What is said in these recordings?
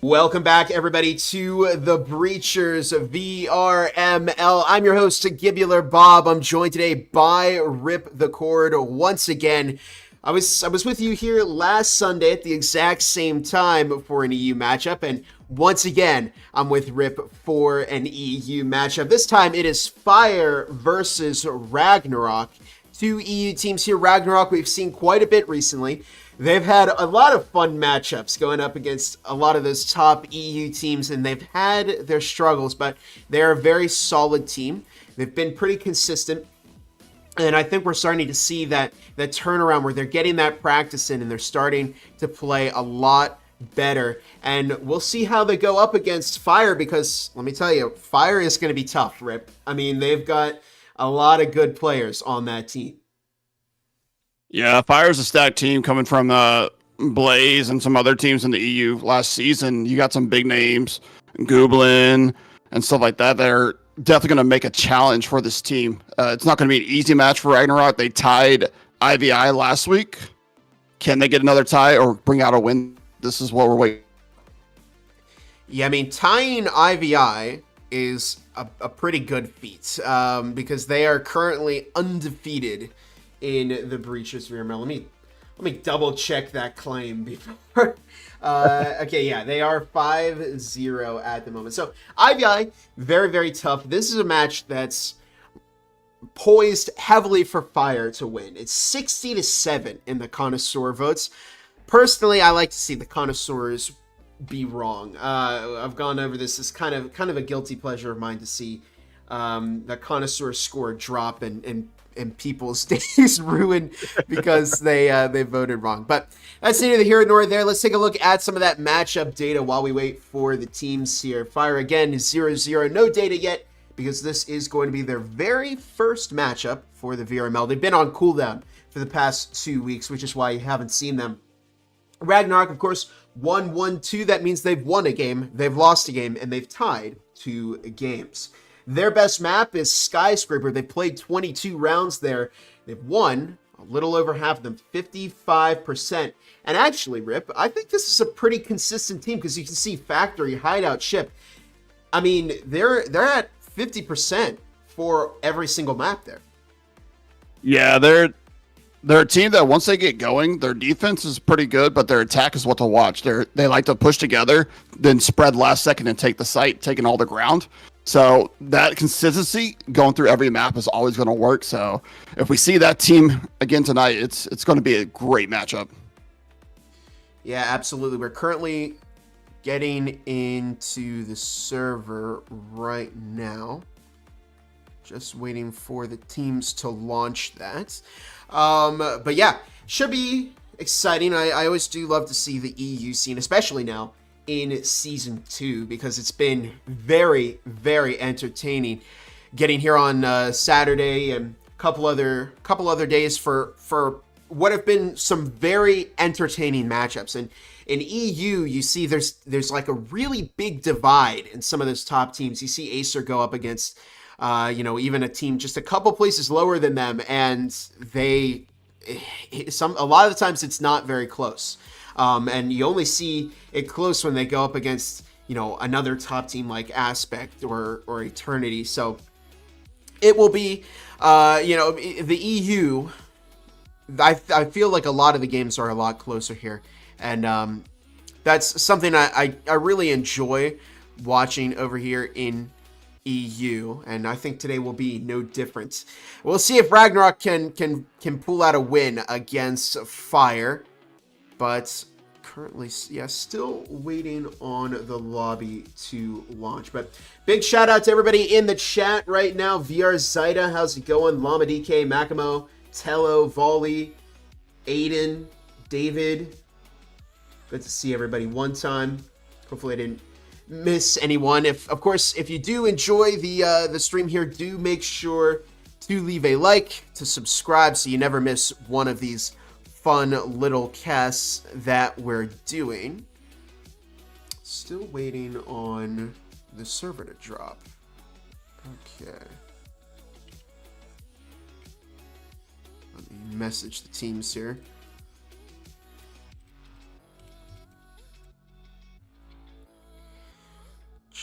Welcome back, everybody, to the Breachers VRML. I'm your host, Gibular Bob. I'm joined today by Rip the Cord once again. I was with you here last Sunday at the exact same time for an EU matchup, and once again, I'm with Rip for an EU matchup. This time, it is FYR versus Ragnarok. Two EU teams here. Ragnarok, we've seen quite a bit recently. They've had a lot of fun matchups going up against a lot of those top EU teams, and they've had their struggles, but they're a very solid team. They've been pretty consistent, and I think we're starting to see that turnaround where they're getting that practice in and they're starting to play a lot better. And we'll see how they go up against FYR, because let me tell you, FYR is going to be tough, Rip. I mean, they've got a lot of good players on that team. Yeah, FYR's a stacked team coming from Blaze and some other teams in the EU last season. You got some big names, Goblin and stuff like that. They're definitely going to make a challenge for this team. It's not going to be an easy match for Ragnarok. They tied IVI last week. Can they get another tie or bring out a win? This is what we're waiting. Yeah, I mean, tying IVI is a pretty good feat because they are currently undefeated in the Breachers VRML. Let me double check that claim before. Okay, yeah, they are 5-0 at the moment. So IVI, very, very tough. This is a match that's poised heavily for FYR to win. It's 60-7 in the connoisseur votes. Personally, I like to see the connoisseurs be wrong. I've gone over this. It's kind of a guilty pleasure of mine to see the connoisseur score drop and people's days ruined because they voted wrong. But that's neither here nor there. Let's take a look at some of that matchup data while we wait for the teams here. FYR again is 0-0. No data yet because this is going to be their very first matchup for the VRML. They've been on cooldown for the past 2 weeks, which is why you haven't seen them. Ragnarok, of course, 1-1-2. That means they've won a game, they've lost a game, and they've tied 2 games. Their best map is Skyscraper. They played 22 rounds there. They've won a little over half of them, 55%. And actually, Rip, I think this is a pretty consistent team because you can see Factory, Hideout, Ship. I mean, they're at 50% for every single map there. Yeah, they're a team that once they get going, their defense is pretty good, but their attack is what to watch. They like to push together, then spread last second and take the site, taking all the ground. So that consistency going through every map is always going to work. So if we see that team again tonight, it's going to be a great matchup. Yeah, absolutely. We're currently getting into the server right now. Just waiting for the teams to launch that. But yeah, should be exciting. I always do love to see the EU scene, especially now in Season 2, because it's been very, very entertaining getting here on Saturday and a couple other days for what have been some very entertaining matchups. And in EU, you see there's like a really big divide in some of those top teams. You see Acer go up against even a team just a couple places lower than them, and a lot of the times it's not very close. And you only see it close when they go up against, another top team like Aspect or Eternity. So it will be, the EU, I feel like a lot of the games are a lot closer here. And that's something I really enjoy watching over here in EU, and I think today will be no different. We'll see if Ragnarok can pull out a win against FYR, but currently, yeah, still waiting on the lobby to launch. But big shout out to everybody in the chat right now. VR Zaida, how's it going? Llama DK, Makimo, Tello, Volley, Aiden, David. Good to see everybody one time. Hopefully I didn't miss anyone. Of course, if you do enjoy the stream here, do make sure to leave a like, to subscribe so you never miss one of these fun little casts that we're doing. Still waiting on the server to drop. Okay. Let me message the teams here.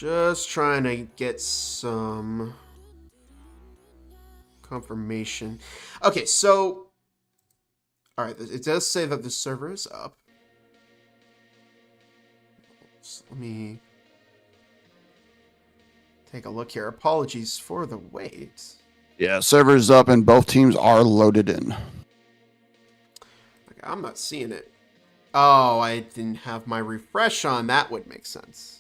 Just trying to get some confirmation. Okay, so all right, it does say that the server is up. So let me take a look here. Apologies for the wait. Yeah, server's up and both teams are loaded in. Okay, I'm not seeing it. Oh, I didn't have my refresh on. That would make sense.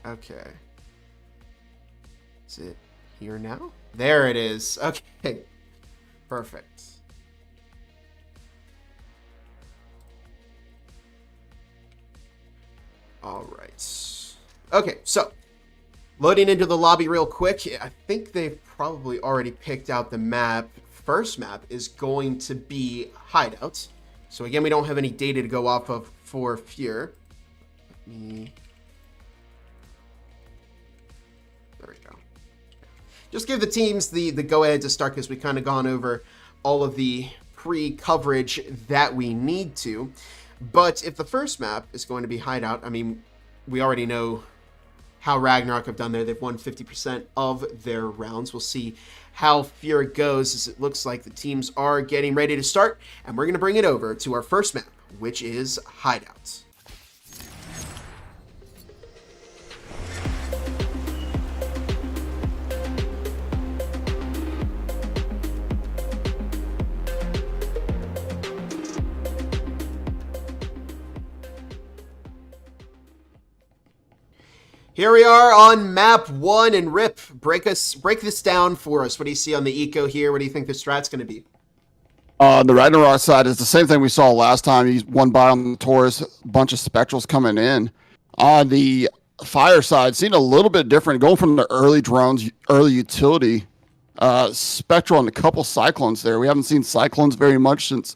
Okay. Is it here now? There it is. Okay. Perfect. All right. Okay, so loading into the lobby real quick. I think they've probably already picked out the map. First map is going to be Hideout. So again, we don't have any data to go off of for FYR. There we go. Just give the teams the go-ahead to start because we've kind of gone over all of the pre-coverage that we need to. But if the first map is going to be Hideout, I mean, we already know how Ragnarok have done there. They've won 50% of their rounds. We'll see how FYR goes, as it looks like the teams are getting ready to start. And we're going to bring it over to our first map, which is Hideout. Here we are on map 1, and Rip, break this down for us. What do you see on the eco here? What do you think the strat's going to be? The Ragnarok side is the same thing we saw last time. He's one by on the Taurus, a bunch of Spectrals coming in. On the Fire side, seen a little bit different, going from the early drones, early utility, Spectral and a couple Cyclones there. We haven't seen Cyclones very much since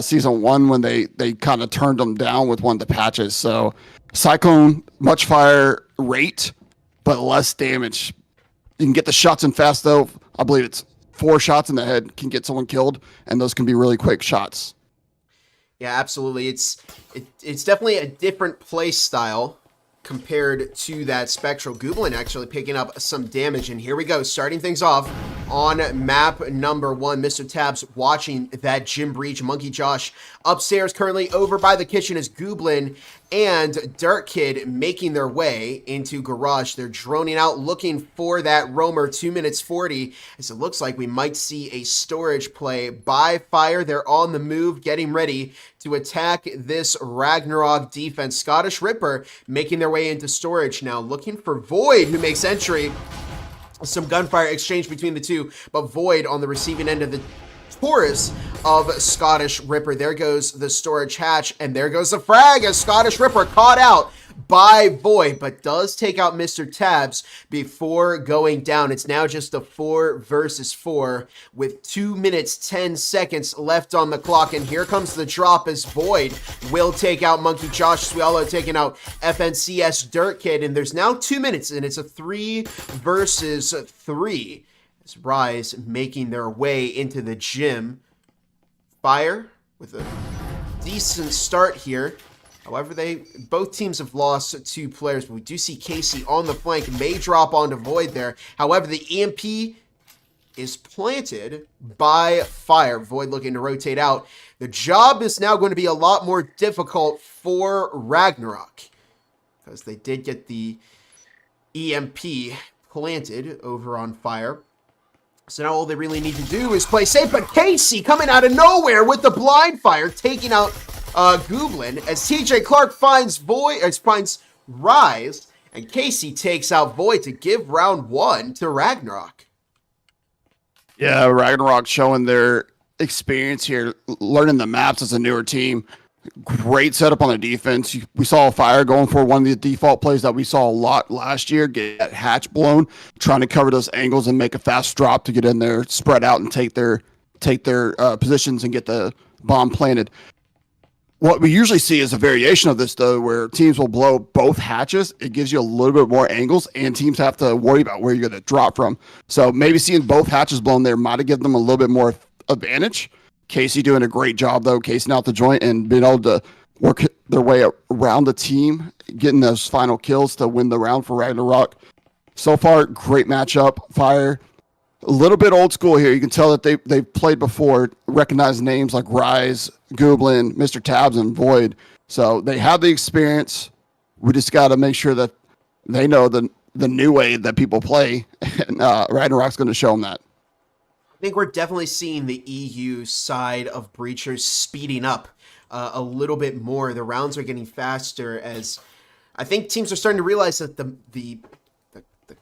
Season 1 when they kind of turned them down with one of the patches. So Cyclone, much fire rate, but less damage. You can get the shots in fast, though. I believe it's 4 shots in the head can get someone killed, and those can be really quick shots. Yeah, absolutely. It's definitely a different play style compared to that Spectral. Goblin actually picking up some damage, and here we go, starting things off on map number 1. Mr. Tabs watching that gym breach. Monkey Josh upstairs, currently over by the kitchen, is Goblin and Dirt Kid making their way into Garage. They're droning out, looking for that roamer. 2 minutes 40, as it looks like we might see a storage play by FYR. They're on the move, getting ready to attack this Ragnarok defense. Scottish Ripper making their way into storage now, looking for Void, who makes entry. Some gunfire exchange between the two, but Void on the receiving end of the Taurus of Scottish Ripper. There goes the storage hatch, and there goes the frag as Scottish Ripper caught out by Void, but does take out Mr. Tabs before going down. It's now just a 4 versus 4 with 2 minutes 10 seconds left on the clock, and here comes the drop as Void will take out Monkey Josh. Swallow taking out FNCS Dirt Kid, and there's now 2 minutes, and it's a 3 versus 3. As Rise making their way into the gym. FYR with a decent start here. However, both teams have lost 2 players, but we do see Casey on the flank, may drop onto Void there. However, the EMP is planted by FYR. Void looking to rotate out. The job is now going to be a lot more difficult for Ragnarok, because they did get the EMP planted over on FYR. So now all they really need to do is play safe, but Casey coming out of nowhere with the blind fire, taking out Goblin, as TJ Clark finds Rise, and Casey takes out Void to give round 1 to Ragnarok. Yeah, Ragnarok showing their experience here, learning the maps as a newer team. Great setup on the defense. We saw FYR going for one of the default plays that we saw a lot last year, get that hatch blown, trying to cover those angles and make a fast drop to get in there, spread out, and take their positions and get the bomb planted. What we usually see is a variation of this, though, where teams will blow both hatches. It gives you a little bit more angles, and teams have to worry about where you're going to drop from. So maybe seeing both hatches blown there might have given them a little bit more advantage. Casey doing a great job, though, casing out the joint and being able to work their way around the team, getting those final kills to win the round for Ragnarok. So far, great matchup. Fire, a little bit old school here. You can tell that they've played before, recognize names like Rise, Gooblin, Mr. Tabs, and Void. So they have the experience. We just got to make sure that they know the new way that people play, and Ragnarok's going to show them that. I think we're definitely seeing the EU side of Breachers speeding up a little bit more. The rounds are getting faster as I think teams are starting to realize that the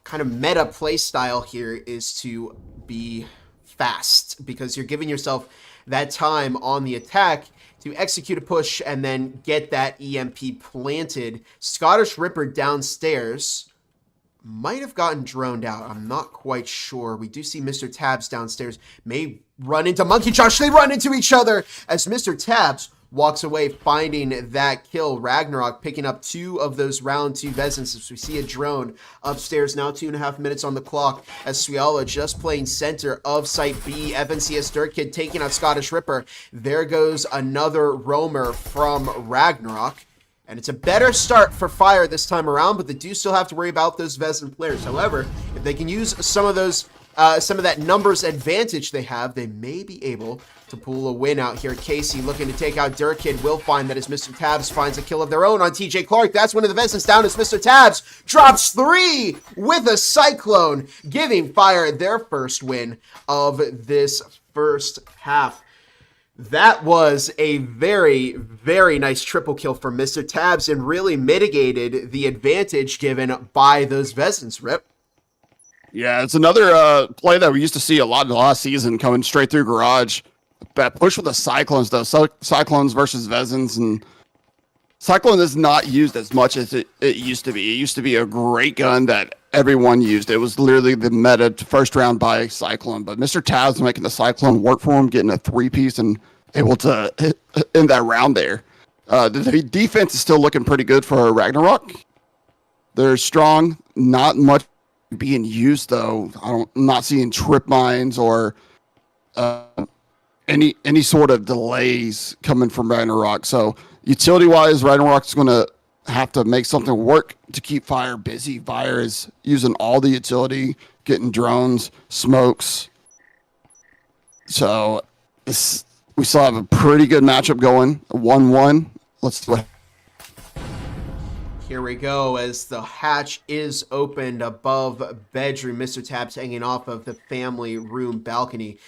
kind of meta play style here is to be fast, because you're giving yourself that time on the attack to execute a push and then get that EMP planted. Scottish Ripper downstairs might have gotten droned out. I'm not quite sure. We do see Mr. Tabs downstairs. May run into Monkey Josh. They run into each other as Mr. Tabs walks away, finding that kill. Ragnarok picking up 2 of those round 2 Vezins as we see a drone upstairs. Now 2.5 minutes on the clock as Swiala just playing center of Site B. FNCS Dirt Kid taking out Scottish Ripper. There goes another roamer from Ragnarok. And it's a better start for Fire this time around, but they do still have to worry about those Vezin players. However, if they can use some of that numbers advantage they have, they may be able to pull a win out here. Casey looking to take out Dirt Kid will find that as Mr. Tabs finds a kill of their own on TJ Clark. That's one of the Vezins down as Mr. Tabs drops 3 with a Cyclone, giving Fire their first win of this first half. That was a very, very nice triple kill for Mr. Tabs and really mitigated the advantage given by those Vezins, Rip. Yeah, it's another play that we used to see a lot in the last season, coming straight through Garage. That push with the Cyclones, though. Cyclones versus Vezins, and Cyclone is not used as much as it used to be. It used to be a great gun that everyone used. It was literally the meta first round by Cyclone, but Mr. Tabs making the Cyclone work for him, getting a 3-piece and able to end that round there. The defense is still looking pretty good for Ragnarok. They're strong, not much being used though. I'm not seeing trip mines or any sort of delays coming from Ragnarok. So utility wise, Ragnarok's going to have to make something work to keep Fire busy. Fire is using all the utility, getting drones, smokes. So we still have a pretty good matchup going. 1-1. Let's do it. Here we go as the hatch is opened above bedroom. Mr. Tabs hanging off of the family room balcony.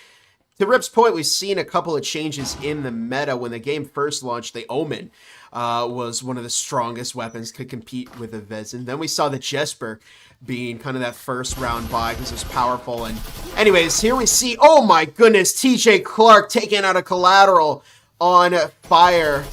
To Rip's point, we've seen a couple of changes in the meta. When the game first launched, the Omen was one of the strongest weapons, could compete with a Vezin. Then we saw the Jesper being kind of that first round buy because it was powerful. And anyways, here we see, oh my goodness, TJ Clark taking out a collateral on Fire.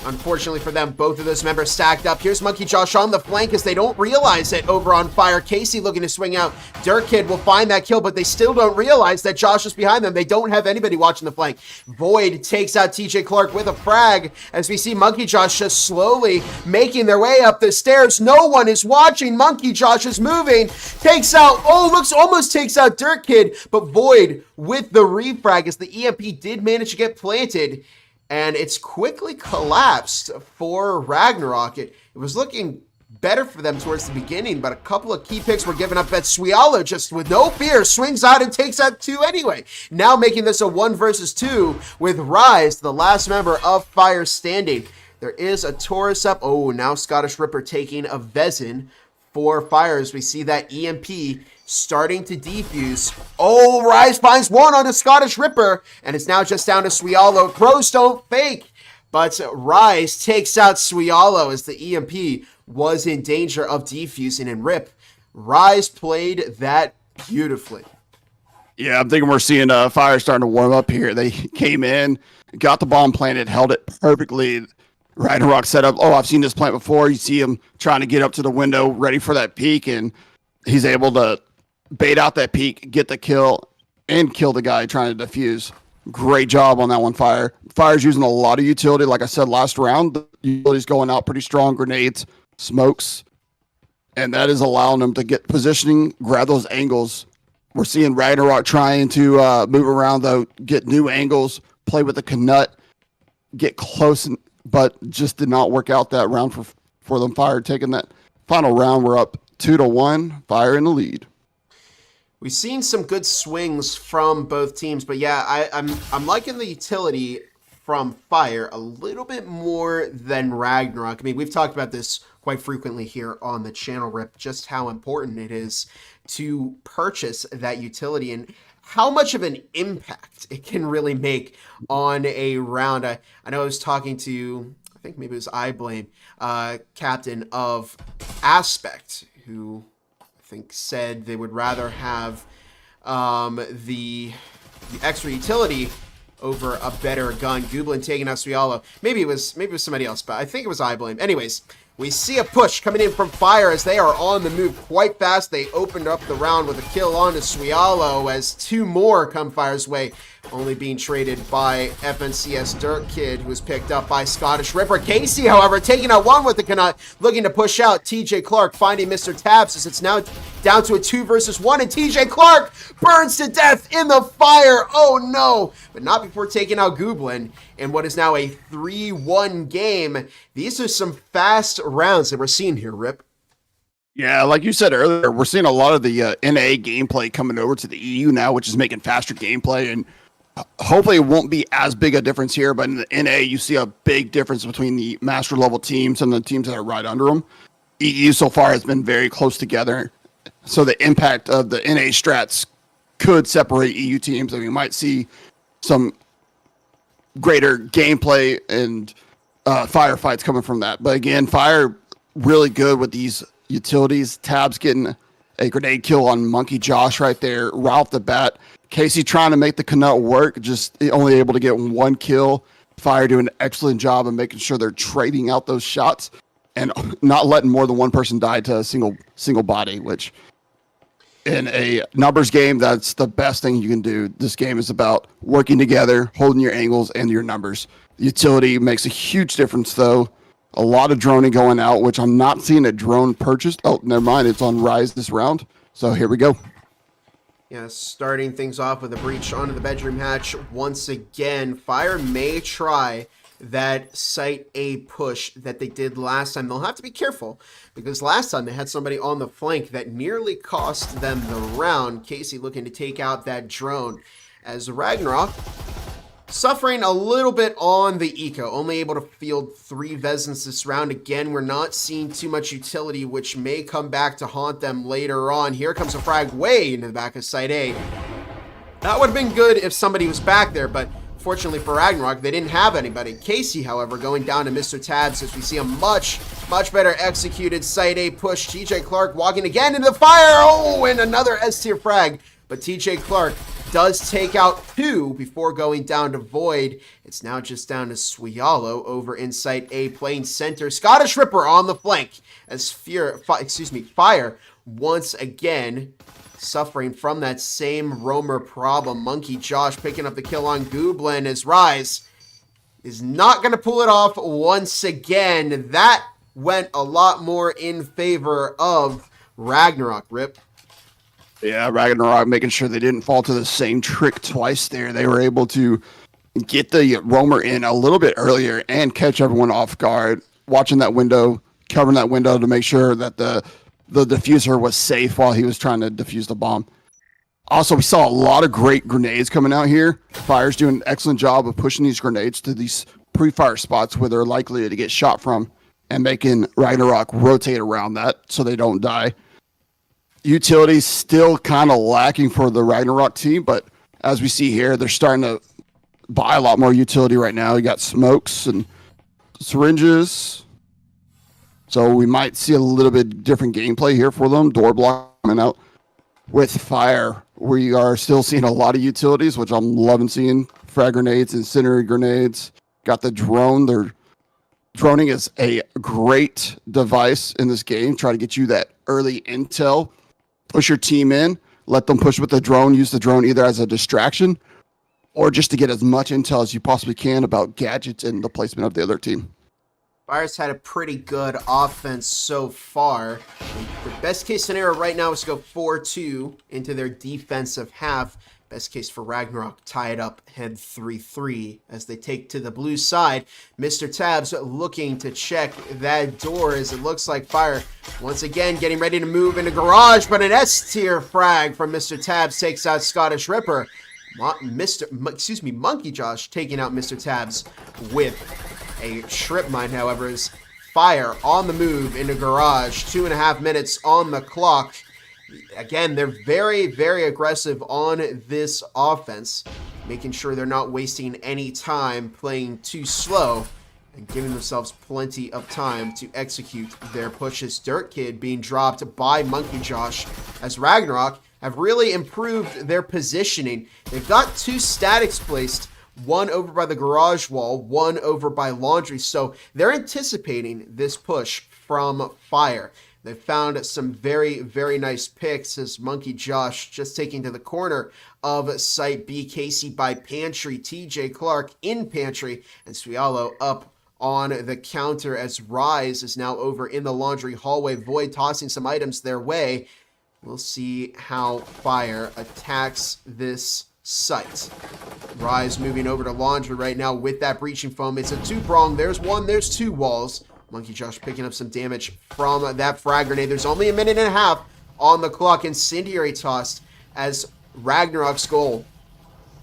Unfortunately for them, both of those members stacked up. Here's Monkey Josh on the flank as they don't realize it over on Fire. Casey looking to swing out. Dirt Kid will find that kill, but they still don't realize that Josh is behind them. They don't have anybody watching the flank. Void takes out TJ Clark with a frag as we see Monkey Josh just slowly making their way up the stairs. No one is watching. Monkey Josh is moving. Takes out, almost takes out Dirt Kid, but Void with the refrag as the EMP did manage to get planted. And it's quickly collapsed for Ragnarok. It was looking better for them towards the beginning, but a couple of key picks were given up. But Swiala just with no fear swings out and takes out 2 anyway. Now making this a 1 versus 2 with Rise, the last member of Fire standing. There is a Taurus up. Oh, now Scottish Ripper taking a Vezin for Fire as we see that EMP starting to defuse. Oh, Rise finds one on a Scottish Ripper, and it's now just down to Swiala. Pros don't fake, but Rise takes out Swiala as the EMP was in danger of defusing. And Rip, Rise played that beautifully. Yeah, I'm thinking we're seeing Fire starting to warm up here. They came in, got the bomb planted, held it perfectly. Ragnarok set up. Oh, I've seen this plant before. You see him trying to get up to the window, ready for that peek, and he's able to bait out that peek, get the kill, and kill the guy trying to defuse. Great job on that one, Fire. Fire's using a lot of utility. Like I said last round, the utility's going out pretty strong. Grenades, smokes, and that is allowing them to get positioning, grab those angles. We're seeing Ragnarok trying to move around, though, get new angles, play with the Knut, get close but just did not work out that round for them. Fire taking that final round. We're up 2-1. Fire in the lead. We've seen some good swings from both teams, but yeah, I'm liking the utility from Fire a little bit more than Ragnarok. I mean, we've talked about this quite frequently here on the channel, Rip, just how important it is to purchase that utility and how much of an impact it can really make on a round. I know I was talking to, I think maybe it was iBlame, captain of Aspect, who I think said they would rather have the extra utility over a better gun. Gublin taking out Suyalo. Maybe it was somebody else, but I think it was iBlame. Anyways, we see a push coming in from Fire as they are on the move quite fast. They opened up the round with a kill on to Suyalo as two more come Fire's way, only being traded by FNCS Dirt Kid, who was picked up by Scottish Ripper. Casey, however, taking out one with the Canuck, looking to push out TJ Clark, finding Mr. Tabs as it's now down to a 2 versus 1, and TJ Clark burns to death in the fire. Oh no, but not before taking out Gublin in what is now a 3-1 game. These are some fast rounds that we're seeing here, Rip. Yeah, like you said earlier, we're seeing a lot of the NA gameplay coming over to the EU now, which is making faster gameplay, and hopefully it won't be as big a difference here, but in the NA, you see a big difference between the master level teams and the teams that are right under them. EU so far has been very close together, so the impact of the NA strats could separate EU teams, and we might see some greater gameplay and firefights coming from that. But again, Fire really good with these utilities. Tabs getting a grenade kill on Monkey Josh right there right off the bat. Casey trying to make the Canut work, just only able to get one kill. Fire doing an excellent job of making sure they're trading out those shots and not letting more than one person die to a single body, which in a numbers game, that's the best thing you can do. This game is about working together, holding your angles and your numbers. The utility makes a huge difference, though. A lot of droning going out, which I'm not seeing a drone purchased. Oh, never mind. It's on Rise this round. So here we go. Yeah, starting things off with a breach onto the bedroom hatch once again. Fire may try that Site A push that they did last time. They'll have to be careful because last time they had somebody on the flank that nearly cost them the round. Casey looking to take out that drone as Ragnarok suffering a little bit on the eco, only able to field 3 Vesens this round. Again, we're not seeing too much utility, which may come back to haunt them later on. Here comes a frag way into the back of Site A. That would have been good if somebody was back there, but fortunately for Ragnarok, they didn't have anybody. Casey, however, going down to Mr. Tabs as we see a much better executed Site A push. TJ Clark walking again into the fire. Oh, and another S-tier frag. But TJ Clark does take out 2 before going down to Void. It's now just down to Suyalo over in Site A playing center. Scottish Ripper on the flank as Fire once again suffering from that same roamer problem. Monkey Josh picking up the kill on Gublin as Rise is not going to pull it off once again. That went a lot more in favor of Ragnarok, Rip. Yeah, Ragnarok making sure they didn't fall to the same trick twice there. They were able to get the roamer in a little bit earlier and catch everyone off guard, watching that window, covering that window to make sure that the diffuser was safe while he was trying to defuse the bomb. Also, we saw a lot of great grenades coming out here. Fire's doing an excellent job of pushing these grenades to these pre-fire spots where they're likely to get shot from and making Ragnarok rotate around that so they don't die. Utility's still kind of lacking for the Ragnarok team, but as we see here, they're starting to buy a lot more utility right now. You got smokes and syringes. So we might see a little bit different gameplay here for them. Door block coming out with Fire. We are still seeing a lot of utilities, which I'm loving seeing. Frag grenades, incendiary grenades. Got the drone. Droning is a great device in this game. Try to get you that early intel. Push your team in. Let them push with the drone. Use the drone either as a distraction or just to get as much intel as you possibly can about gadgets and the placement of the other team. Fire's had a pretty good offense so far. The best case scenario right now is to go 4-2 into their defensive half. Best case for Ragnarok, tie it up, head 3-3 as they take to the blue side. Mr. Tabs looking to check that door as it looks like Fire once again getting ready to move into garage, but an S-tier frag from Mr. Tabs takes out Scottish Ripper. Monkey Josh taking out Mr. Tabs with a trip mine, however, is Fire on the move into garage. 2.5 minutes on the clock. Again, they're very, very aggressive on this offense, making sure they're not wasting any time playing too slow and giving themselves plenty of time to execute their pushes. Dirt Kid being dropped by Monkey Josh as Ragnarok have really improved their positioning. They've got 2 statics placed, one over by the garage wall, one over by laundry, so they're anticipating this push from Fire. They found some very, very nice picks as Monkey Josh just taking to the corner of Site B. Casey by Pantry, TJ Clark in Pantry, and Suyalo up on the counter as Rise is now over in the laundry hallway. Void tossing some items their way. We'll see how Fire attacks this site. Rise moving over to laundry right now with that breaching foam. It's a 2-prong. There's 1, there's 2 walls. Monkey Josh picking up some damage from that frag grenade. There's only 1.5 minutes on the clock. Incendiary tossed as Ragnarok's goal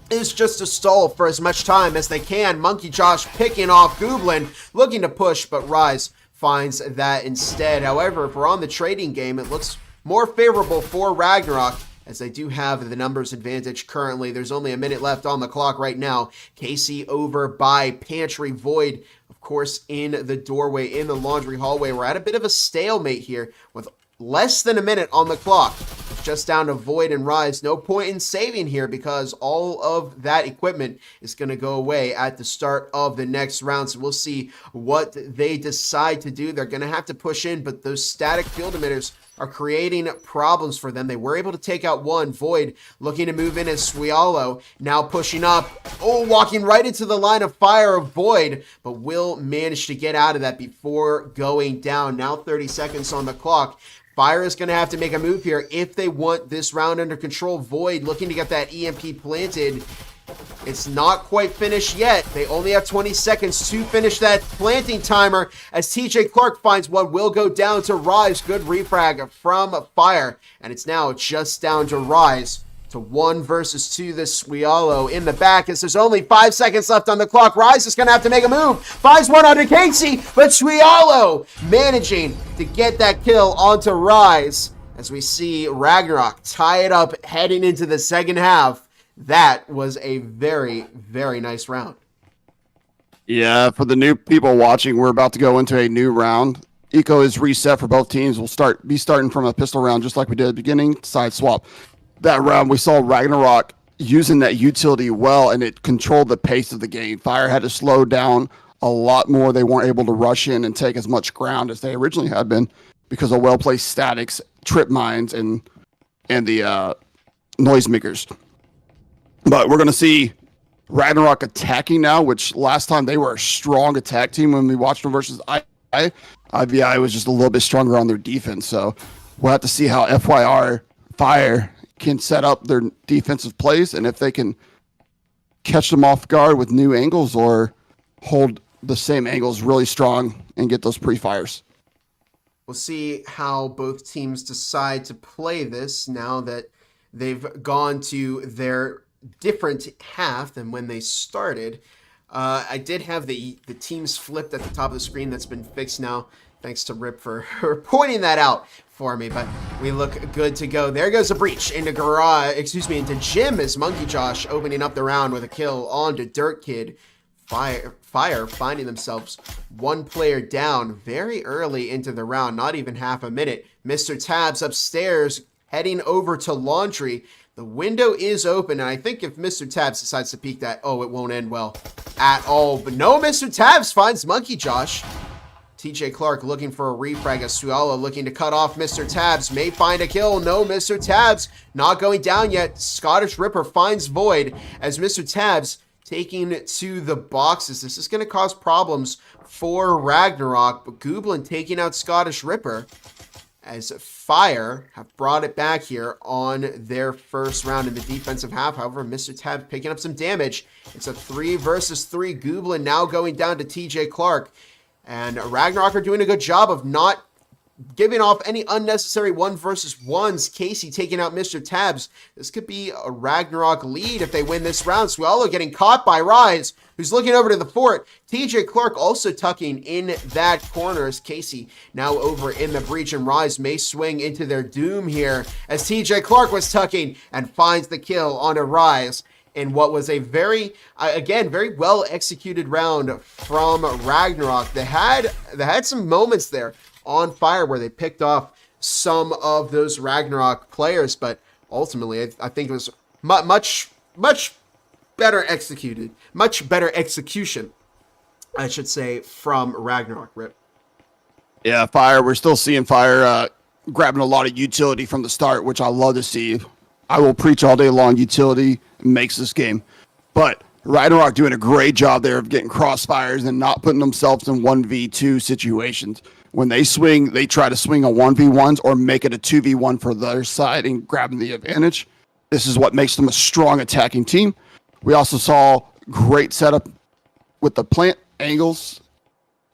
is just to stall for as much time as they can. Monkey Josh picking off Gooblin, looking to push, but Rise finds that instead. However, if we're on the trading game, it looks more favorable for Ragnarok as they do have the numbers advantage currently. There's only 1 minute left on the clock right now. Casey over by Pantry. Void, of course, in the doorway in the laundry hallway. We're at a bit of a stalemate here with less than 1 minute on the clock. It's just down to Void and Rise. No point in saving here because all of that equipment is going to go away at the start of the next round. So we'll see what they decide to do. They're going to have to push in, but those static field emitters are creating problems for them. They were able to take out one. Void looking to move in as Suyalo now pushing up. Oh, walking right into the line of fire of Void, but will manage to get out of that before going down. Now 30 seconds on the clock. Fire is going to have to make a move here if they want this round under control. Void looking to get that EMP planted. It's not quite finished yet. They only have 20 seconds to finish that planting timer as TJ Clark finds what will go down to Rise. Good refrag from Fire. And it's now just down to Rise to 1 versus 2. This Suyalo in the back as there's only 5 seconds left on the clock. Rise is going to have to make a move. Finds one onto Casey, but Suyalo managing to get that kill onto Rise as we see Ragnarok tie it up heading into the second half. That was a very, very nice round. Yeah, for the new people watching, we're about to go into a new round. Eco is reset for both teams. We'll be starting from a pistol round just like we did at the beginning, side swap. That round, we saw Ragnarok using that utility well, and it controlled the pace of the game. Fire had to slow down a lot more. They weren't able to rush in and take as much ground as they originally had been because of well-placed statics, trip mines, and the noisemakers. But we're going to see Ragnarok attacking now, which last time they were a strong attack team when we watched them versus IVI was just a little bit stronger on their defense. So we'll have to see how FYR Fire can set up their defensive plays and if they can catch them off guard with new angles or hold the same angles really strong and get those pre-fires. We'll see how both teams decide to play this now that they've gone to their different half than when they started. I did have the teams flipped at the top of the screen. That's been fixed now. Thanks to Rip for pointing that out for me, but we look good to go. There goes a breach into into Jim as Monkey Josh opening up the round with a kill onto Dirt Kid. Fire finding themselves one player down very early into the round, not even half a minute. Mr. Tabs upstairs heading over to laundry. The window is open, and I think if Mr. Tabs decides to peek that, it won't end well at all. But no, Mr. Tabs finds Monkey Josh. TJ Clark looking for a refrag as Suyalo looking to cut off Mr. Tabs. May find a kill. No, Mr. Tabs not going down yet. Scottish Ripper finds Void as Mr. Tabs taking to the boxes. This is going to cause problems for Ragnarok, but Gooblin taking out Scottish Ripper. as Fire have brought it back here on their first round in the defensive half. However, Mr. Tab picking up some damage. It's a 3 versus 3. Gooblin now going down to TJ Clark. And Ragnarok are doing a good job of not giving off any unnecessary 1 versus 1s. Casey taking out Mr. Tabs. This could be a Ragnarok lead if they win this round. Swallow getting caught by Rise, who's looking over to the fort. TJ Clark also tucking in that corner as Casey now over in the breach, and Rise may swing into their doom here as TJ Clark was tucking and finds the kill on a Rise in what was a very, again, very well executed round from Ragnarok. They had some moments there on Fire where they picked off some of those Ragnarok players, but ultimately I think it was much better executed, much better execution, I should say, from Ragnarok. Rip. Yeah, Fire. We're still seeing Fire grabbing a lot of utility from the start, which I love to see. I will preach all day long. Utility makes this game, but Ragnarok doing a great job there of getting crossfires and not putting themselves in 1v2 situations. When they swing, they try to swing a 1v1s or make it a 2v1 for their side and grabbing the advantage. This is what makes them a strong attacking team. We also saw great setup with the plant angles,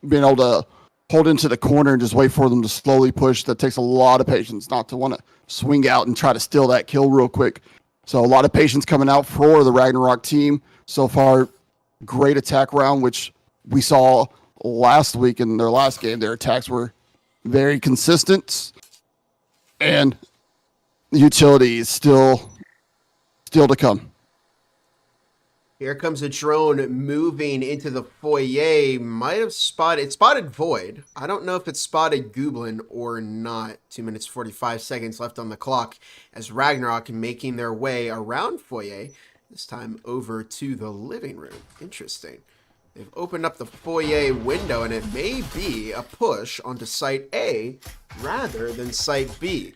being able to hold into the corner and just wait for them to slowly push. That takes a lot of patience not to want to swing out and try to steal that kill real quick. So a lot of patience coming out for the Ragnarok team. So far, great attack round, which we saw last week in their last game. Their attacks were very consistent, and the utility is still to come. Here comes a drone moving into the foyer. Might have spotted Void. I don't know if it spotted Gooblin or not. 2 minutes 45 seconds left on the clock as Ragnarok making their way around foyer, this time over to the living room. Interesting. They've opened up the foyer window, and it may be a push onto Site A rather than Site B.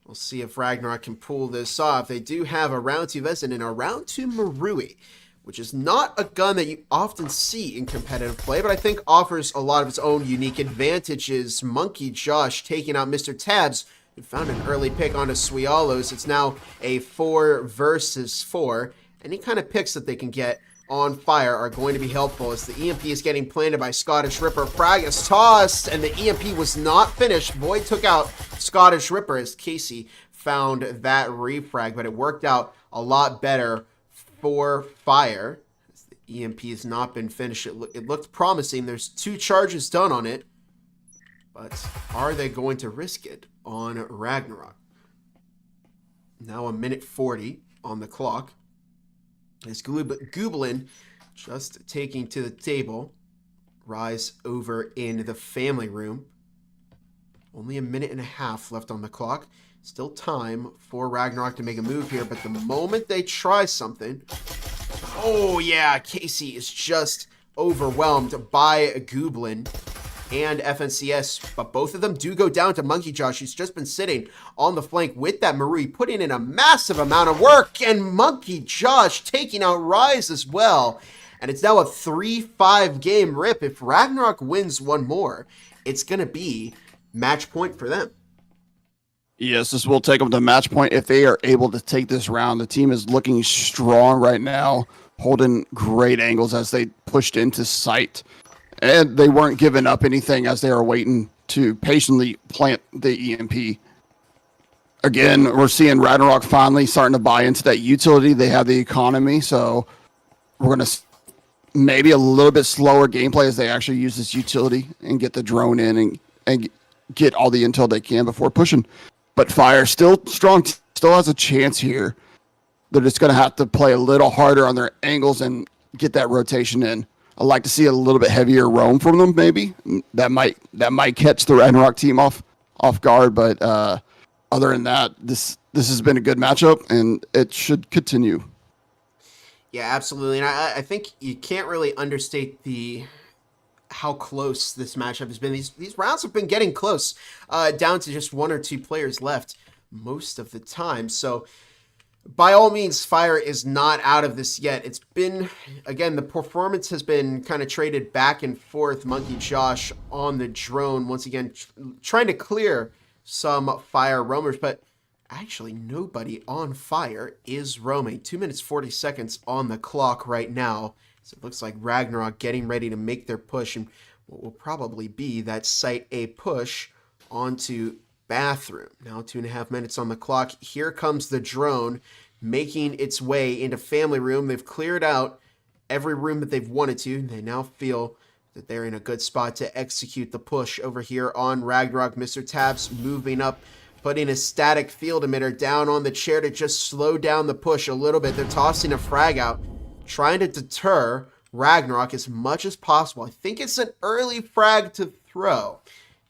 We'll see if Ragnarok can pull this off. They do have a round 2 Vezin and a round 2 Marui, which is not a gun that you often see in competitive play, but I think offers a lot of its own unique advantages. Monkey Josh taking out Mr. Tabs, who found an early pick onto Swialos. It's now a 4 versus 4. Any kind of picks that they can get on Fire are going to be helpful as the EMP is getting planted by Scottish Ripper. Frag is tossed, and the EMP was not finished. Void took out Scottish Ripper as Casey found that refrag, but it worked out a lot better for Fire. The EMP has not been finished. It looked promising. There's 2 charges done on it, but are they going to risk it on Ragnarok? Now a minute 40 on the clock. As Gooblin just taking to the table. Rise over in the family room. Only a minute and a half left on the clock. Still time for Ragnarok to make a move here, but the moment they try something... Oh yeah, Casey is just overwhelmed by Gooblin and FNCS, but both of them do go down to Monkey Josh, who's just been sitting on the flank with that Marie, putting in a massive amount of work, and Monkey Josh taking out Rise as well. And it's now a 3-5 game rip. If Ragnarok wins one more, it's going to be match point for them. Yes, this will take them to match point if they are able to take this round. The team is looking strong right now, holding great angles as they pushed into sight. And they weren't giving up anything as they were waiting to patiently plant the EMP. Again, we're seeing Ragnarok finally starting to buy into that utility. They have the economy, so we're going to maybe a little bit slower gameplay as they actually use this utility and get the drone in and get all the intel they can before pushing. But Fire still strong, still has a chance here. They're just going to have to play a little harder on their angles and get that rotation in. I'd like to see a little bit heavier roam from them, maybe. That might catch the Ragnarok team off guard, but other than that, this has been a good matchup, and it should continue. Yeah, absolutely. And I think you can't really understate how close this matchup has been. These rounds have been getting close, down to just 1 or 2 players left most of the time. So by all means, Fire is not out of this yet. It's been, again, the performance has been kind of traded back and forth. Monkey Josh on the drone, once again, trying to clear some Fire roamers, but actually nobody on Fire is roaming. 2 minutes 40 seconds on the clock right now. So it looks like Ragnarok getting ready to make their push, and what will probably be that Site A push onto Bathroom. Now 2.5 minutes on the clock. Here comes the drone making its way into Family Room. They've cleared out every room that they've wanted to. They now feel that they're in a good spot to execute the push over here on Ragnarok. Mr. Tabs moving up, putting a static field emitter down on the chair to just slow down the push a little bit. They're tossing a frag out, trying to deter Ragnarok as much as possible. I think it's an early frag to throw.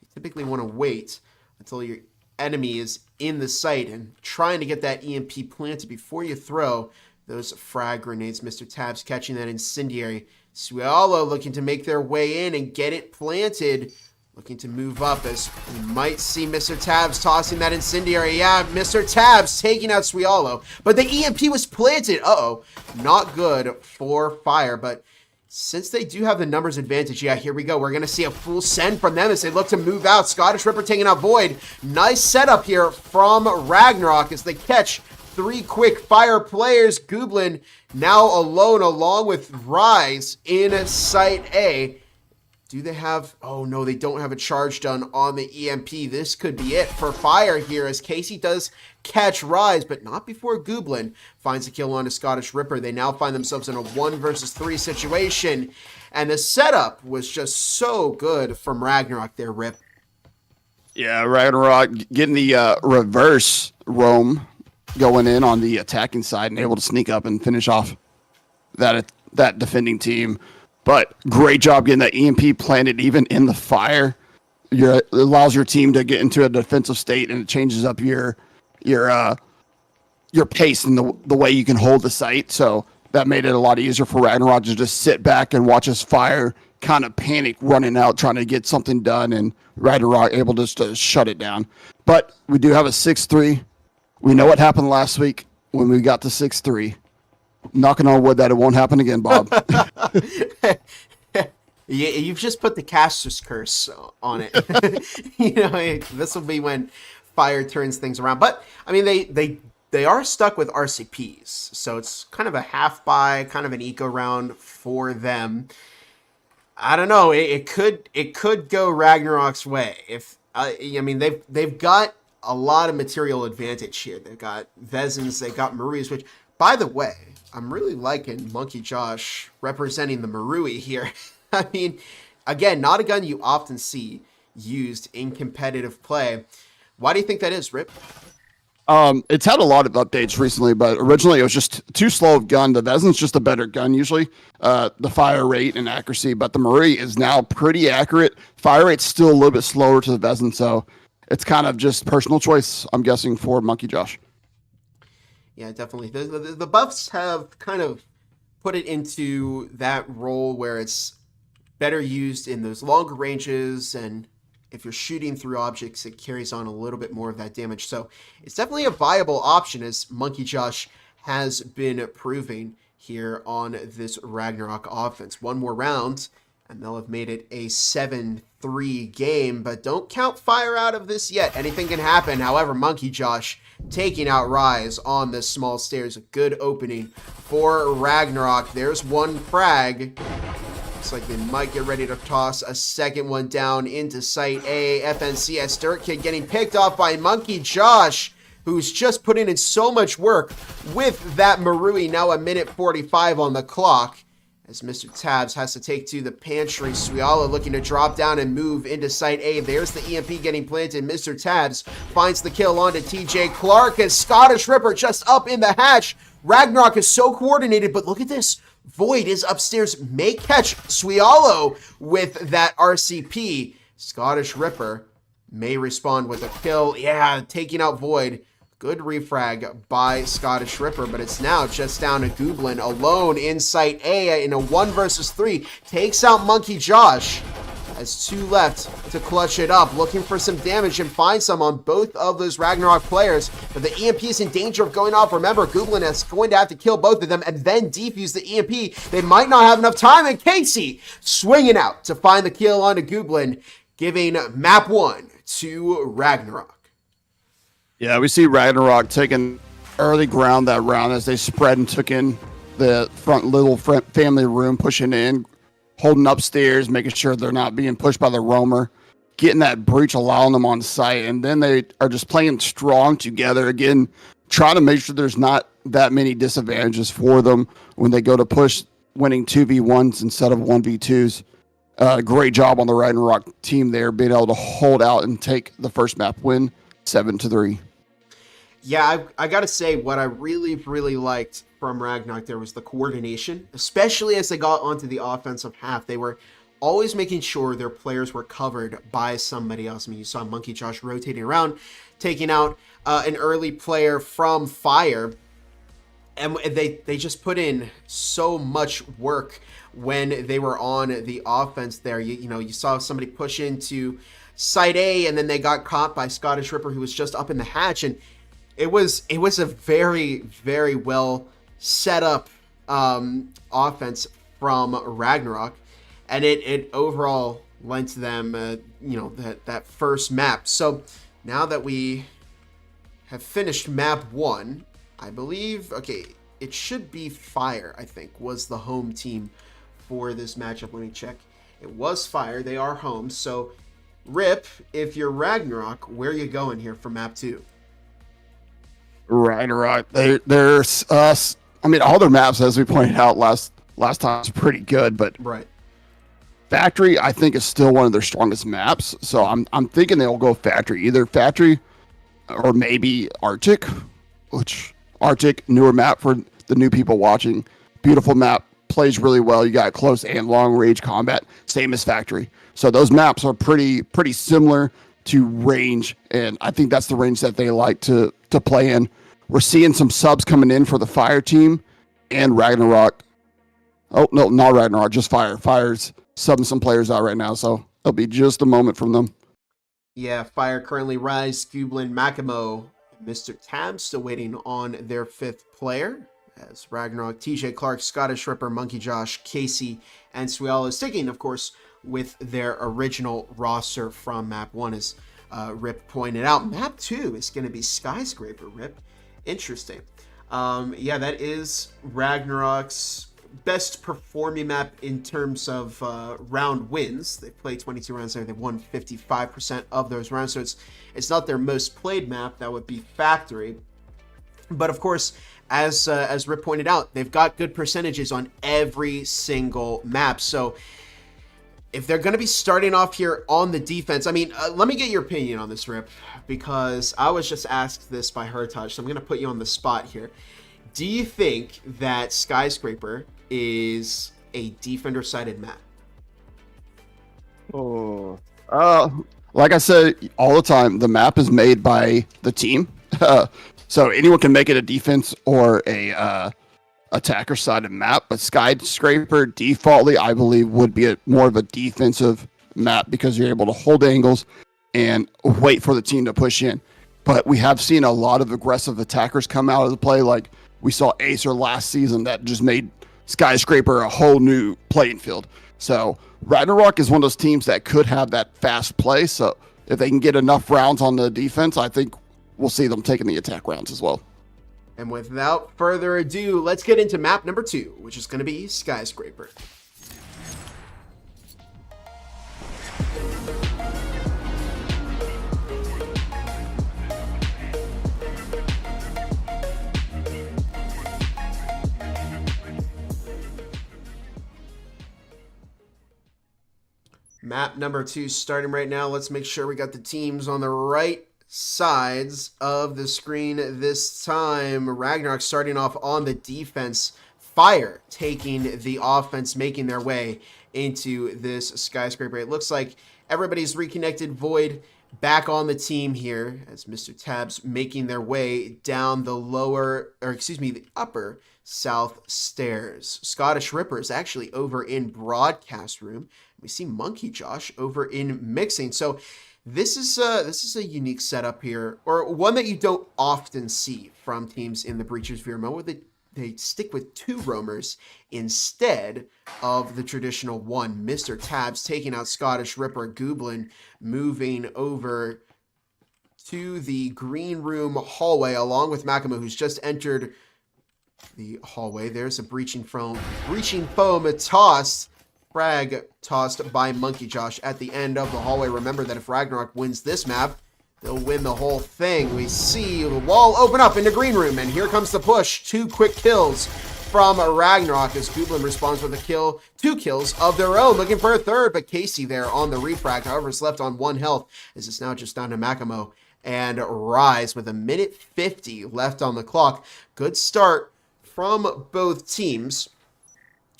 You typically want to wait until your enemy is in the site and trying to get that EMP planted before you throw those frag grenades. Mr. Tabs catching that incendiary. Suialo looking to make their way in and get it planted. Looking to move up as we might see Mr. Tabs tossing that incendiary. Yeah, Mr. Tabs taking out Suialo. But the EMP was planted. Uh-oh. Not good for Fire, but since they do have the numbers advantage, yeah, here we go. We're going to see a full send from them as they look to move out. Scottish Ripper taking out Void. Nice setup here from Ragnarok as they catch 3 quick Fire players. Gooblin now alone along with Rise in Site A. Do they have... Oh, no, they don't have a charge done on the EMP. This could be it for Fire here as Casey does catch Rise, but not before Gooblin finds a kill on a Scottish Ripper. They now find themselves in a 1 versus 3 situation, and the setup was just so good from Ragnarok there, Rip. Yeah, Ragnarok getting the reverse roam going in on the attacking side and able to sneak up and finish off that defending team. But great job getting that EMP planted even in the Fire. It allows your team to get into a defensive state, and it changes up your pace and the way you can hold the site. So that made it a lot easier for Ragnarok to just sit back and watch his Fire kind of panic running out, trying to get something done, and Ragnarok able just to shut it down. But we do have a 6-3. We know what happened last week when we got to 6-3. Knocking on wood that it won't happen again, Bob. You've just put the caster's curse on it. This will be when Fire turns things around. But I mean, they are stuck with RCPs, so it's kind of a half buy, kind of an eco round for them. I don't know. It could go Ragnarok's way. They've got a lot of material advantage here. They've got Vezins, they've got Maruis, which, by the way, I'm really liking Monkey Josh representing the Marui here. I mean, again, not a gun you often see used in competitive play. Why do you think that is, Rip? It's had a lot of updates recently, but originally it was just too slow of gun. The Vezin's just a better gun usually, the fire rate and accuracy, but the Marui is now pretty accurate. Fire rate's still a little bit slower to the Vezin, so it's kind of just personal choice, I'm guessing, for Monkey Josh. Yeah, definitely. The buffs have kind of put it into that role where it's better used in those longer ranges, and if you're shooting through objects, it carries on a little bit more of that damage. So it's definitely a viable option, as Monkey Josh has been proving here on this Ragnarok offense. One more round, and they'll have made it a 7-3 game, but don't count Fire out of this yet. Anything can happen. However, Monkey Josh taking out Rise on this small stairs. A good opening for Ragnarok. There's one frag. Looks like they might get ready to toss a second one down into Site A. FNCS Dirt Kid getting picked off by Monkey Josh, who's just putting in so much work with that Marui. Now 1:45 on the clock, as Mr. Tabs has to take to the pantry. Suiala looking to drop down and move into Site A. There's the EMP getting planted. Mr. Tabs finds the kill onto TJ Clark as Scottish Ripper just up in the hatch. Ragnarok is so coordinated, but look at this. Void is upstairs, may catch Suialo with that RCP. Scottish Ripper may respond with a kill. Yeah, taking out Void. Good refrag by Scottish Ripper, but it's now just down to Gooblin alone in Site A in a 1 versus 3. Takes out Monkey Josh. Has 2 left to clutch it up, looking for some damage and find some on both of those Ragnarok players. But the EMP is in danger of going off. Remember, Gooblin is going to have to kill both of them and then defuse the EMP. They might not have enough time, and Casey swinging out to find the kill onto Gooblin, giving map 1 to Ragnarok. Yeah, we see Ragnarok taking early ground that round as they spread and took in the front little family room, pushing in, holding upstairs, making sure they're not being pushed by the roamer, getting that breach, allowing them on site, and then they are just playing strong together again, trying to make sure there's not that many disadvantages for them when they go to push, winning 2v1s instead of 1v2s. Great job on the Ragnarok team there, being able to hold out and take the first map win 7-3. Yeah, I got to say, what I really, really liked from Ragnarok there was the coordination, especially as they got onto the offensive half. They were always making sure their players were covered by somebody else. I mean, you saw Monkey Josh rotating around, taking out an early player from Fire, and they just put in so much work when they were on the offense there. You saw somebody push into Site A, and then they got caught by Scottish Ripper, who was just up in the hatch, and it was a very, very well set up offense from Ragnarok, and it overall lent them that first map. So now that we have finished map 1, I believe, okay, it should be Fire, I think, was the home team for this matchup. Let me check. It was Fire. They are home. So, Rip, if you're Ragnarok, where are you going here for map 2? Ragnarok. There's us. I mean, all their maps, as we pointed out last time, is pretty good, but right. Factory, I think, is still one of their strongest maps. So I'm thinking they'll go Factory, either Factory or maybe Arctic, which Arctic, newer map for the new people watching. Beautiful map, plays really well. You got close and long range combat, same as Factory. So those maps are pretty similar to range, and I think that's the range that they like to play in. We're seeing some subs coming in for the Fire team and Ragnarok. Oh, no, not Ragnarok, just Fire. Fire's subbing some players out right now, so it'll be just a moment from them. Yeah, Fire currently Rise, Gublin, Makimo, Mr. Tab still waiting on their 5th player, as Ragnarok, TJ Clark, Scottish Ripper, Monkey Josh, Casey, and Suella is sticking, of course, with their original roster from map 1, as Rip pointed out. Map 2 is going to be Skyscraper, Rip. Interesting. Yeah, that is Ragnarok's best performing map in terms of round wins. They played 22 rounds there. They won 55% of those rounds, so it's not their most played map. That would be Factory. But of course, as Rip pointed out, they've got good percentages on every single map. So if they're going to be starting off here on the defense, I mean, let me get your opinion on this, Rip, because I was just asked this by Hertaj, so I'm going to put you on the spot here. Do you think that Skyscraper is a defender-sided map? Like I said all the time, the map is made by the team. So anyone can make it a defense or a attacker-sided map, but Skyscraper defaultly, I believe, would be more of a defensive map because you're able to hold angles and wait for the team to push in. But we have seen a lot of aggressive attackers come out of the play, like we saw Acer last season that just made Skyscraper a whole new playing field. So Ragnarok is one of those teams that could have that fast play. So if they can get enough rounds on the defense, I think we'll see them taking the attack rounds as well. And without further ado, let's get into map number 2, which is going to be Skyscraper. Map number 2 starting right now. Let's make sure we got the teams on the right sides of the screen this time. Ragnarok starting off on the defense. Fire taking the offense, making their way into this Skyscraper. It looks like everybody's reconnected. Void back on the team here as Mr. Tabs making their way down the upper south stairs. Scottish Ripper is actually over in broadcast room. We see Monkey Josh over in mixing. So this is a unique setup here, or one that you don't often see from teams in the Breachers VRML, where they stick with 2 roamers instead of the traditional 1. Mr. Tabs taking out Scottish Ripper. Gublin moving over to the green room hallway along with Makamo, who's just entered the hallway. There's a breaching foam tossed. Frag tossed by Monkey Josh at the end of the hallway. Remember that if Ragnarok wins this map, they'll win the whole thing. We see the wall open up into green room, and here comes the push. 2 quick kills from Ragnarok as Goblin responds with a kill, 2 kills of their own, looking for a third, but Casey there on the refrag, however, is left on 1 health, as it's now just down to Makamo and Rise with 1:50 left on the clock. Good start from both teams.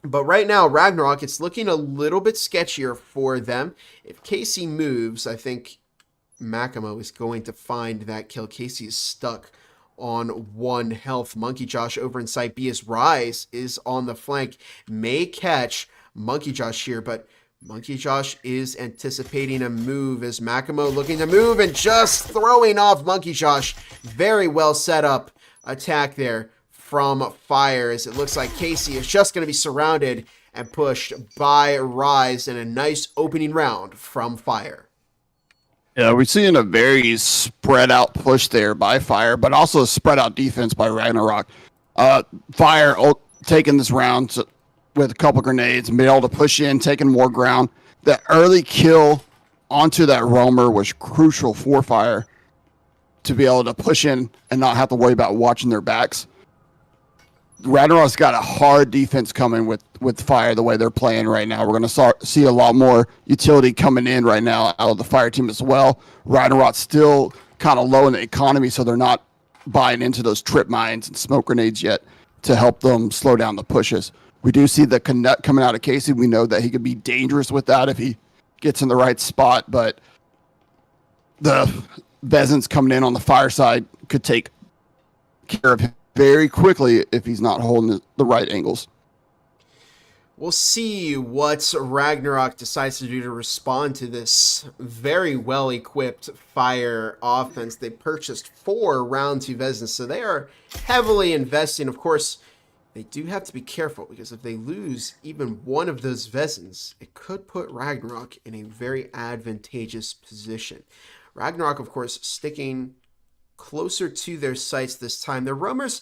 But right now, Ragnarok, it's looking a little bit sketchier for them. If Casey moves, I think Makamo is going to find that kill. Casey is stuck on 1 health. Monkey Josh over in site B as Rise is on the flank. May catch Monkey Josh here, but Monkey Josh is anticipating a move as Makamo looking to move and just throwing off Monkey Josh. Very well set up attack there from Fire, as it looks like Casey is just going to be surrounded and pushed by Rise in a nice opening round from Fire. Yeah, we're seeing a very spread out push there by Fire, but also a spread out defense by Ragnarok. Fire taking this round with a couple grenades and being able to push in, taking more ground. The early kill onto that roamer was crucial for Fire to be able to push in and not have to worry about watching their backs. Ragnarok's got a hard defense coming with Fire the way they're playing right now. We're going to see a lot more utility coming in right now out of the Fire team as well. Ragnarok's still kind of low in the economy, so they're not buying into those trip mines and smoke grenades yet to help them slow down the pushes. We do see the connect coming out of Casey. We know that he could be dangerous with that if he gets in the right spot, but the Vezins coming in on the Fire side could take care of him very quickly if he's not holding the right angles. We'll see what Ragnarok decides to do to respond to this very well-equipped Fire offense. They purchased 4 round 2 Vezins, so they are heavily investing. Of course, they do have to be careful, because if they lose even one of those Vezins, it could put Ragnarok in a very advantageous position. Ragnarok, of course, sticking closer to their sites this time. Their roamers,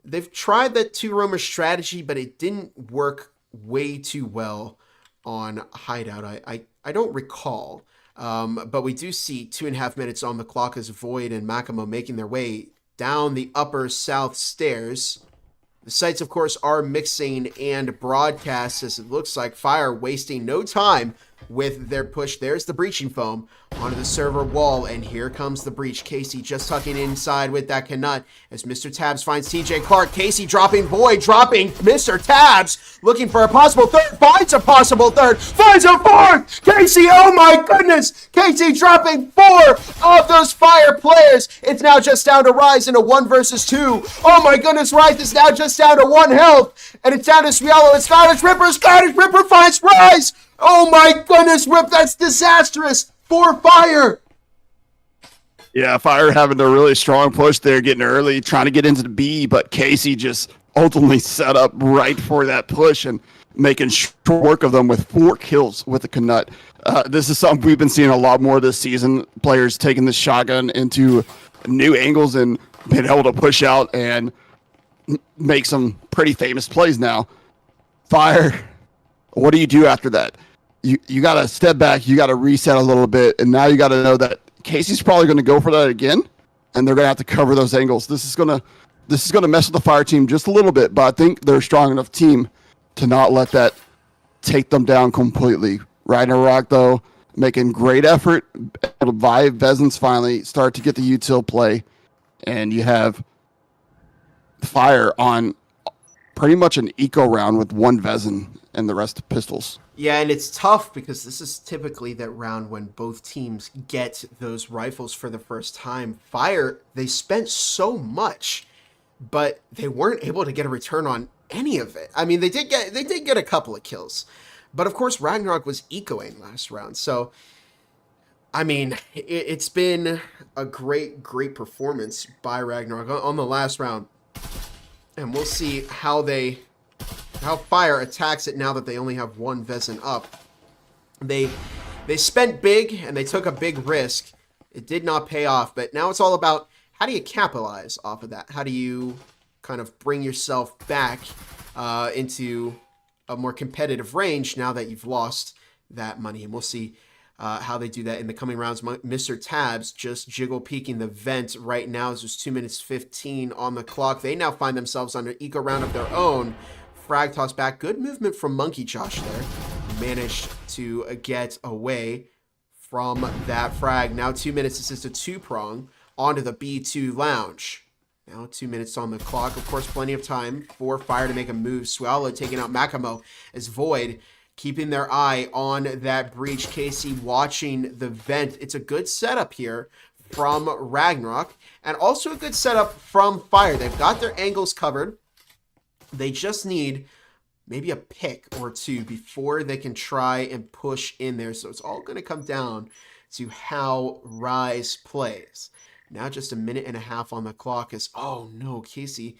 they've tried that 2 roamer strategy, but it didn't work way too well on Hideout. I don't recall, but we do see 2.5 minutes on the clock as Void and Makamo making their way down the upper south stairs. The sites, of course, are mixing and broadcast, as it looks like Fire wasting no time with their push. There's the breaching foam onto the server wall, and here comes the breach. Casey just tucking inside with that Canut as Mr. Tabs finds TJ Clark. Casey dropping Void, dropping Mr. Tabs, looking for a possible third, finds a possible third, finds a fourth! Casey, oh my goodness! Casey dropping 4 of those Fire players. It's now just down to Rise in a 1 versus 2. Oh my goodness, Rise is now just down to 1 health, and it's down to Sviello and Scottish Ripper. Scottish Ripper finds Rise! Oh my goodness, Rip, that's disastrous for Fire. Yeah, Fire having a really strong push there, getting early, trying to get into the B, but Casey just ultimately set up right for that push and making short work of them with 4 kills with the Canut. This is something we've been seeing a lot more this season, players taking the shotgun into new angles and being able to push out and make some pretty famous plays now. Fire, what do you do after that? You got to step back, you got to reset a little bit, and now you got to know that Casey's probably going to go for that again, and they're going to have to cover those angles. This is going to mess with the Fire team just a little bit, but I think they're a strong enough team to not let that take them down completely. Ragnarok, though, making great effort. Vezins finally start to get the util play, and you have Fire on pretty much an eco round with 1 Vezin and the rest pistols. Yeah, and it's tough because this is typically that round when both teams get those rifles for the first time. Fire, they spent so much, but they weren't able to get a return on any of it. I mean, they did get a couple of kills, but of course Ragnarok was ecoing last round. So, I mean, it's been a great performance by Ragnarok on the last round, and we'll see how Fire attacks it now that they only have 1 Vezin up. They spent big and they took a big risk It did not pay off, but now it's all about how do you capitalize off of that? How do you kind of bring yourself back into a more competitive range now that you've lost that money? And we'll see how they do that in the coming rounds. Mr. Tabs just jiggle peeking the vent right now as there's 2 minutes 15 on the clock. They now find themselves on an eco round of their own. Frag toss back. Good movement from Monkey Josh there. Managed to get away from that frag. Now 2 minutes. This is a two-prong onto the B2 lounge. Now 2 minutes on the clock. Of course, plenty of time for Fire to make a move. Swallow taking out Makamo as Void keeping their eye on that breach. Casey watching the vent. It's a good setup here from Ragnarok, and also a good setup from Fire. They've got their angles covered. They just need maybe a pick or two before they can try and push in there. So it's all going to come down to how Rise plays. Now just a minute and a half on the clock is, oh no, Casey.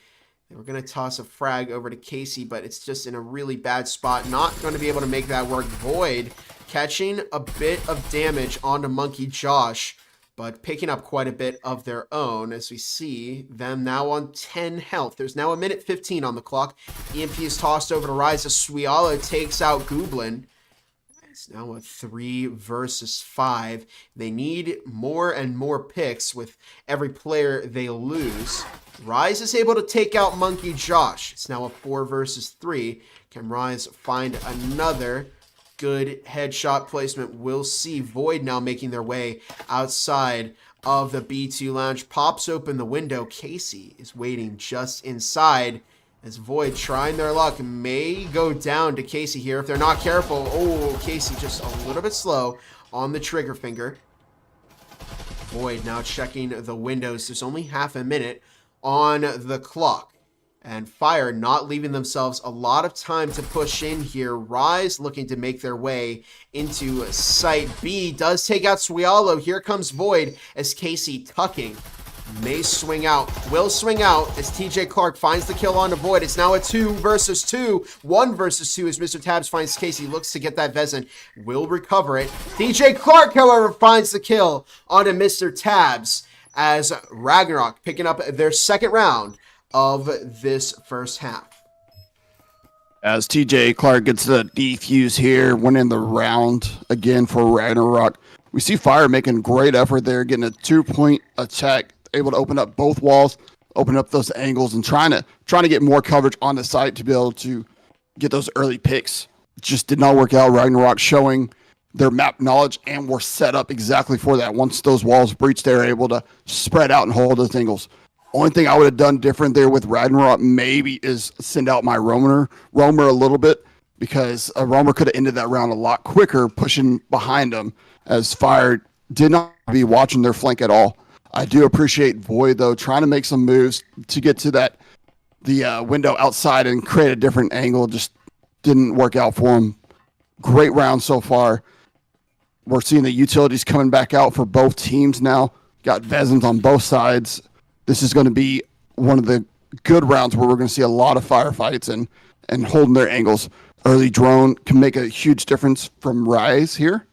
They were going to toss a frag over to Casey, but it's just in a really bad spot. Not going to be able to make that work. Void catching a bit of damage onto Monkey Josh, but picking up quite a bit of their own as we see them now on 10 health. There's now a minute 15 on the clock. EMP is tossed over to Rise as Swiala takes out Goblin. It's now a 3 versus 5. They need more and more picks with every player they lose. Rise is able to take out Monkey Josh. It's now a 4 versus 3. Can Rise find another good headshot placement? We'll see. Void now making their way outside of the B2 lounge. Pops open the window. Casey is waiting just inside as Void trying their luck. May go down to Casey here if they're not careful. Oh, Casey just a little bit slow on the trigger finger. Void now checking the windows. There's only half a minute on the clock. And Fire not leaving themselves a lot of time to push in here. Rise looking to make their way into Site B. Does take out Swialo. Here comes Void as Casey tucking. May swing out. Will swing out as TJ Clark finds the kill onto Void. It's now a 2 versus 2. 1 versus 2 as Mr. Tabs finds Casey. Looks to get that Vezin. Will recover it. TJ Clark, however, finds the kill onto Mr. Tabs as Ragnarok picking up their second round of this first half. As TJ Clark gets the defuse here, winning the round again for Ragnarok. We see Fire making great effort there, getting a 2-point attack, able to open up both walls, open up those angles, and trying to get more coverage on the site to be able to get those early picks. Just did not work out. Ragnarok showing their map knowledge and were set up exactly for that. Once those walls breached, they were able to spread out and hold those angles. Only thing I would have done different there with Ragnarok maybe is send out my roamer a little bit, because a roamer could have ended that round a lot quicker pushing behind them, as Fire did not be watching their flank at all. I do appreciate Void, though, trying to make some moves to get to the window outside and create a different angle. Just didn't work out for him. Great round so far. We're seeing the utilities coming back out for both teams now. Got Vezins on both sides. This is going to be one of the good rounds where we're going to see a lot of firefights and holding their angles. Early drone can make a huge difference from Rise here.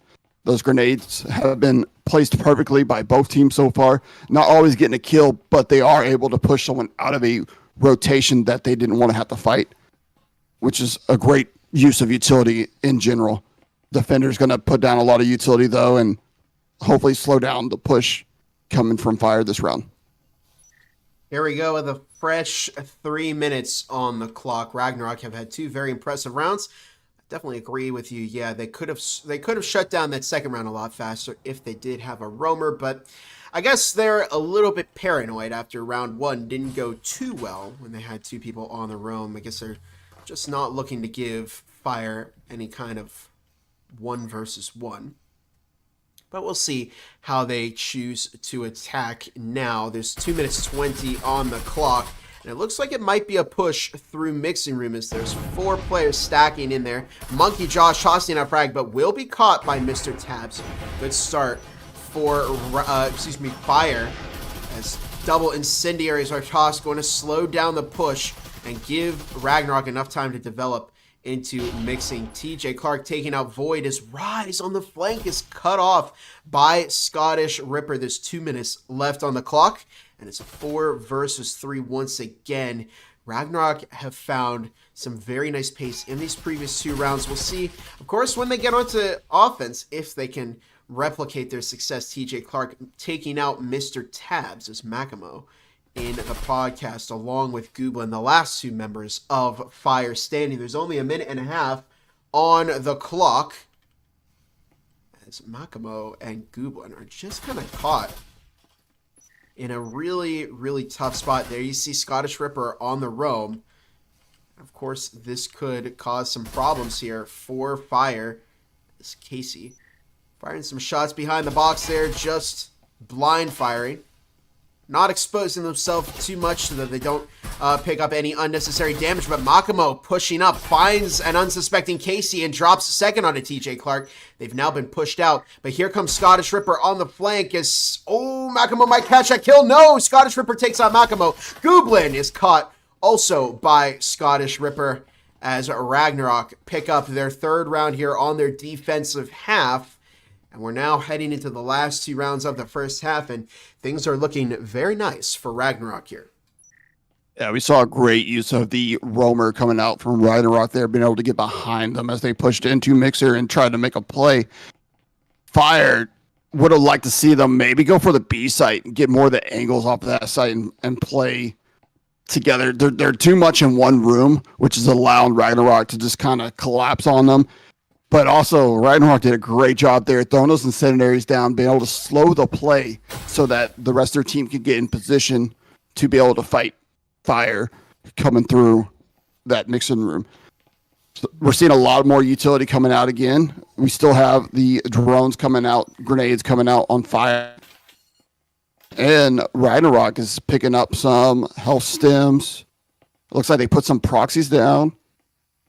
Those grenades have been placed perfectly by both teams so far. Not always getting a kill, but they are able to push someone out of a rotation that they didn't want to have to fight, which is a great use of utility in general. Defender's going to put down a lot of utility, though, and hopefully slow down the push coming from Fire this round. Here we go with a fresh 3 minutes on the clock. Ragnarok have had 2 very impressive rounds. Definitely agree with you. Yeah, they could have shut down that second round a lot faster if they did have a roamer, but I guess they're a little bit paranoid after round 1 didn't go too well when they had 2 people on the roam. I guess they're just not looking to give Fire any kind of 1 versus 1. But we'll see how they choose to attack now. There's 2 minutes 20 on the clock. And it looks like it might be a push through mixing room as there's 4 players stacking in there. Monkey Josh tossing a frag, but will be caught by Mr. Tabs. Good start for, Fire, as double incendiaries are tossed, going to slow down the push and give Ragnarok enough time to develop into mixing. TJ Clark taking out Void as Rise on the flank is cut off by Scottish Ripper. There's 2 minutes left on the clock, and it's a 4 versus 3 once again. Ragnarok have found some very nice pace in these previous 2 rounds. We'll see, of course, when they get onto offense, if they can replicate their success. TJ Clark taking out Mr. Tabs as Makamo in the podcast, along with Gooblin, the last 2 members of Fire standing. There's only a minute and a half on the clock as Makamo and Gooblin are just kind of caught in a really, really tough spot. There you see Scottish Ripper on the roam. Of course, this could cause some problems here for Fire. This Casey firing some shots behind the box there, just blind firing. Not exposing themselves too much so that they don't pick up any unnecessary damage. But Makamo pushing up, finds an unsuspecting Casey and drops a second onto TJ Clark. They've now been pushed out. But here comes Scottish Ripper on the flank as, oh, Makamo might catch that kill. No, Scottish Ripper takes out Makamo. Gooblin is caught also by Scottish Ripper as Ragnarok pick up their 3rd round here on their defensive half. And we're now heading into the last 2 rounds of the first half, and things are looking very nice for Ragnarok here. Yeah, we saw a great use of the roamer coming out from Ragnarok there, being able to get behind them as they pushed into Mixer and tried to make a play. Fire would have liked to see them maybe go for the B site and get more of the angles off of that site and play together. They're too much in one room, which is allowing Ragnarok to just kind of collapse on them. But also, Ragnarok did a great job there, throwing those incendiaries down, being able to slow the play so that the rest of their team could get in position to be able to fight Fire coming through that mixing room. So we're seeing a lot more utility coming out again. We still have the drones coming out, grenades coming out on Fire. And Ragnarok is picking up some health stems. It looks like they put some proxies down.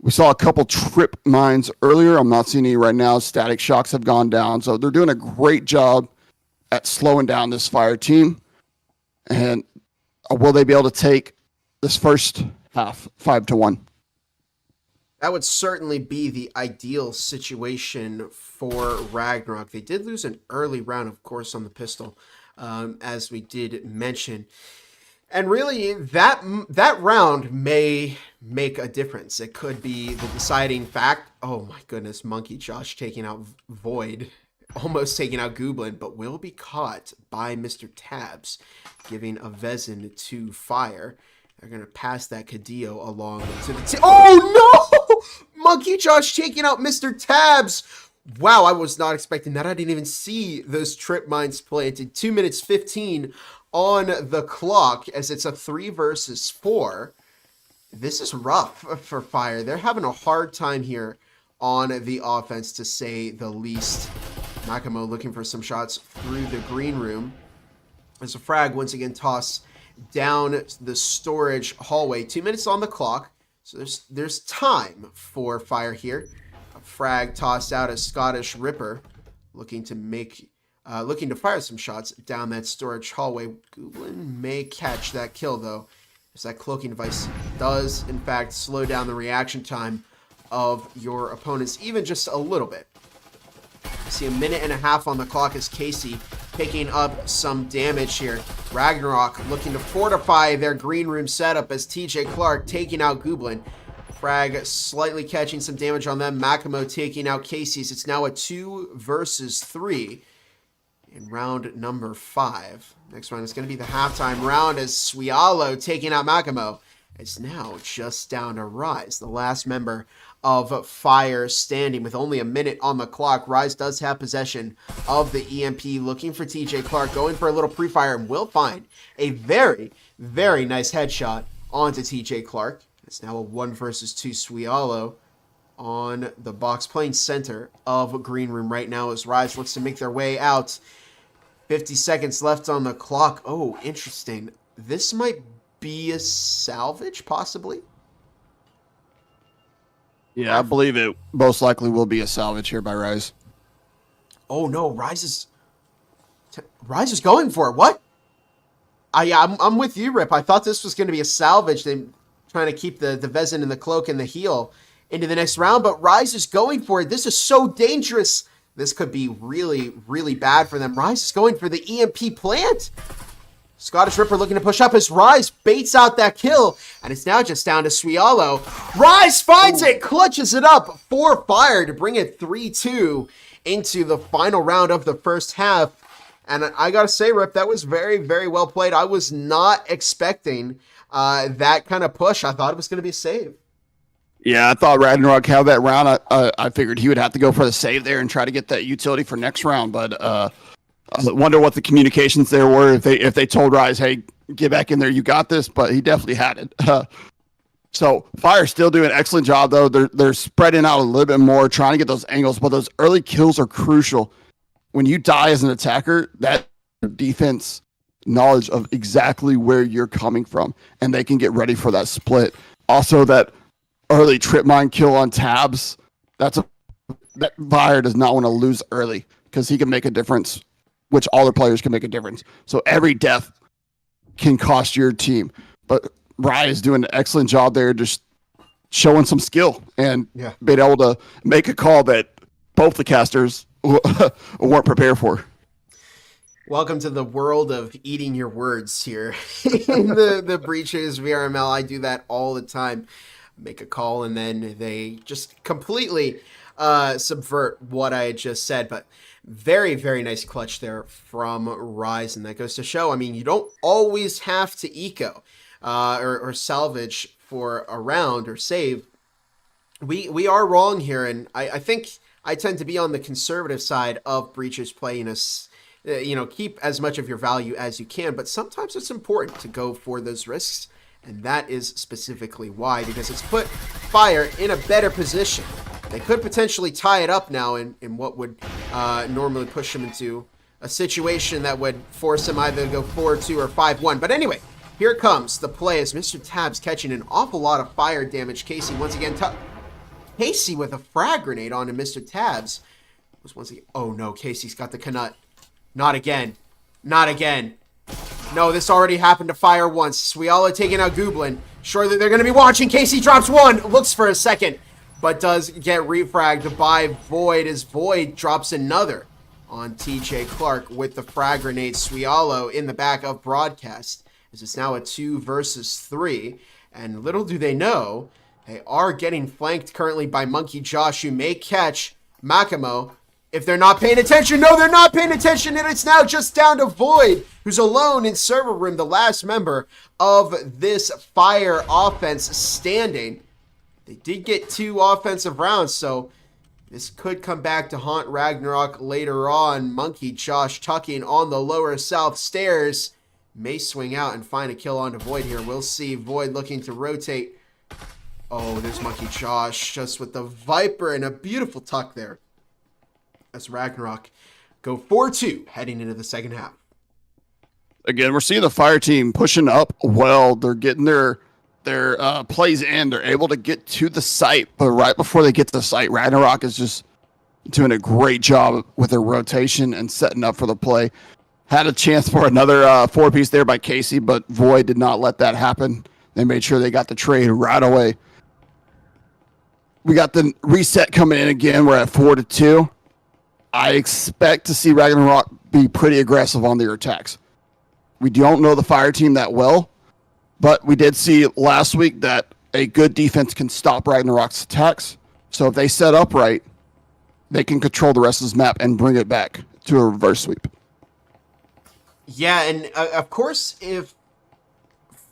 We saw a couple trip mines earlier. I'm not seeing any right now. Static shocks have gone down. So they're doing a great job at slowing down this Fire team. And will they be able to take this first half 5-1? That would certainly be the ideal situation for Ragnarok. They did lose an early round, of course, on the pistol, as we did mention. And really, that round may make a difference. It could be the deciding fact. Oh my goodness, Monkey Josh taking out Void, almost taking out Gooblin, but will be caught by Mr. Tabs, giving a Vezin to Fire. They're going to pass that Cadillo along to the oh no! Monkey Josh taking out Mr. Tabs. Wow, I was not expecting that. I didn't even see those trip mines planted. 2 minutes 15 on the clock as it's a 3 versus 4. This is rough for Fire. They're having a hard time here on the offense, to say the least. Makamo looking for some shots through the green room as a frag once again tossed down the storage hallway. 2 minutes on the clock, so there's time for Fire here. A frag tossed out as Scottish Ripper looking to fire some shots down that storage hallway. Gooblin may catch that kill, though, as that cloaking device does, in fact, slow down the reaction time of your opponents even just a little bit. See a minute and a half on the clock as Casey picking up some damage here. Ragnarok looking to fortify their green room setup as TJ Clark taking out Gooblin. Frag slightly catching some damage on them. Makamo taking out Casey's. It's now a 2 versus 3 in round number 5. Next round is going to be the halftime round as Swialo taking out Makamo. It's now just down to Rise, the last member of Fire standing with only a minute on the clock. Rise does have possession of the EMP, looking for TJ Clark, going for a little pre-fire, and will find a very, very nice headshot onto TJ Clark. It's now a 1 versus 2 Swialo on the box, playing center of green room right now as Rise looks to make their way out. 50 seconds left on the clock. Oh, interesting. This might be a salvage, possibly. Yeah, I believe it most likely will be a salvage here by Rise. Oh no, Rise is going for it. What? I'm with you, Rip. I thought this was going to be a salvage. They trying to keep the Vezin and the cloak and the heal into the next round, but Rise is going for it. This is so dangerous. This could be really, really bad for them. Rise is going for the EMP plant. Scottish Ripper looking to push up as Rise baits out that kill, and it's now just down to Swialo. Rise finds it, clutches it up for Fire to bring it 3-2 into the final round of the first half. And I gotta say, Rip, that was very, very well played. I was not expecting that kind of push. I thought it was going to be a save. Yeah, I thought Ragnarok had that round. I figured he would have to go for the save there and try to get that utility for next round. But I wonder what the communications there were, if they told Rise, hey, get back in there, you got this. But he definitely had it. So Fire's still doing an excellent job, though. They're spreading out a little bit more, trying to get those angles. But those early kills are crucial. When you die as an attacker, that defense knowledge of exactly where you're coming from, and they can get ready for that split. Also, that early trip mine kill on tabs, that Fire does not want to lose early because he can make a difference, which all the players can make a difference. So every death can cost your team. But Rye is doing an excellent job there, just showing some skill and being able to make a call that both the casters weren't prepared for. Welcome to the world of eating your words here in the Breaches VRML. I do that all the time. Make a call and then they just completely subvert what I just said. But very, very nice clutch there from Rise. And that goes to show, I mean, you don't always have to eco or salvage for a round or save. We are wrong here. And I think I tend to be on the conservative side of Breaches playing us. Keep as much of your value as you can, but sometimes it's important to go for those risks, and that is specifically why, because it's put Fire in a better position. They could potentially tie it up now in what would normally push him into a situation that would force him either to go 4-2 or 5-1. But anyway, here comes the play as Mr. Tabs catching an awful lot of fire damage. Casey once again, Casey with a frag grenade onto Mr. Tabs. Was once again, oh no, Casey's got the Knut. Not again. Not again. No, this already happened to Fire once. Swiala taking out Gooblin. Sure that they're going to be watching. Casey drops one. Looks for a second. But does get refragged by Void as Void drops another on TJ Clark with the frag grenade. Swialo in the back of Broadcast. As it's now a 2 versus 3. And little do they know, they are getting flanked currently by Monkey Josh, who may catch Makamo. If they're not paying attention, no, they're not paying attention, and it's now just down to Void, who's alone in server room, the last member of this Fire offense standing. They did get 2 offensive rounds, so this could come back to haunt Ragnarok later on. Monkey Josh tucking on the lower south stairs. May swing out and find a kill onto Void here. We'll see. Void looking to rotate. Oh, there's Monkey Josh just with the Viper and a beautiful tuck there. As Ragnarok go 4-2 heading into the second half. Again, we're seeing the Fire team pushing up well. They're getting their plays in. They're able to get to the site, but right before they get to the site, Ragnarok is just doing a great job with their rotation and setting up for the play. Had a chance for another 4-piece there by Casey, but Void did not let that happen. They made sure they got the trade right away. We got the reset coming in again. We're at 4-2. I expect to see Ragnarok be pretty aggressive on their attacks. We don't know the Fire team that well, but we did see last week that a good defense can stop Ragnarok's attacks. So if they set up right, they can control the rest of this map and bring it back to a reverse sweep. Yeah, and of course, if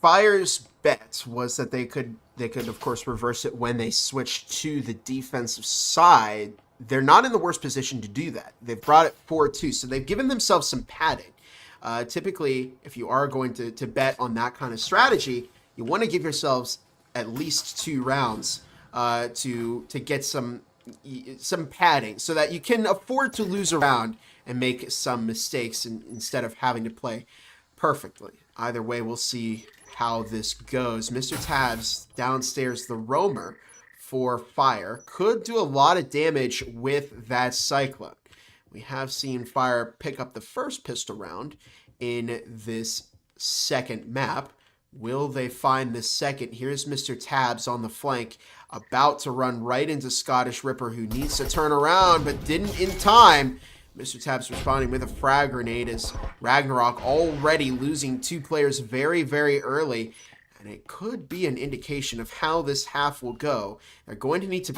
Fire's bet was that they could of course reverse it when they switched to the defensive side, they're not in the worst position to do that. They've brought it 4-2, so they've given themselves some padding. Typically, if you are going to bet on that kind of strategy, you want to give yourselves at least 2 rounds to get some padding so that you can afford to lose a round and make some mistakes instead of having to play perfectly. Either way, we'll see how this goes. Mr. Tabs downstairs, the roamer for Fire, could do a lot of damage with that Cyclone. We have seen Fire pick up the first pistol round in this second map, Will they find the second? Here's Mr. Tabs on the flank, about to run right into Scottish Ripper, who needs to turn around, but didn't in time. Mr. Tabs responding with a frag grenade as Ragnarok already losing 2 players very, very early. And it could be an indication of how this half will go. They're going to need to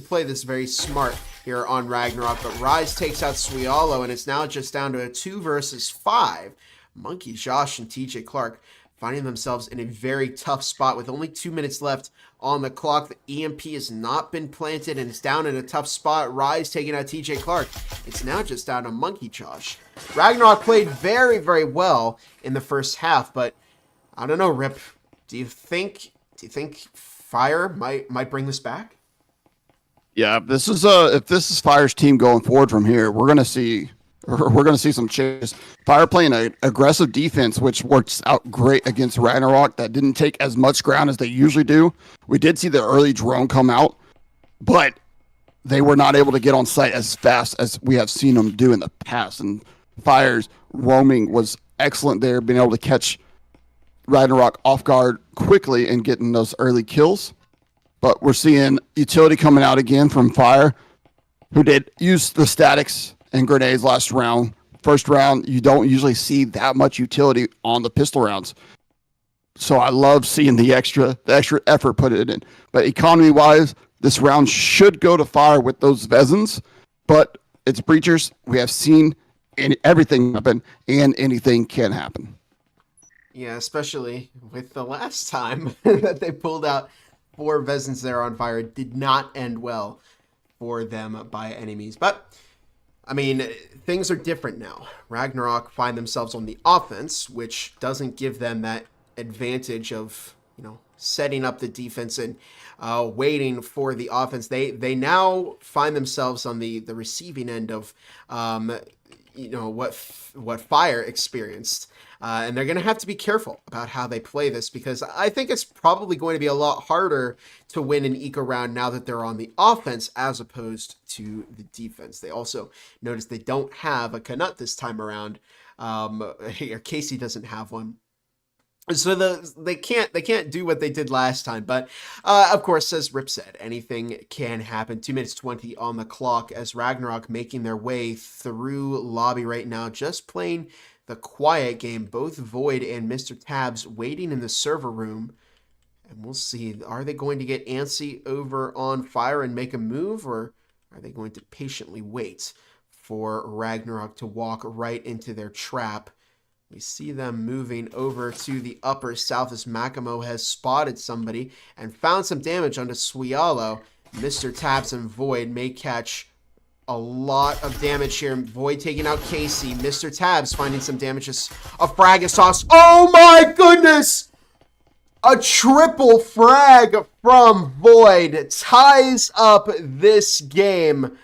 play this very smart here on Ragnarok, but Rise takes out Swialo, and it's now just down to a 2 versus 5. Monkey Josh and TJ Clark finding themselves in a very tough spot with only 2 minutes left on the clock. The EMP has not been planted, and it's down in a tough spot. Rise taking out TJ Clark. It's now just down to Monkey Josh. Ragnarok played very, very well in the first half, but I don't know, Rip. Do you think Fire might bring this back? Yeah, if this is Fire's team going forward from here, we're gonna see some changes. Fire playing an aggressive defense, which works out great against Ragnarok. That didn't take as much ground as they usually do. We did see the early drone come out, but they were not able to get on site as fast as we have seen them do in the past. And Fire's roaming was excellent there, being able to catch Ragnarok off guard quickly and getting those early kills. But we're seeing utility coming out again from Fire, who did use the statics and grenades last round. First round, you don't usually see that much utility on the pistol rounds. So I love seeing the extra effort put it in. But economy-wise, this round should go to Fire with those Vezins. But it's Breachers. We have seen everything happen, and anything can happen. Yeah, especially with the last time that they pulled out 4 Vezins there on Fire. It did not end well for them by any means. But, I mean, things are different now. Ragnarok find themselves on the offense, which doesn't give them that advantage of, setting up the defense and waiting for the offense. They now find themselves on the receiving end of, what Fire experienced. And they're going to have to be careful about how they play this, because I think it's probably going to be a lot harder to win an eco round now that they're on the offense as opposed to the defense. They also notice they don't have a Canut this time around. Casey doesn't have one. So they can't do what they did last time. But of course, as Rip said, anything can happen. 2 minutes 20 on the clock as Ragnarok making their way through lobby right now, just playing the quiet game. Both Void and Mr. Tabs waiting in the server room. And we'll see, are they going to get antsy over on Fire and make a move, or are they going to patiently wait for Ragnarok to walk right into their trap? We see them moving over to the upper south as Makimo has spotted somebody and found some damage onto Swialo. Mr. Tabs and Void may catch a lot of damage here. Void taking out Casey. Mr. Tabs finding some damage as a frag is tossed. Oh my goodness! A triple frag from Void ties up this game.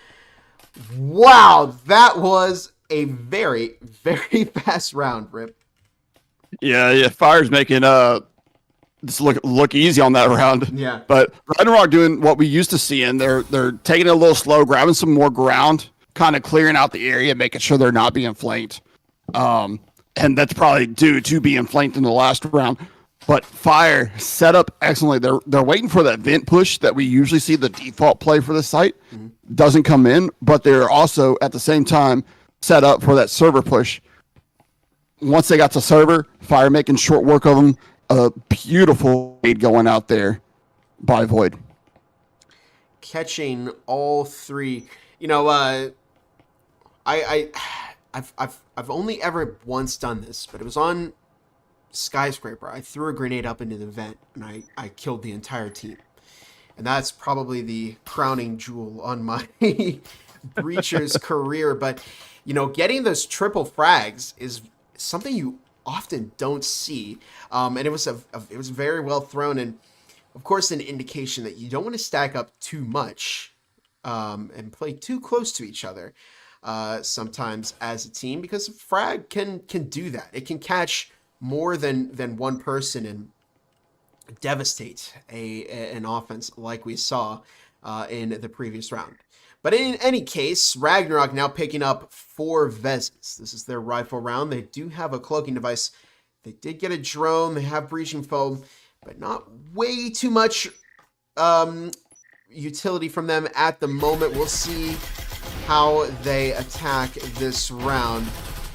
Wow, that was a very, very fast round, Rip. Yeah, Fire's making this look easy on that round. Yeah. But Ragnarok doing what we used to see, and they're taking it a little slow, grabbing some more ground, kind of clearing out the area, making sure they're not being flanked. And that's probably due to being flanked in the last round. But Fire set up excellently. They're waiting for that vent push that we usually see the default play for the site. Mm-hmm. Doesn't come in, but they're also at the same time set up for that server push. Once they got to server, Fire making short work of them. A beautiful raid going out there by Void. Catching all 3. I've only ever once done this, but it was on Skyscraper. I threw a grenade up into the vent and I killed the entire team. And that's probably the crowning jewel on my Breacher's career. But, getting those triple frags is something you often don't see. And it was very well thrown. And, of course, an indication that you don't want to stack up too much and play too close to each other sometimes as a team, because frag can do that. It can catch more than one person and devastate an offense like we saw in the previous round. But in any case, Ragnarok now picking up 4 Vezins. This is their rifle round. They do have a cloaking device They did get a drone. They have breaching foam, but not way too much utility from them at the moment. We'll see how they attack this round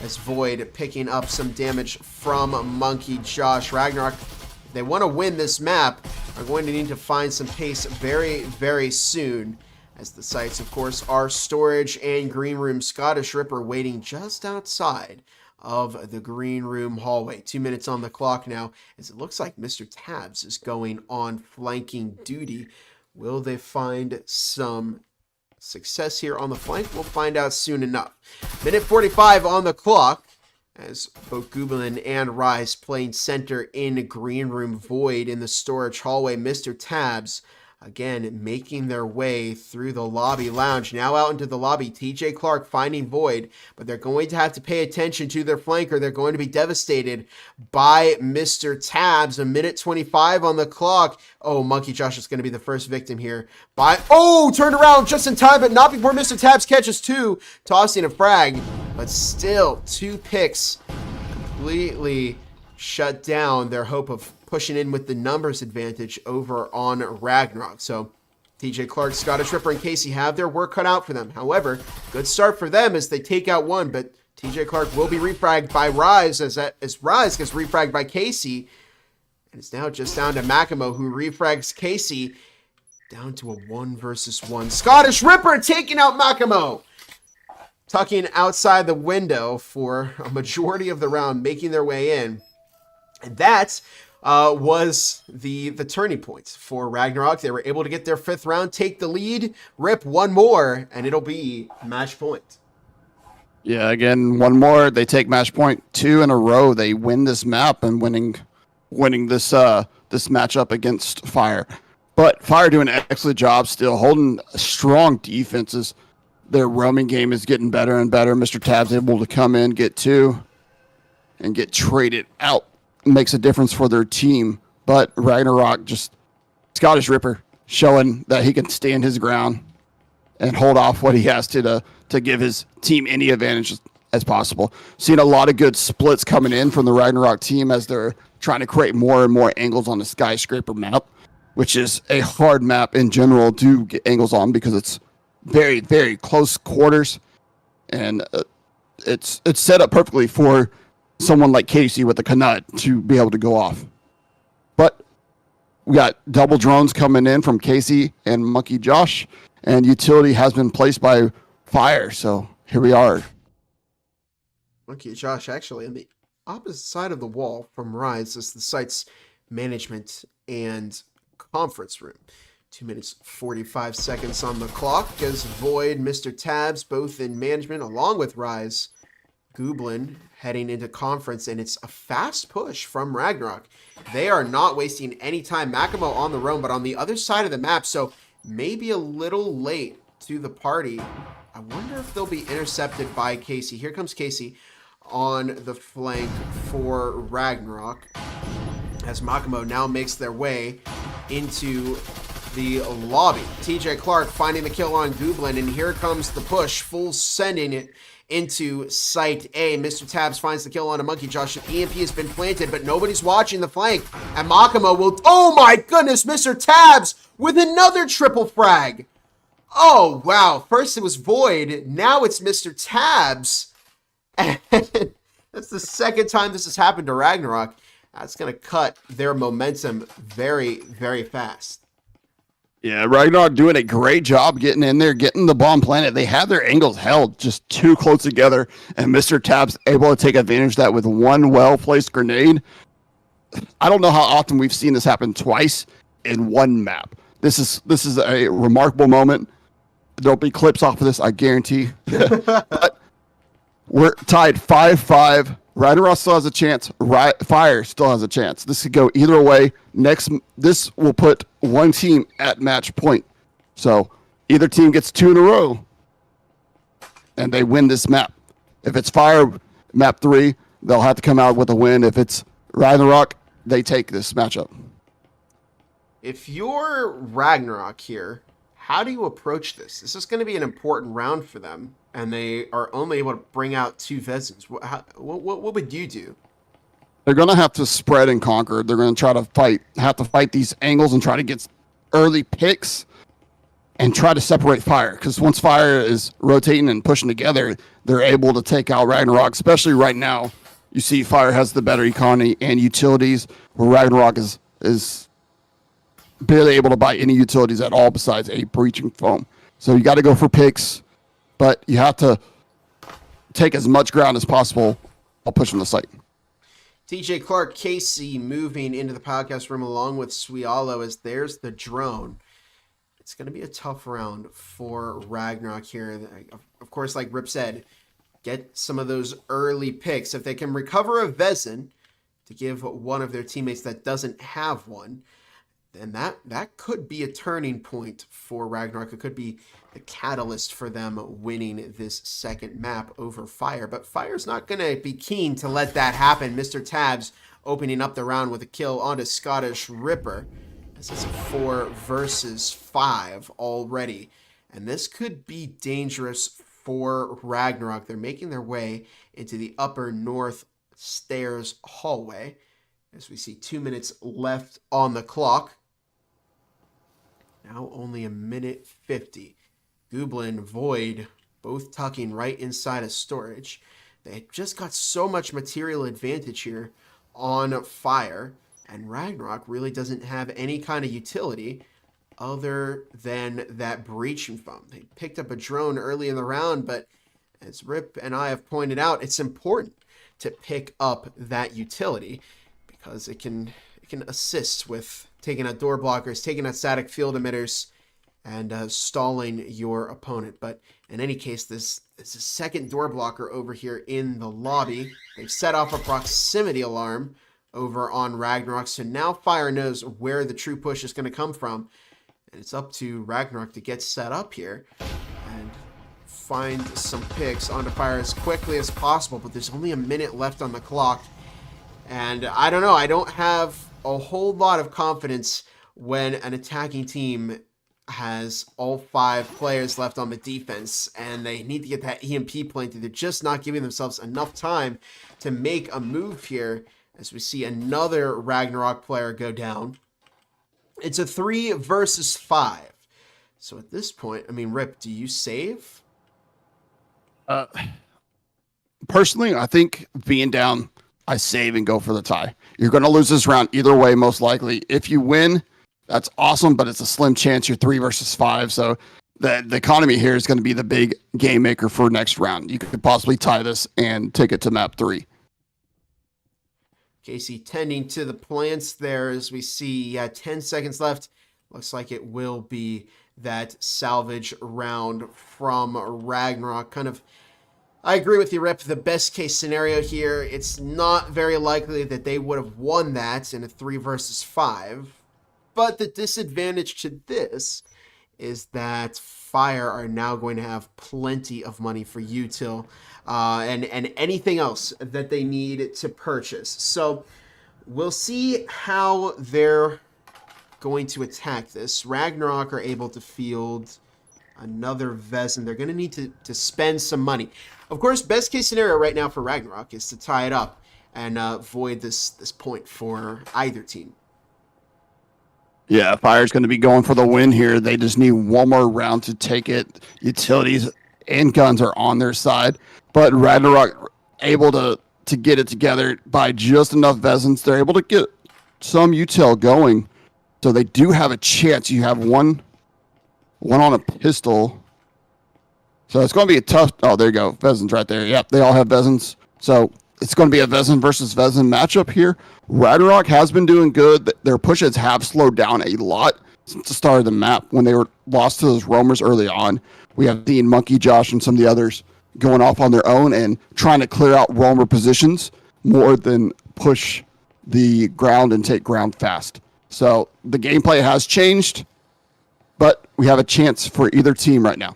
as Void picking up some damage from Monkey Josh. Ragnarok, if they want to win this map, are going to need to find some pace very, very soon, as the sites, of course, are Storage and Green Room. Scottish Ripper waiting just outside of the Green Room hallway. 2 minutes on the clock now, as it looks like Mr. Tabs is going on flanking duty. Will they find some success here on the flank? We'll find out soon enough. Minute 45 on the clock, as both Goblin and Rise playing center in Green Room. Void in the storage hallway. Mr. Tabs again making their way through the lobby lounge. Now out into the lobby. TJ Clark finding Void, but they're going to have to pay attention to their flanker. They're going to be devastated by Mr. Tabs. A minute 25 on the clock. Oh, Monkey Josh is going to be the first victim here. Turned around just in time, but not before Mr. Tabs catches two, tossing a frag. But still, 2 picks completely shut down their hope of pushing in with the numbers advantage over on Ragnarok. So TJ Clark, Scottish Ripper, and Casey have their work cut out for them. However, good start for them as they take out one, but TJ Clark will be refragged by Rise as Rise gets refragged by Casey. And it's now just down to Makimo, who refrags Casey down to a 1 versus 1. Scottish Ripper taking out Makimo, tucking outside the window for a majority of the round, making their way in. And that was the turning point for Ragnarok. They were able to get their 5th round, take the lead, rip one more, and it'll be match point. Yeah, again, one more. They take match point 2 in a row. They win this map and winning this this matchup against Fire. But Fire doing an excellent job still, holding strong defenses. Their roaming game is getting better and better. Mr. Tab's able to come in, get 2, and get traded out. Makes a difference for their team. But Ragnarok, just Scottish Ripper, showing that he can stand his ground and hold off what he has to give his team any advantage as possible. Seeing a lot of good splits coming in from the Ragnarok team as they're trying to create more and more angles on the Skyscraper map, which is a hard map in general to get angles on because it's very, very close quarters, and it's set up perfectly for someone like Casey with a Canut to be able to go off. But we got double drones coming in from Casey and Monkey Josh, and utility has been placed by Fire, so here we are. Monkey Josh actually on the opposite side of the wall from Rise is the site's management and conference room. 2 minutes 45 seconds on the clock as Void, Mr. Tabs, both in management along with Rise. Goblin heading into conference, and it's a fast push from Ragnarok. They are not wasting any time. Makimo on the roam, but on the other side of the map, so maybe a little late to the party. I wonder if they'll be intercepted by Casey. Here comes Casey on the flank for Ragnarok as Makimo now makes their way into the lobby. TJ Clark finding the kill on Goblin, and here comes the push, full sending it into Site A. Mr. Tabs finds the kill on a Monkey Josh. EMP has been planted, but nobody's watching the flank. And Makimo will... Oh my goodness, Mr. Tabs with another triple frag. Oh, wow. First it was Void. Now it's Mr. Tabs. And that's the second time this has happened to Ragnarok. That's going to cut their momentum very, very fast. Yeah, Ragnarok doing a great job getting in there, getting the bomb planted. They have their angles held just too close together, and Mr. Tab's able to take advantage of that with one well-placed grenade. I don't know how often we've seen this happen twice in one map. This is a remarkable moment. There'll be clips off of this, I guarantee. But we're tied 5-5. Ragnarok still has a chance. Fire still has a chance. This could go either way. This will put one team at match point. So either team gets 2 in a row, and they win this map. If it's Fire, map 3, they'll have to come out with a win. If it's Ragnarok, they take this matchup. If you're Ragnarok here, how do you approach this? This is going to be an important round for them, and they are only able to bring out 2 Vezins. What would you do? They're going to have to spread and conquer. They're going to have to fight these angles and try to get early picks and try to separate Fire. Because once Fire is rotating and pushing together, they're able to take out Ragnarok, especially right now. You see Fire has the better economy and utilities, where Ragnarok is barely able to buy any utilities at all besides a breaching foam. So you got to go for picks, but you have to take as much ground as possible while pushing the site. TJ Clark, Casey moving into the podcast room along with Swialo as there's the drone. It's going to be a tough round for Ragnarok here. Of course, like Rip said, get some of those early picks. If they can recover a Vezin to give one of their teammates that doesn't have one, then that could be a turning point for Ragnarok. It could be the catalyst for them winning this second map over Fire. But Fire's not going to be keen to let that happen. Mr. Tabs opening up the round with a kill onto Scottish Ripper. This is a 4 versus 5 already. And this could be dangerous for Ragnarok. They're making their way into the upper north stairs hallway. As we see 2 minutes left on the clock. Now only a minute 50. Gooblin, Void, both tucking right inside of storage. They just got so much material advantage here on Fire. And Ragnarok really doesn't have any kind of utility other than that breaching foam. They picked up a drone early in the round, but as Rip and I have pointed out, it's important to pick up that utility because it can assist with taking out door blockers, taking out static field emitters, and stalling your opponent. But in any case, this is a second door blocker over here in the lobby. They've set off a proximity alarm over on Ragnarok, so now Fire knows where the true push is going to come from, and it's up to Ragnarok to get set up here and find some picks onto Fire as quickly as possible. But there's only a minute left on the clock, and I don't know, I don't have a whole lot of confidence when an attacking team has all 5 players left on the defense and they need to get that EMP planted. They're just not giving themselves enough time to make a move here as we see another Ragnarok player go down. It's a 3 versus 5. So at this point, I mean, Rip, do you save? Personally, I think being down, I save and go for the tie. You're going to lose this round either way, most likely. If you win, that's awesome, but it's a slim chance you're 3 versus 5. So the economy here is going to be the big game maker for next round. You could possibly tie this and take it to map 3. Casey tending to the plants there as we see 10 seconds left. Looks like it will be that salvage round from Ragnarok. I agree with you, Rip. The best case scenario here, it's not very likely that they would have won that in a 3 versus 5. But the disadvantage to this is that Fire are now going to have plenty of money for util and anything else that they need to purchase. So we'll see how they're going to attack this. Ragnarok are able to field another Vezin. They're going to need to spend some money. Of course, best case scenario right now for Ragnarok is to tie it up and void this point for either team. Yeah, Fire's going to be going for the win here. They just need one more round to take it. Utilities and guns are on their side, but Ragnarok able to get it together by just enough Vezins. They're able to get some util going, so they do have a chance. You have one on a pistol, so it's going to be a tough. Oh, there you go, Vezins right there. Yep, they all have Vezins, so it's going to be a Vezin versus Vezin matchup here. Ragnarok has been doing good. Their pushes have slowed down a lot since the start of the map when they were lost to those roamers early on. We have seen Monkey Josh and some of the others going off on their own and trying to clear out roamer positions more than push the ground and take ground fast. So the gameplay has changed, but we have a chance for either team right now.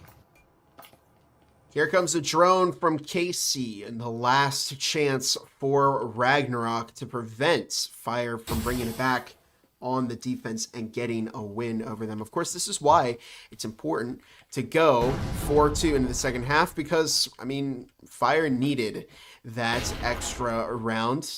Here comes a drone from Casey, and the last chance for Ragnarok to prevent Fire from bringing it back on the defense and getting a win over them. Of course, this is why it's important to go 4-2 into the second half because, I mean, Fire needed that extra round.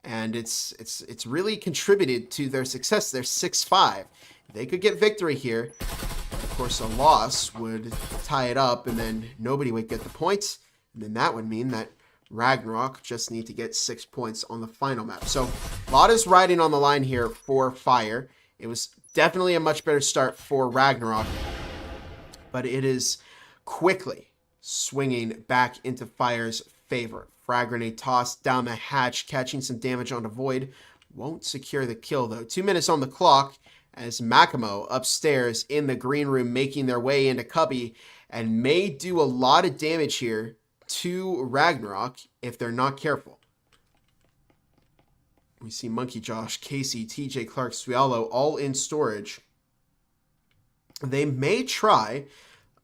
and it's really contributed to their success. They're 6-5. They could get victory here. Of course, a loss would tie it up, and then nobody would get the points, and then that would mean that Ragnarok just need to get 6 points on the final map. So a lot is riding on the line here for Fire. It was definitely a much better start for Ragnarok, but it is quickly swinging back into Fire's favor. Frag grenade tossed down the hatch, catching some damage on the Void. Won't secure the kill, though. 2 minutes on the clock as Makimo upstairs in the green room making their way into Cubby and may do a lot of damage here to Ragnarok if they're not careful. We see Monkey Josh, Casey, TJ Clark, Suyalo all in storage. They may try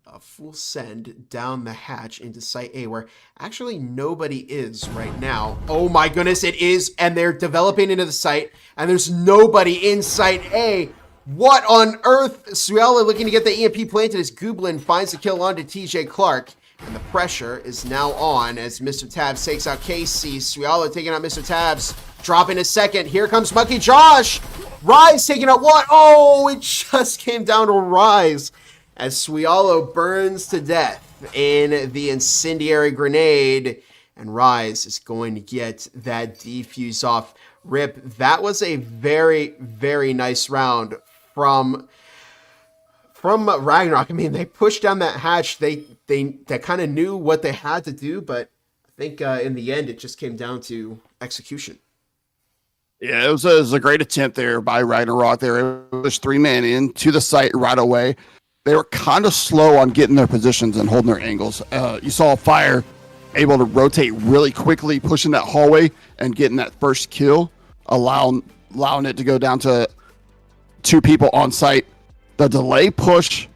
a full send down the hatch into Site A, where actually nobody is right now. Oh my goodness, it is, and they're developing into the site, and there's nobody in Site A. What on earth? Suyalo looking to get the EMP planted as Gooblin finds the kill onto TJ Clark. And the pressure is now on as Mr. Tabs takes out Casey. Suyalo taking out Mr. Tabs. Dropping a second. Here comes Monkey Josh. Rise taking out what? Oh, it just came down to Rise as Suyalo burns to death in the incendiary grenade. And Rise is going to get that defuse off. Rip, that was a very, very nice round from Ragnarok. I mean, they pushed down that hatch. They kind of knew what they had to do, but I think in the end, it just came down to execution. Yeah, it was a great attempt there by Ragnarok. They were able to push 3-man in to the site right away. They were kind of slow on getting their positions and holding their angles. You saw Fire able to rotate really quickly, pushing that hallway and getting that first kill, allowing it to go down to 2 people on site. The delay push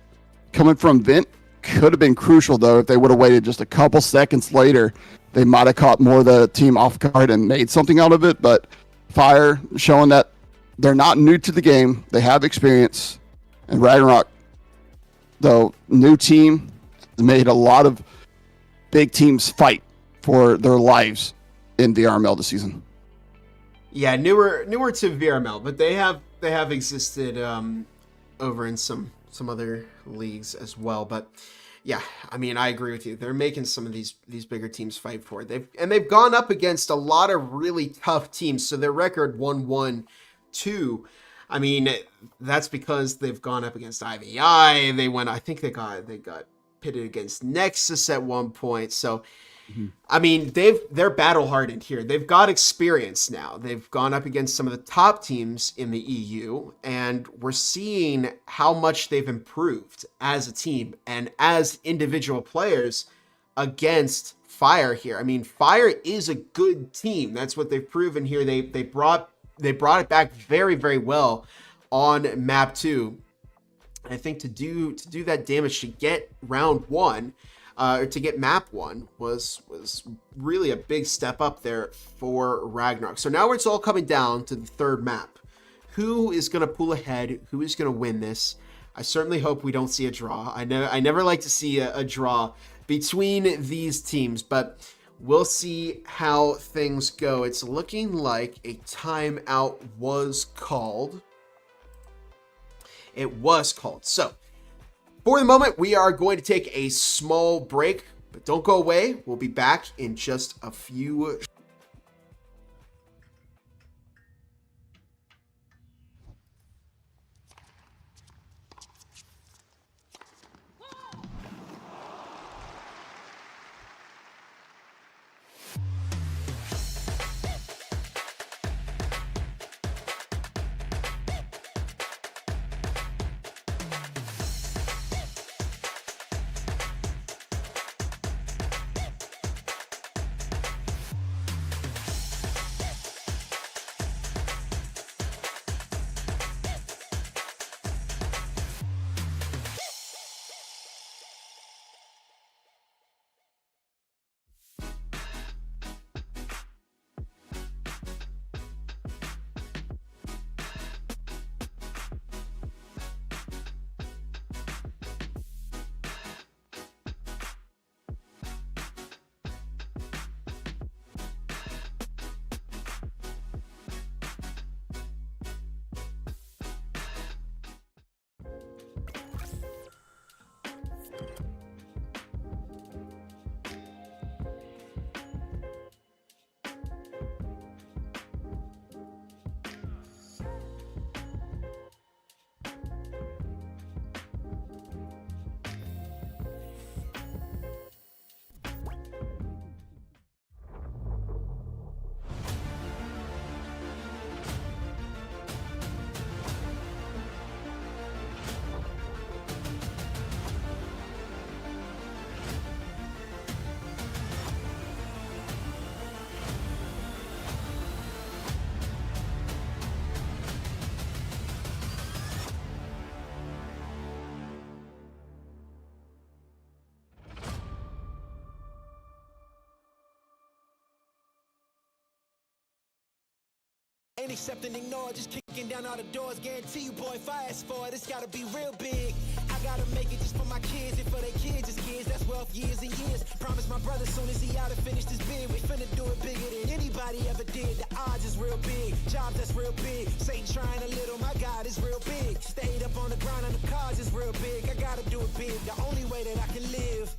coming from Vent could have been crucial, though. If they would have waited just a couple seconds later, they might have caught more of the team off guard and made something out of it. But Fire showing that they're not new to the game. They have experience. And Ragnarok, though, new team, made a lot of big teams fight for their lives in VRML this season. Yeah, newer to VRML, but they have existed over in some other leagues as well. But yeah, I mean, I agree with you. They're making some of these bigger teams fight for it. They've gone up against a lot of really tough teams. So their record 1-1-2. I mean, that's because they've gone up against IVI. I think they got pitted against Nexus at one point. So I mean, they're battle hardened here. They've got experience now. They've gone up against some of the top teams in the EU, and we're seeing how much they've improved as a team and as individual players against Fire here. I mean, Fire is a good team. That's what they've proven here. They brought it back very, very well on map 2. I think to do that damage to get round 1. Or to get map 1 was really a big step up there for Ragnarok. So now it's all coming down to the third map. Who is going to pull ahead? Who is going to win this? I certainly hope we don't see a draw. I never like to see a draw between these teams, but we'll see how things go. It's looking like a timeout was called. It was called. So for the moment, we are going to take a small break, but don't go away. We'll be back in just a few. Ain't accepting, ignore, just kicking down all the doors. Guarantee you, boy, if I ask for it, it's gotta be real big. I gotta make it just for my kids and for their kids, as kids. That's wealth, years and years. Promise my brother soon as he out and finish this bid, we finna do it bigger than anybody ever did. The odds is real big, jobs that's real big. Satan trying a little, my God is real big. Stayed up on the grind on the cars is real big. I gotta do it big, the only way that I can live.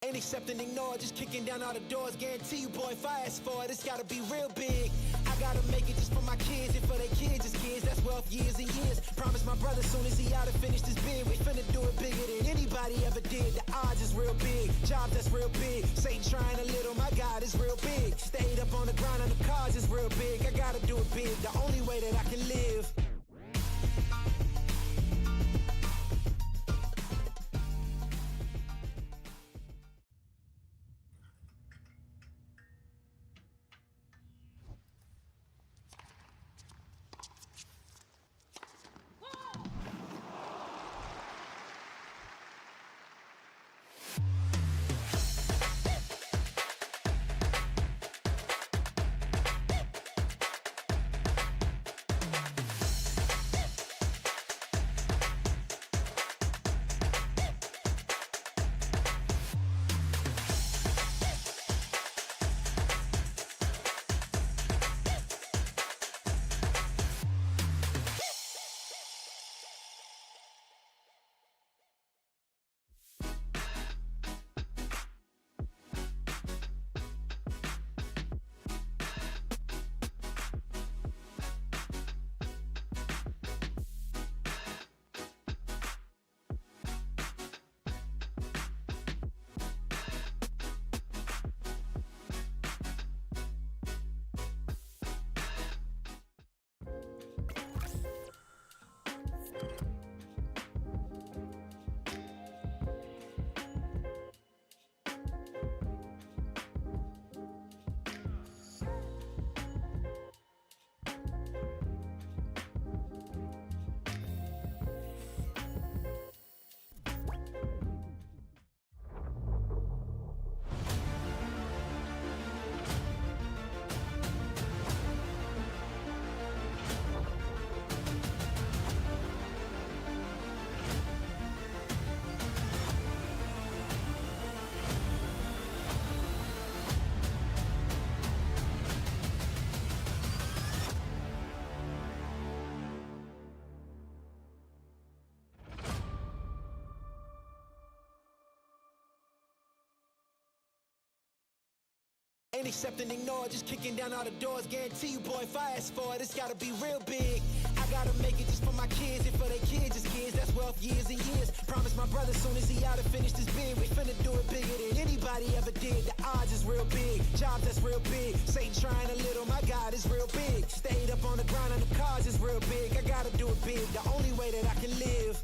Ain't accepting, ignore, just kicking down all the doors. Guarantee you, boy, if I ask for it, it's gotta be real big. I gotta make it just for my kids and for their kids, as kids. That's wealth, years and years. Promise my brother soon as he out and finish this bid, we finna do it bigger than anybody ever did. The odds is real big, jobs that's real big. Satan trying a little, my God is real big. Stayed up on the grind on the cars is real big. I gotta do it big, the only way that I can live. Ain't accept and ignore, just kicking down all the doors. Guarantee you, boy, if I ask for it, it's gotta be real big. I gotta make it just for my kids and for their kids, just kids. That's wealth years and years. Promise my brother soon as he out to finish this bid, we finna do it bigger than anybody ever did. The odds is real big, jobs that's real big. Satan trying a little, my God is real big. Stayed up on the grind on the cars is real big. I gotta do it big, the only way that I can live.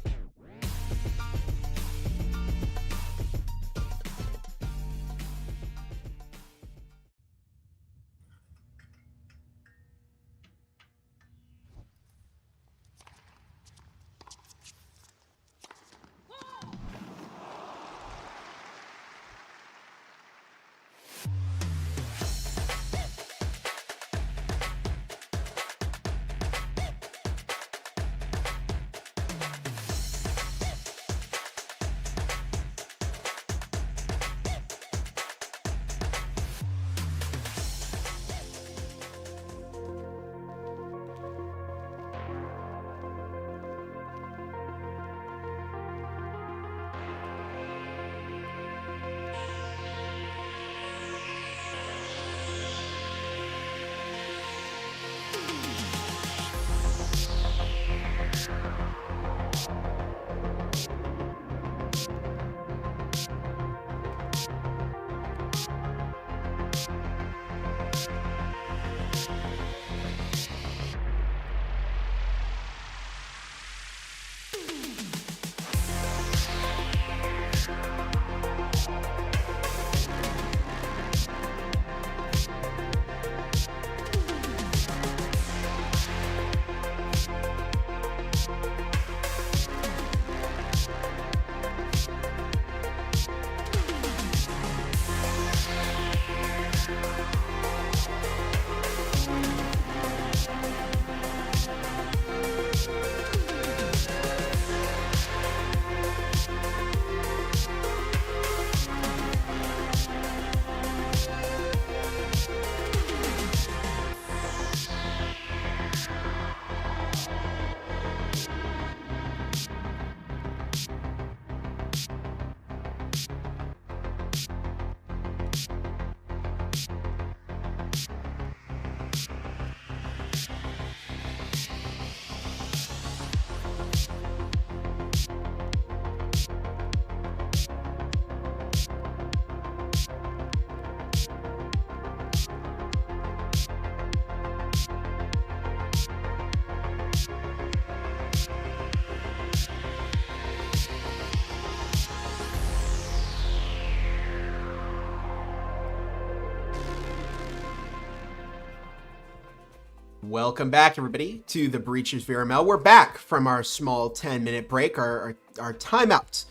Welcome back, everybody, to the Breachers VRML. We're back from our small 10-minute break, our timeout,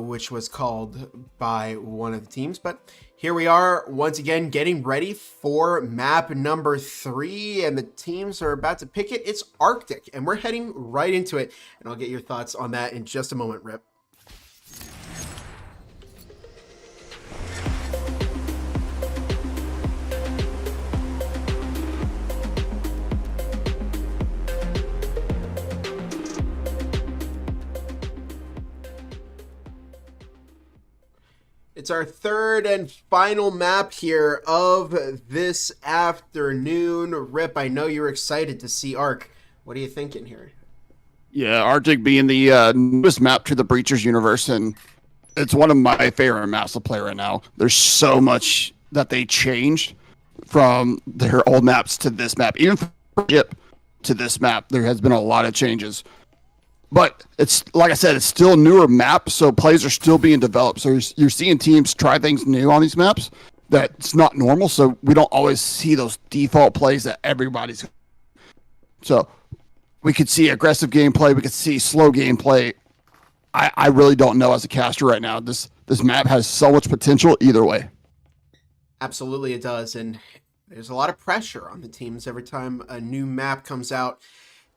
which was called by one of the teams. But here we are once again getting ready for map number 3, and the teams are about to pick it. It's Arctic, and we're heading right into it, and I'll get your thoughts on that in just a moment, Rip. It's our third and final map here of this afternoon. Rip, I know you're excited to see Arc. What are you thinking here? Yeah, Arctic being the newest map to the Breachers universe, and it's one of my favorite maps to play right now. There's so much that they changed from their old maps to this map. Even from Ship to this map, there has been a lot of changes. But it's like I said, it's still a newer map, so plays are still being developed. So you're seeing teams try things new on these maps that's not normal. So we don't always see those default plays that everybody's. So we could see aggressive gameplay, we could see slow gameplay. I really don't know as a caster right now. This map has so much potential either way. Absolutely, it does, and there's a lot of pressure on the teams every time a new map comes out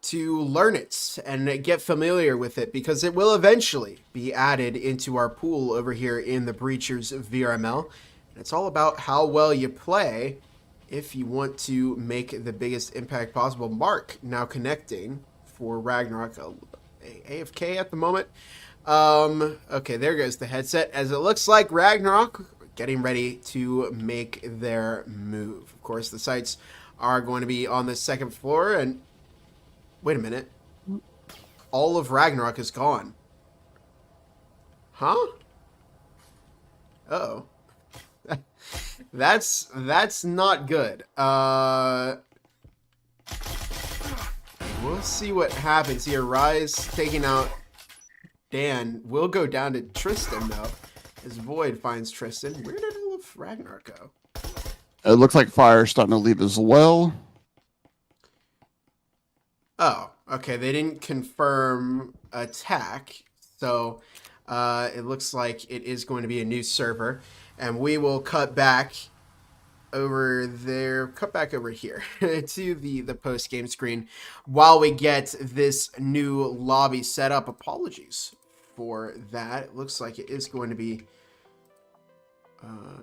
to learn it and get familiar with it, because it will eventually be added into our pool over here in the Breachers VRML. And it's all about how well you play if you want to make the biggest impact possible. Mark now connecting for Ragnarok, AFK at the moment. Okay, there goes the headset, as it looks like Ragnarok getting ready to make their move. Of course, the sites are going to be on the second floor, and wait a minute. All of Ragnarok is gone. Huh? Uh-oh. That's not good. We'll see what happens here. Rise taking out Dan. Will go down to Tristan, though, as Void finds Tristan. Where did all of Ragnarok go? It looks like Fire's starting to leave as well. Oh, okay. They didn't confirm attack, so it looks like it is going to be a new server. And we will cut back over there, cut back over here to the post-game screen while we get this new lobby set up. Apologies for that. It looks like it is going to be a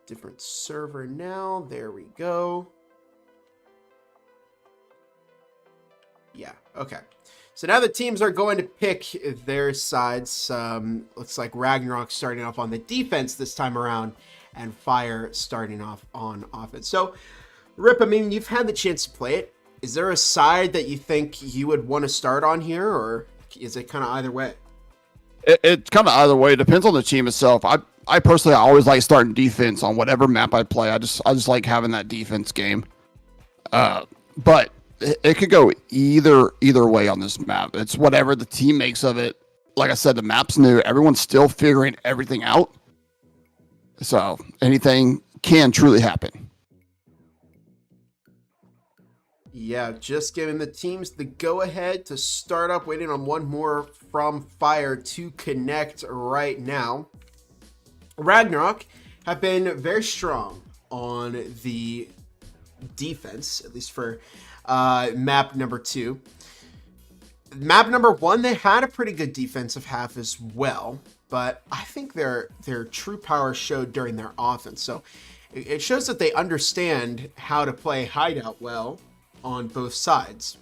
different server now. There we go. Yeah, okay. So now the teams are going to pick their sides. Looks like Ragnarok starting off on the defense this time around, and Fire starting off on offense. So, Rip, I mean, you've had the chance to play it. Is there a side that you think you would want to start on here, or is it kind of either way? It's kind of either way. It depends on the team itself. I personally always like starting defense on whatever map I play. I just like having that defense game. But it could go either way on this map. It's whatever the team makes of it. Like I said, the map's new. Everyone's still figuring everything out. So anything can truly happen. Yeah, just giving the teams the go-ahead to start up, waiting on one more from Fire to connect right now. Ragnarok have been very strong on the defense, at least for map number 2. Map number 1, they had a pretty good defensive half as well, but I think their true power showed during their offense. So it shows that they understand how to play Hideout well on both sides.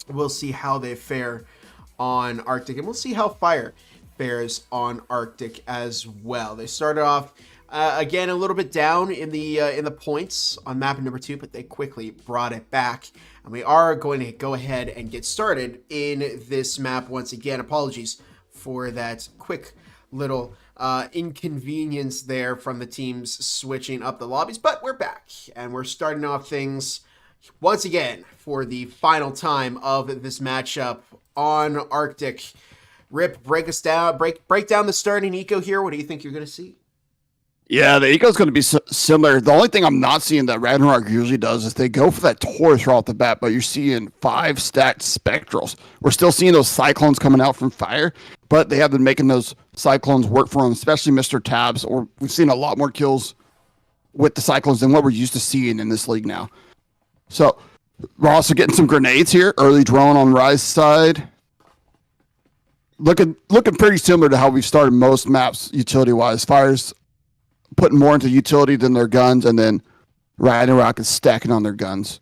We'll see how they fare on Arctic, and we'll see how Fire fares on Arctic as well. They started off again a little bit down in the points on map number 2, but they quickly brought it back, and we are going to go ahead and get started in this map once again. Apologies for that quick little inconvenience there from the teams switching up the lobbies, but we're back and we're starting off things once again for the final time of this matchup on Arctic. Rip, break us down, break down the starting eco here. What do you think you're going to see? Yeah, the eco is going to be similar. The only thing I'm not seeing that Ragnarok usually does is they go for that Taurus right off the bat, but you're seeing 5 stacked Spectrals. We're still seeing those Cyclones coming out from Fire, but they have been making those Cyclones work for them, especially Mr. Tabs, or we've seen a lot more kills with the Cyclones than what we're used to seeing in this league now. So we're also getting some grenades here, early drone on Rise side. Looking pretty similar to how we've started most maps utility-wise. Fire's putting more into utility than their guns, and then Ragnarok is stacking on their guns.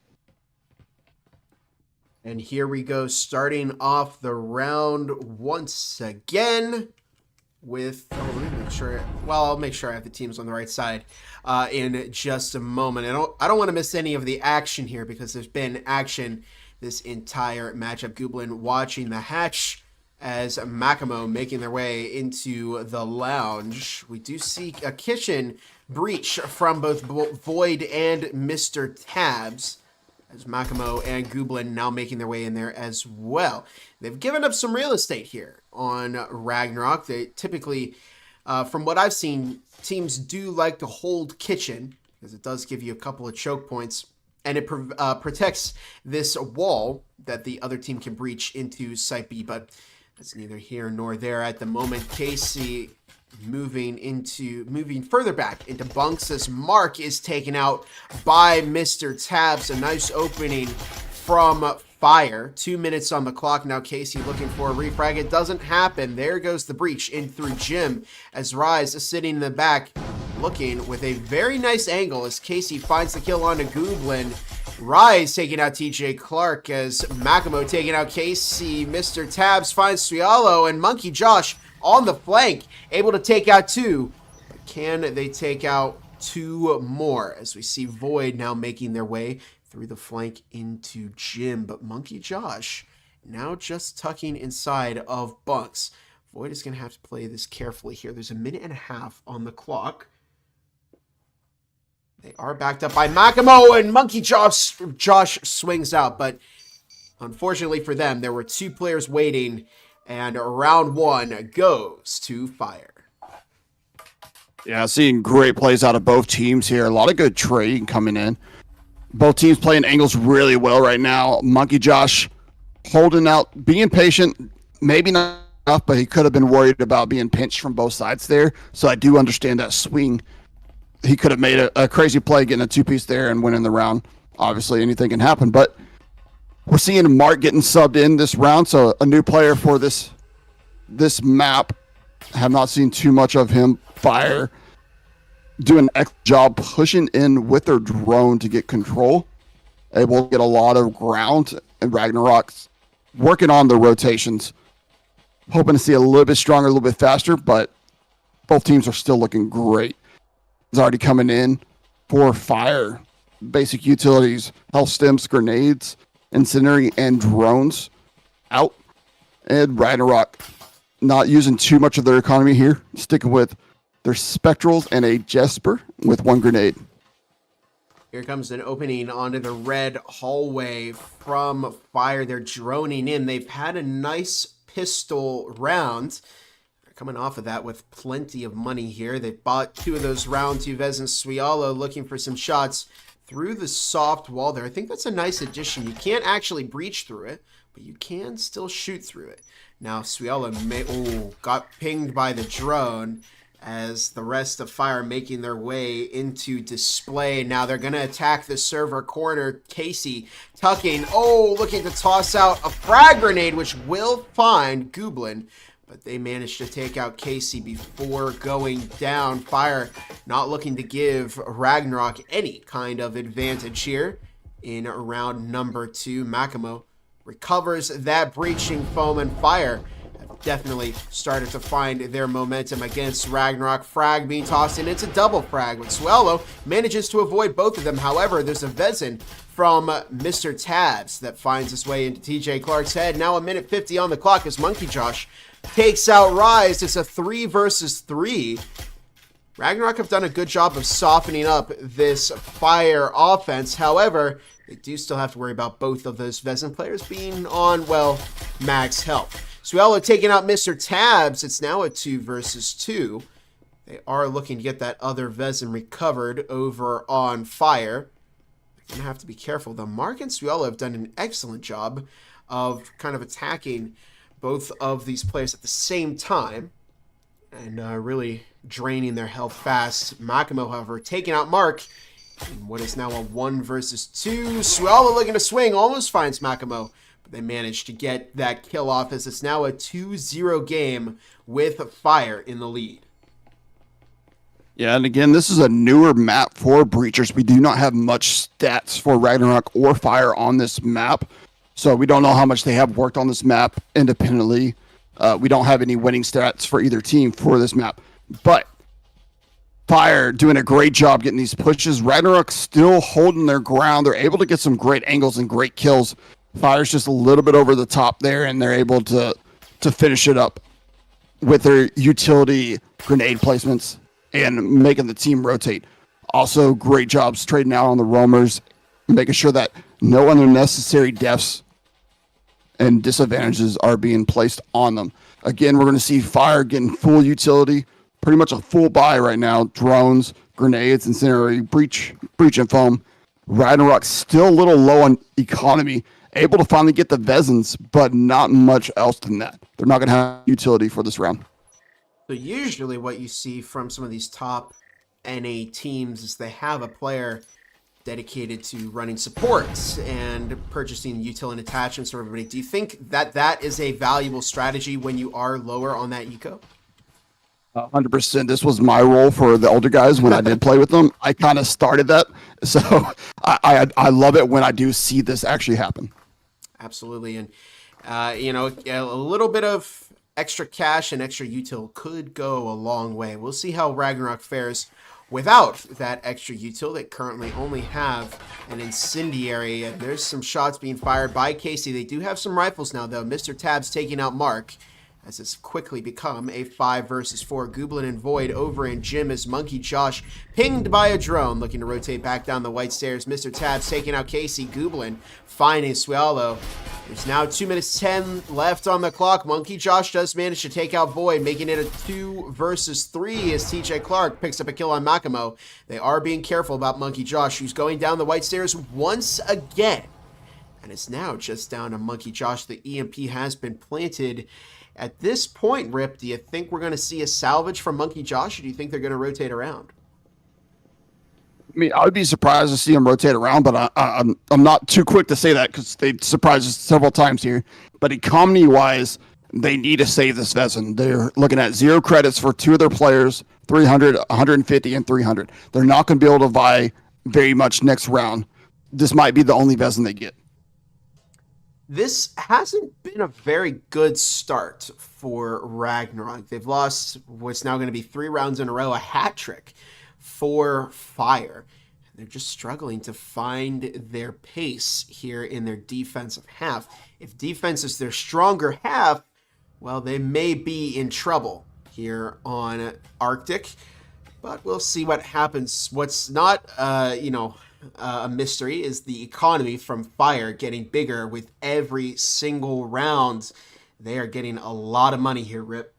And here we go, starting off the round once again with, let me make sure, well, I'll make sure I have the teams on the right side in just a moment. I don't want to miss any of the action here because there's been action this entire matchup. Gooblin watching the hatch as Makamo making their way into the lounge. We do see a kitchen breach from both Void and Mr. Tabs, as Makamo and Gooblin now making their way in there as well. They've given up some real estate here on Ragnarok. They typically, from what I've seen, teams do like to hold kitchen because it does give you a couple of choke points, and it protects this wall that the other team can breach into Site B, but that's neither here nor there at the moment. Casey moving further back into bunks as Mark is taken out by Mr. Tabs. A nice opening from Fire. 2 minutes on the clock now. Casey looking for a refrag. It doesn't happen. There goes the breach in through Jim as Rise is sitting in the back looking with a very nice angle as Casey finds the kill on a Gooblin. Rise taking out TJ Clark as Makamo taking out Casey. Mr. Tabs finds Suyalo, and Monkey Josh on the flank, able to take out 2. can they take out 2 more? As we see Void now making their way through the flank into Jim, but Monkey Josh now just tucking inside of Bunks. Void is going to have to play this carefully here. There's a minute and a half on the clock. They are backed up by Makamo, and Monkey Josh swings out, but unfortunately for them, there were 2 players waiting, and round 1 goes to Fire. Yeah, seeing great plays out of both teams here. A lot of good trading coming in. Both teams playing angles really well right now. Monkey Josh holding out, being patient, maybe not enough, but he could have been worried about being pinched from both sides there. So I do understand that swing. He could have made a crazy play getting a 2-piece there and winning the round. Obviously, anything can happen, but we're seeing Mark getting subbed in this round, so a new player for this map. Have not seen too much of him. Fire doing an excellent job pushing in with their drone to get control. Able to get a lot of ground, and Ragnarok's working on the rotations. Hoping to see a little bit stronger, a little bit faster, but both teams are still looking great. It's already coming in for Fire. Basic utilities, health stems, grenades, incendiary, and drones out. And Ragnarok not using too much of their economy here, sticking with their spectrals and a Jesper with 1 grenade. Here comes an opening onto the red hallway from Fire. They're droning in. They've had a nice pistol round. They're coming off of that with plenty of money here. They bought 2 of those round 2 Vez and Swialo looking for some shots through the soft wall there. I think that's a nice addition. You can't actually breach through it, but you can still shoot through it. Now Swialo got pinged by the drone as the rest of Fire making their way into display. Now they're going to attack the server corner. Casey tucking, looking to toss out a frag grenade, which will find Gooblin, but they managed to take out Casey before going down. Fire not looking to give Ragnarok any kind of advantage here in round number 2. Makamo recovers that breaching foam, and Fire have definitely started to find their momentum against Ragnarok. Frag being tossed in. It's a double frag, but Swello manages to avoid both of them. However, there's a Vezin from Mr. Tabs that finds its way into TJ Clark's head. Now a minute 50 on the clock as Monkey Josh takes out Rise. It's a 3 versus 3. Ragnarok have done a good job of softening up this Fire offense. However, they do still have to worry about both of those Vezin players being on, well, max health. Suelo taking out Mr. Tabs. It's now a 2 versus 2. They are looking to get that other Vezin recovered over on Fire. They're going to have to be careful, though. Mark and Suelo have done an excellent job of kind of attacking both of these players at the same time and really draining their health fast. Makamo, however, taking out Mark in what is now a 1 versus 2. Suelo looking to swing, almost finds Makamo, but they managed to get that kill off as it's now a 2-0 game with Fire in the lead. Yeah, and again, this is a newer map for Breachers. We do not have much stats for Ragnarok or Fire on this map, so we don't know how much they have worked on this map independently. We don't have any winning stats for either team for this map, but Fire doing a great job getting these pushes. Ragnarok still holding their ground. They're able to get some great angles and great kills. Fire's just a little bit over the top there, and they're able to finish it up with their utility grenade placements and making the team rotate. Also, great jobs trading out on the roamers, making sure that no unnecessary deaths and disadvantages are being placed on them. Again, we're going to see Fire getting full utility, pretty much a full buy right now. Drones, grenades, incendiary, breach and foam. Ragnarok still a little low on economy, able to finally get the Vezins, but not much else than that. They're not going to have utility for this round. So usually what you see from some of these top NA teams is they have a player dedicated to running supports and purchasing utility attachments for everybody. Do you think that that is a valuable strategy when you are lower on that eco? 100%. This was my role for the older guys when I did play with them. I kind of started that, so I love it when I do see this actually happen. Absolutely, and you know, a little bit of extra cash and extra util could go a long way. We'll see how Ragnarok fares without that extra util. They currently only have an incendiary, and there's some shots being fired by Casey. They do have some rifles now, though. Mr. Tabs taking out Mark, as it's quickly become a 5 versus 4. Goblin and Void over in Gym as Monkey Josh pinged by a drone, looking to rotate back down the white stairs. Mr. Tabs taking out Casey. Goblin finding Swallow. There's now 2 minutes 10 left on the clock. Monkey Josh does manage to take out Void, making it a 2 versus 3 as TJ Clark picks up a kill on Makamo. They are being careful about Monkey Josh, who's going down the white stairs once again. And it's now just down to Monkey Josh. The EMP has been planted. At this point, Rip, do you think we're going to see a salvage from Monkey Josh, or do you think they're going to rotate around? I mean, I would be surprised to see him rotate around, but I'm not too quick to say that because they surprised us several times here. But economy-wise, they need to save this Vezin. They're looking at 0 credits for 2 of their players, 300, 150, and 300. They're not going to be able to buy very much next round. This might be the only Vezin they get. This hasn't been a very good start for Ragnarok. They've lost what's now going to be 3 rounds in a row, a hat trick for Fire. They're just struggling to find their pace here in their defensive half. If defense is their stronger half, well, they may be in trouble here on Arctic. But we'll see what happens. What's not, a mystery is the economy from Fire getting bigger with every single round. They are getting a lot of money here, Rip.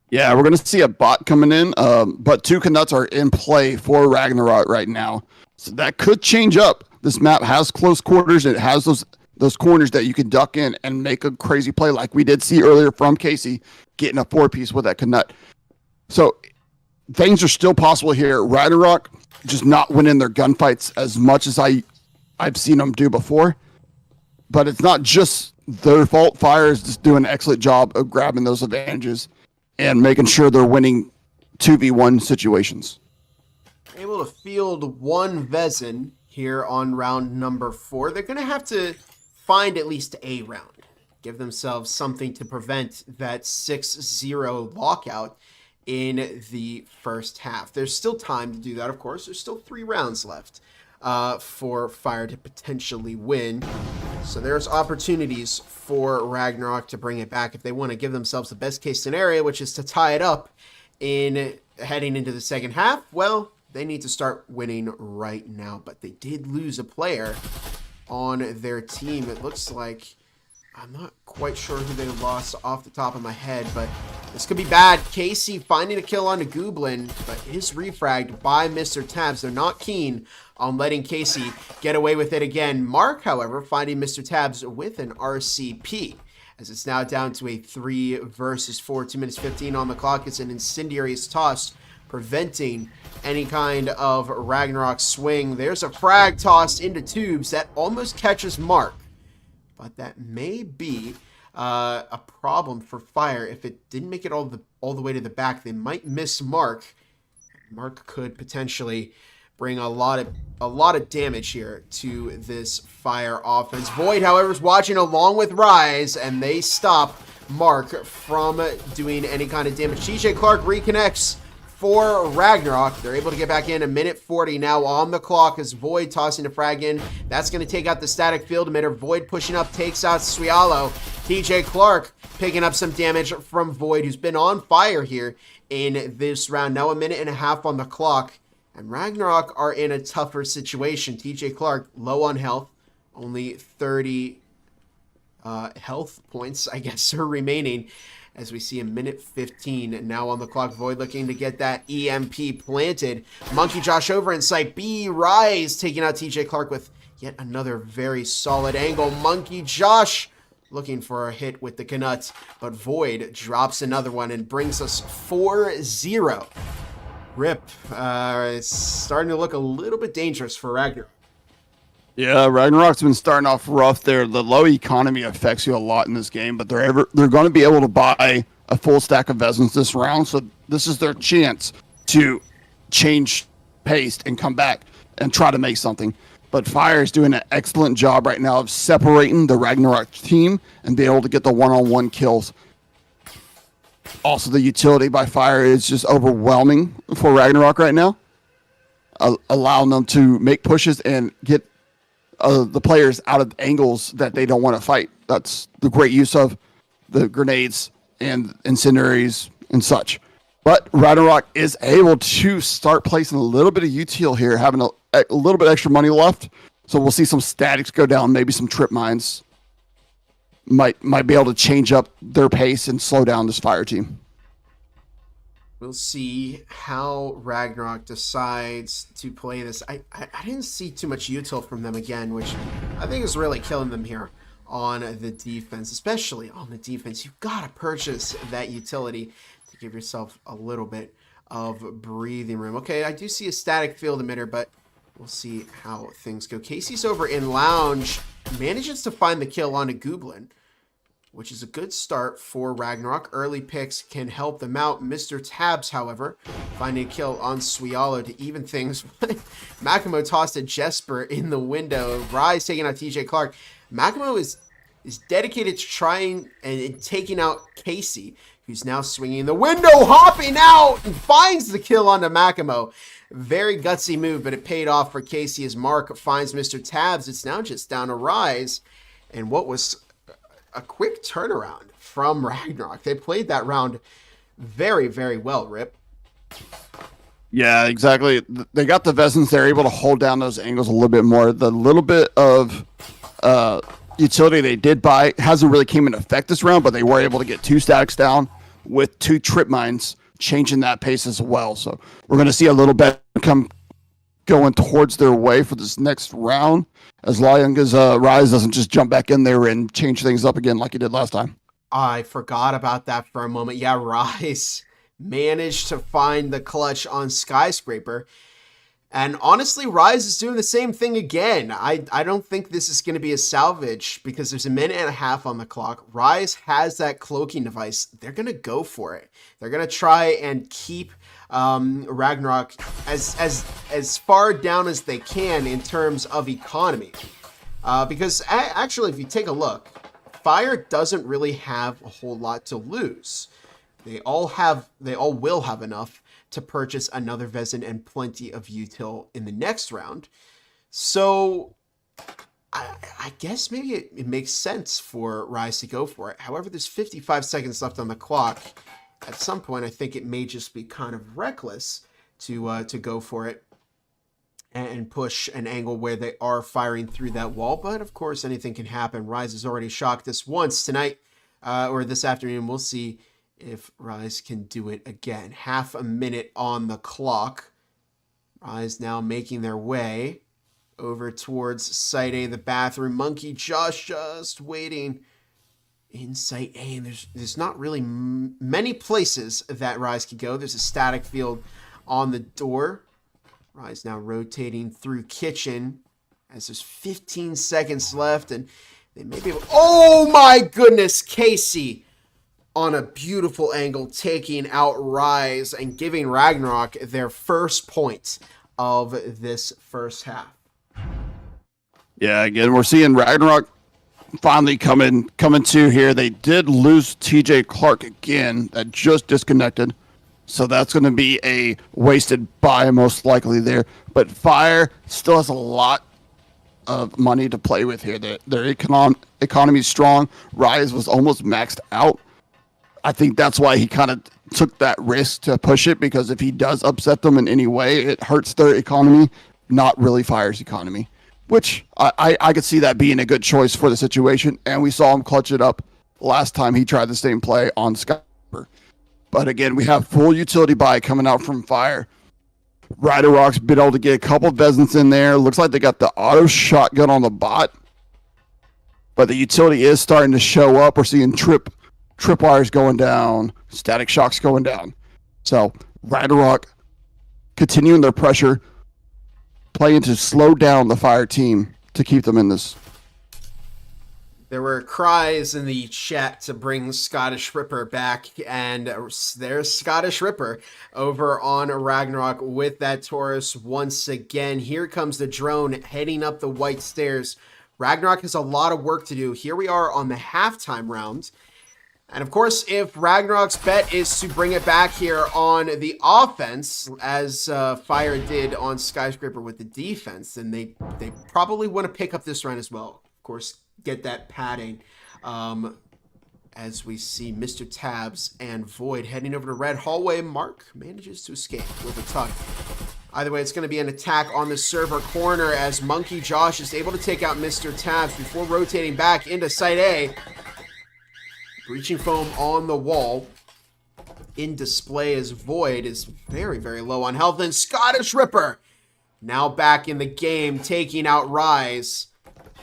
Yeah, we're going to see a bot coming in, but 2 Canuts are in play for Ragnarok right now. So that could change up. This map has close quarters. It has those corners that you can duck in and make a crazy play like we did see earlier from Casey getting a 4-piece with that Canut. So things are still possible here. Ragnarok just not winning their gunfights as much as I've seen them do before. But it's not just their fault. Fire is just doing an excellent job of grabbing those advantages and making sure they're winning 2v1 situations. Able to field 1 Vezin here on round number 4. They're going to have to find at least a round. Give themselves something to prevent that 6-0 lockout in the first half. There's still time to do that, of course. There's still 3 rounds left for Fire to potentially win. So there's opportunities for Ragnarok to bring it back if they want to give themselves the best case scenario, which is to tie it up in heading into the second half. Well, they need to start winning right now, but they did lose a player on their team. It looks like, I'm not quite sure who they lost off the top of my head, but this could be bad. Casey finding a kill on the Goblin, but is refragged by Mr. Tabs. They're not keen on letting Casey get away with it again. Mark, however, finding Mr. Tabs with an RCP, as it's now down to a 3 versus 4. 2 minutes 15 on the clock. It's an incendiary toss, preventing any kind of Ragnarok swing. There's a frag tossed into tubes that almost catches Mark. But that may be a problem for Fire. If it didn't make it all the way to the back, they might miss Mark. Mark could potentially bring a lot of damage here to this Fire offense. Void, however, is watching along with Rise, and they stop Mark from doing any kind of damage. TJ Clark reconnects for Ragnarok. They're able to get back in. 1:40 now on the clock as Void tossing a frag in. That's going to take out the static field emitter. Void pushing up, takes out Swialo. TJ Clark picking up some damage from Void, who's been on fire here in this round. Now 1.5 minutes on the clock, and Ragnarok are in a tougher situation. TJ Clark low on health, only 30 health points, I guess, are remaining. As we see 1:15 now on the clock. Void looking to get that EMP planted. Monkey Josh over in sight. B Rise taking out TJ Clark with yet another very solid angle. Monkey Josh looking for a hit with the Canut, but Void drops another one and brings us 4-0. Rip, it's starting to look a little bit dangerous for Ragnarok. Yeah, Ragnarok's been starting off rough there. The low economy affects you a lot in this game, but they're going to be able to buy a full stack of Vezins this round, so this is their chance to change pace and come back and try to make something. But Fire is doing an excellent job right now of separating the Ragnarok team and be able to get the one-on-one kills. Also, the utility by Fire is just overwhelming for Ragnarok right now, allowing them to make pushes and get the players out of angles that they don't want to fight. That's the great use of the grenades and incendiaries and such. But Ragnarok is able to start placing a little bit of util here, having a little bit extra money left. So we'll see some statics go down, maybe some trip mines. Might be able to change up their pace and slow down this Fire team. We'll see how Ragnarok decides to play this. I didn't see too much util from them again, which I think is really killing them here on the defense, especially on the defense. You've got to purchase that utility to give yourself a little bit of breathing room. Okay, I do see a static field emitter, but we'll see how things go. Casey's over in Lounge, manages to find the kill onto Gooblin, which is a good start for Ragnarok. Early picks can help them out. Mr. Tabs, however, finding a kill on Swialo to even things. Makimo tossed a Jesper in the window. Rise taking out TJ Clark. Makimo is dedicated to trying and taking out Casey, who's now swinging the window, hopping out, and finds the kill onto Makimo. Very gutsy move, but it paid off for Casey as Mark finds Mr. Tabs. It's now just down to Rise. And what was a quick turnaround from Ragnarok. They played that round very, very well, Rip. Yeah, exactly. They got the Vesins. They're able to hold down those angles a little bit more. The little bit of utility they did buy hasn't really came into effect this round, but they were able to get 2 statics down with 2 trip mines, changing that pace as well. So we're going to see a little bit come going towards their way for this next round, as long as Rise doesn't just jump back in there and change things up again like he did last time. I forgot about that for a moment. Yeah, Rise managed to find the clutch on Skyscraper. And honestly, Rise is doing the same thing again. I don't think this is going to be a salvage because there's a minute and a half on the clock. Rise has that cloaking device. They're going to go for it. They're going to try and keep Ragnarok as far down as they can in terms of economy. Because actually, if you take a look, Fire doesn't really have a whole lot to lose. They all will have enough to purchase another Vezin and plenty of util in the next round. So I guess maybe it makes sense for Rise to go for it. However, there's 55 seconds left on the clock. At some point, I think it may just be kind of reckless to go for it and push an angle where they are firing through that wall. But of course, anything can happen. Rise has already shocked us once tonight or this afternoon. We'll see if Rise can do it again. Half a minute on the clock. Rise now making their way over towards Site A, the bathroom. Monkey just waiting in Site A. And there's not really many places that Rise can go. There's a static field on the door. Rise now rotating through kitchen as there's 15 seconds left. And they may be able... Oh my goodness, Casey! On a beautiful angle, taking out Rise and giving Ragnarok their first point of this first half. Yeah, again, we're seeing Ragnarok finally coming to here. They did lose TJ Clark again. That just disconnected. So that's going to be a wasted buy most likely there. But Fire still has a lot of money to play with here. Their economy is strong. Rise was almost maxed out. I think that's why he kind of took that risk to push it, because if he does upset them in any way, it hurts their economy, not really Fire's economy, which I could see that being a good choice for the situation. And we saw him clutch it up last time he tried the same play on Skyscraper. But again, we have full utility buy coming out from Fire. Ragnarok's been able to get a couple of Vesins in there. Looks like they got the auto shotgun on the bot. But the utility is starting to show up. We're seeing tripwires going down, static shocks going down. So Ragnarok continuing their pressure, playing to slow down the Fire team to keep them in this. There were cries in the chat to bring Scottish Ripper back, and there's Scottish Ripper over on Ragnarok with that Taurus once again. Here comes the drone heading up the white stairs. Ragnarok has a lot of work to do. Here we are on the halftime round. And of course, if Ragnarok's bet is to bring it back here on the offense, as Fire did on Skyscraper with the defense, then they probably want to pick up this round as well. Of course, get that padding. As we see Mr. Tabs and Void heading over to red hallway. Mark manages to escape with a tug. Either way, it's going to be an attack on the server corner as Monkey Josh is able to take out Mr. Tabs before rotating back into Site A. Breaching foam on the wall. In display as Void is very, very low on health. And Scottish Ripper now back in the game, taking out Rise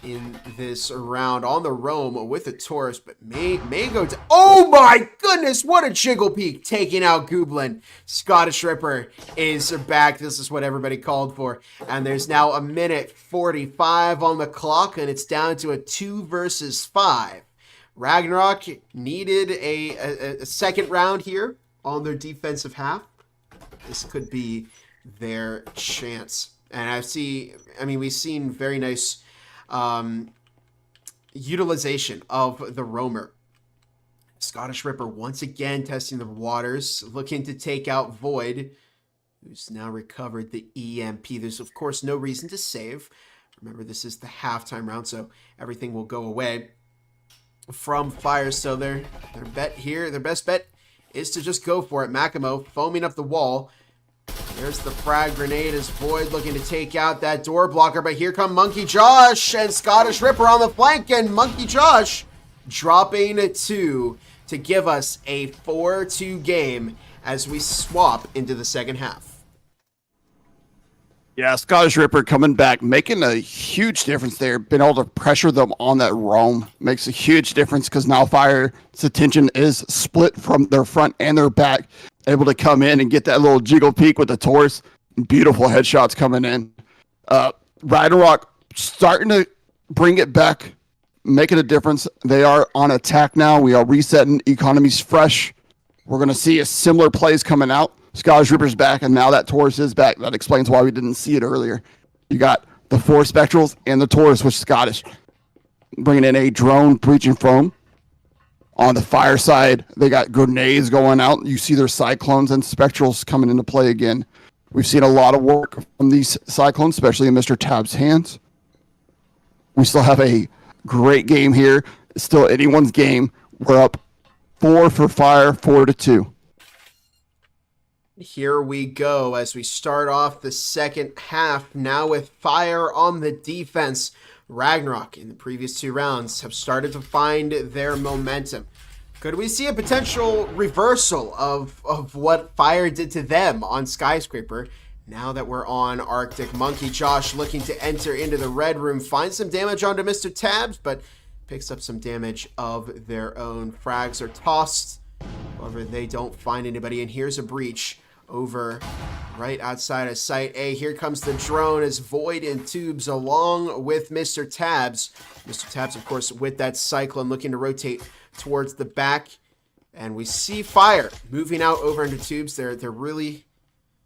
in this round on the roam with a Taurus, but may go to... Oh my goodness, what a jiggle peek, taking out Gooblin. Scottish Ripper is back. This is what everybody called for. And there's now a minute 45 on the clock, and it's down to a 2 versus 5. Ragnarok needed a second round here on their defensive half. This could be their chance. And we've seen very nice utilization of the roamer. Scottish Ripper once again testing the waters, looking to take out Void, who's now recovered the EMP. There's of course no reason to save. Remember, this is the halftime round, so everything will go away from Fire. So their bet here, their best bet is to just go for it. Makimo foaming up the wall. There's the frag grenade as Void looking to take out that door blocker, but here come Monkey Josh and Scottish Ripper on the flank, and Monkey Josh dropping 2 to give us a 4-2 game as we swap into the second half. Yeah, Scottish Ripper coming back, making a huge difference there. Being able to pressure them on that roam makes a huge difference because now Fire's attention is split from their front and their back. Able to come in and get that little jiggle peek with the Taurus. Beautiful headshots coming in. Ragnarok starting to bring it back, making a difference. They are on attack now. We are resetting. Economy's fresh. We're going to see a similar plays coming out. Scottish Ripper's back, and now that Taurus is back. That explains why we didn't see it earlier. You got the 4 Spectrals and the Taurus with Scottish. Bringing in a drone breaching foam. On the Fire side, they got grenades going out. You see their Cyclones and Spectrals coming into play again. We've seen a lot of work from these Cyclones, especially in Mr. Tab's hands. We still have a great game here. It's still anyone's game. We're up 4 for Fire, 4-2. Here we go as we start off the second half now with Fire on the defense. Ragnarok in the previous 2 rounds have started to find their momentum. Could we see a potential reversal of what Fire did to them on Skyscraper now that we're on Arctic? Monkey Josh looking to enter into the red room, finds some damage onto Mr. Tabs, but picks up some damage of their own. Frags are tossed. However, they don't find anybody, and here's a breach over right outside of Site A. Here comes the drone as Void and Tubes along with Mr. Tabs. Mr. Tabs, of course, with that Cyclone looking to rotate towards the back. And we see Fire moving out over into Tubes. They're really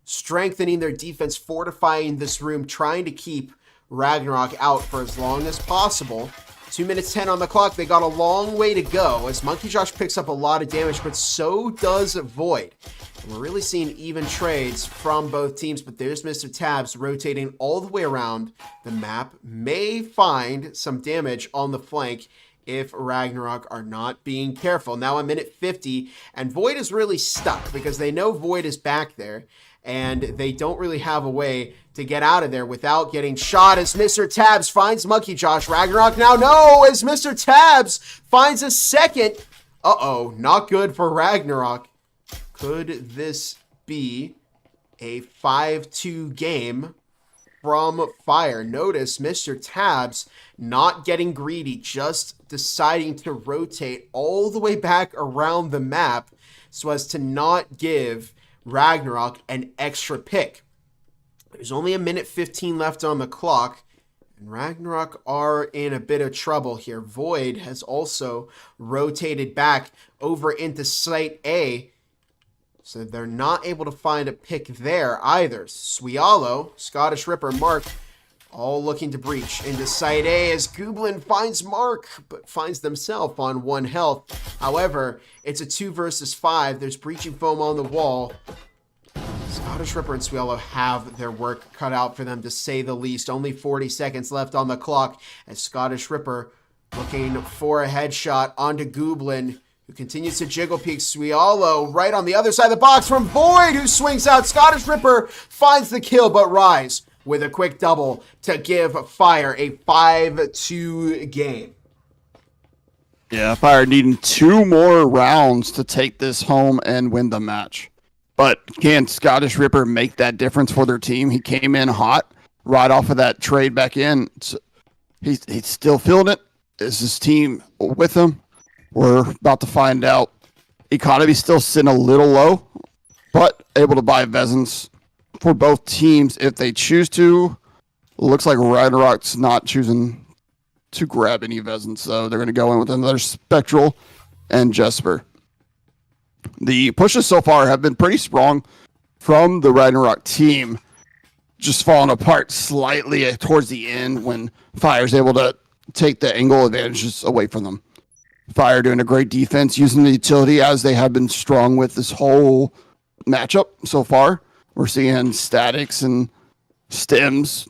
strengthening their defense, fortifying this room, trying to keep Ragnarok out for as long as possible. 2 minutes 10 on the clock. They got a long way to go as Monkey Josh picks up a lot of damage, but so does Void. And we're really seeing even trades from both teams, but there's Mr. Tabs rotating all the way around the map. May find some damage on the flank if Ragnarok are not being careful. Now a minute 50, and Void is really stuck because they know Void is back there, and they don't really have a way to get out of there without getting shot as Mr. Tabs finds Monkey Josh. Ragnarok now no, as Mr. Tabs finds a second. Uh-oh, not good for Ragnarok. Could this be a 5-2 game from Fire? Notice Mr. Tabs not getting greedy, just deciding to rotate all the way back around the map so as to not give Ragnarok an extra pick. There's only a minute 15 left on the clock, and Ragnarok are in a bit of trouble here. Void has also rotated back over into Site A, so they're not able to find a pick there either. Swialo, Scottish Ripper, Mark all looking to breach into Site A as Gooblin finds Mark, but finds themselves on 1 health. However, it's a 2 versus 5. There's breaching foam on the wall. Scottish Ripper and Suelo have their work cut out for them, to say the least. Only 40 seconds left on the clock as Scottish Ripper looking for a headshot onto Gooblin, who continues to jiggle peek. Suelo right on the other side of the box from Void, who swings out. Scottish Ripper finds the kill, but Rise with a quick double to give Fire a 5-2 game. Yeah, Fire needing 2 more rounds to take this home and win the match. But can Scottish Ripper make that difference for their team? He came in hot right off of that trade back in. So he's still feeling it. Is his team with him? We're about to find out. Economy's still sitting a little low, but able to buy Vezins for both teams if they choose to. Looks like Ragnarok's not choosing to grab any Vezins, so they're going to go in with another Spectral and Jesper. The pushes so far have been pretty strong from the Ragnarok team, just falling apart slightly towards the end when Fire's able to take the angle advantages away from them. Fire doing a great defense, using the utility as they have been strong with this whole matchup so far. We're seeing statics and stems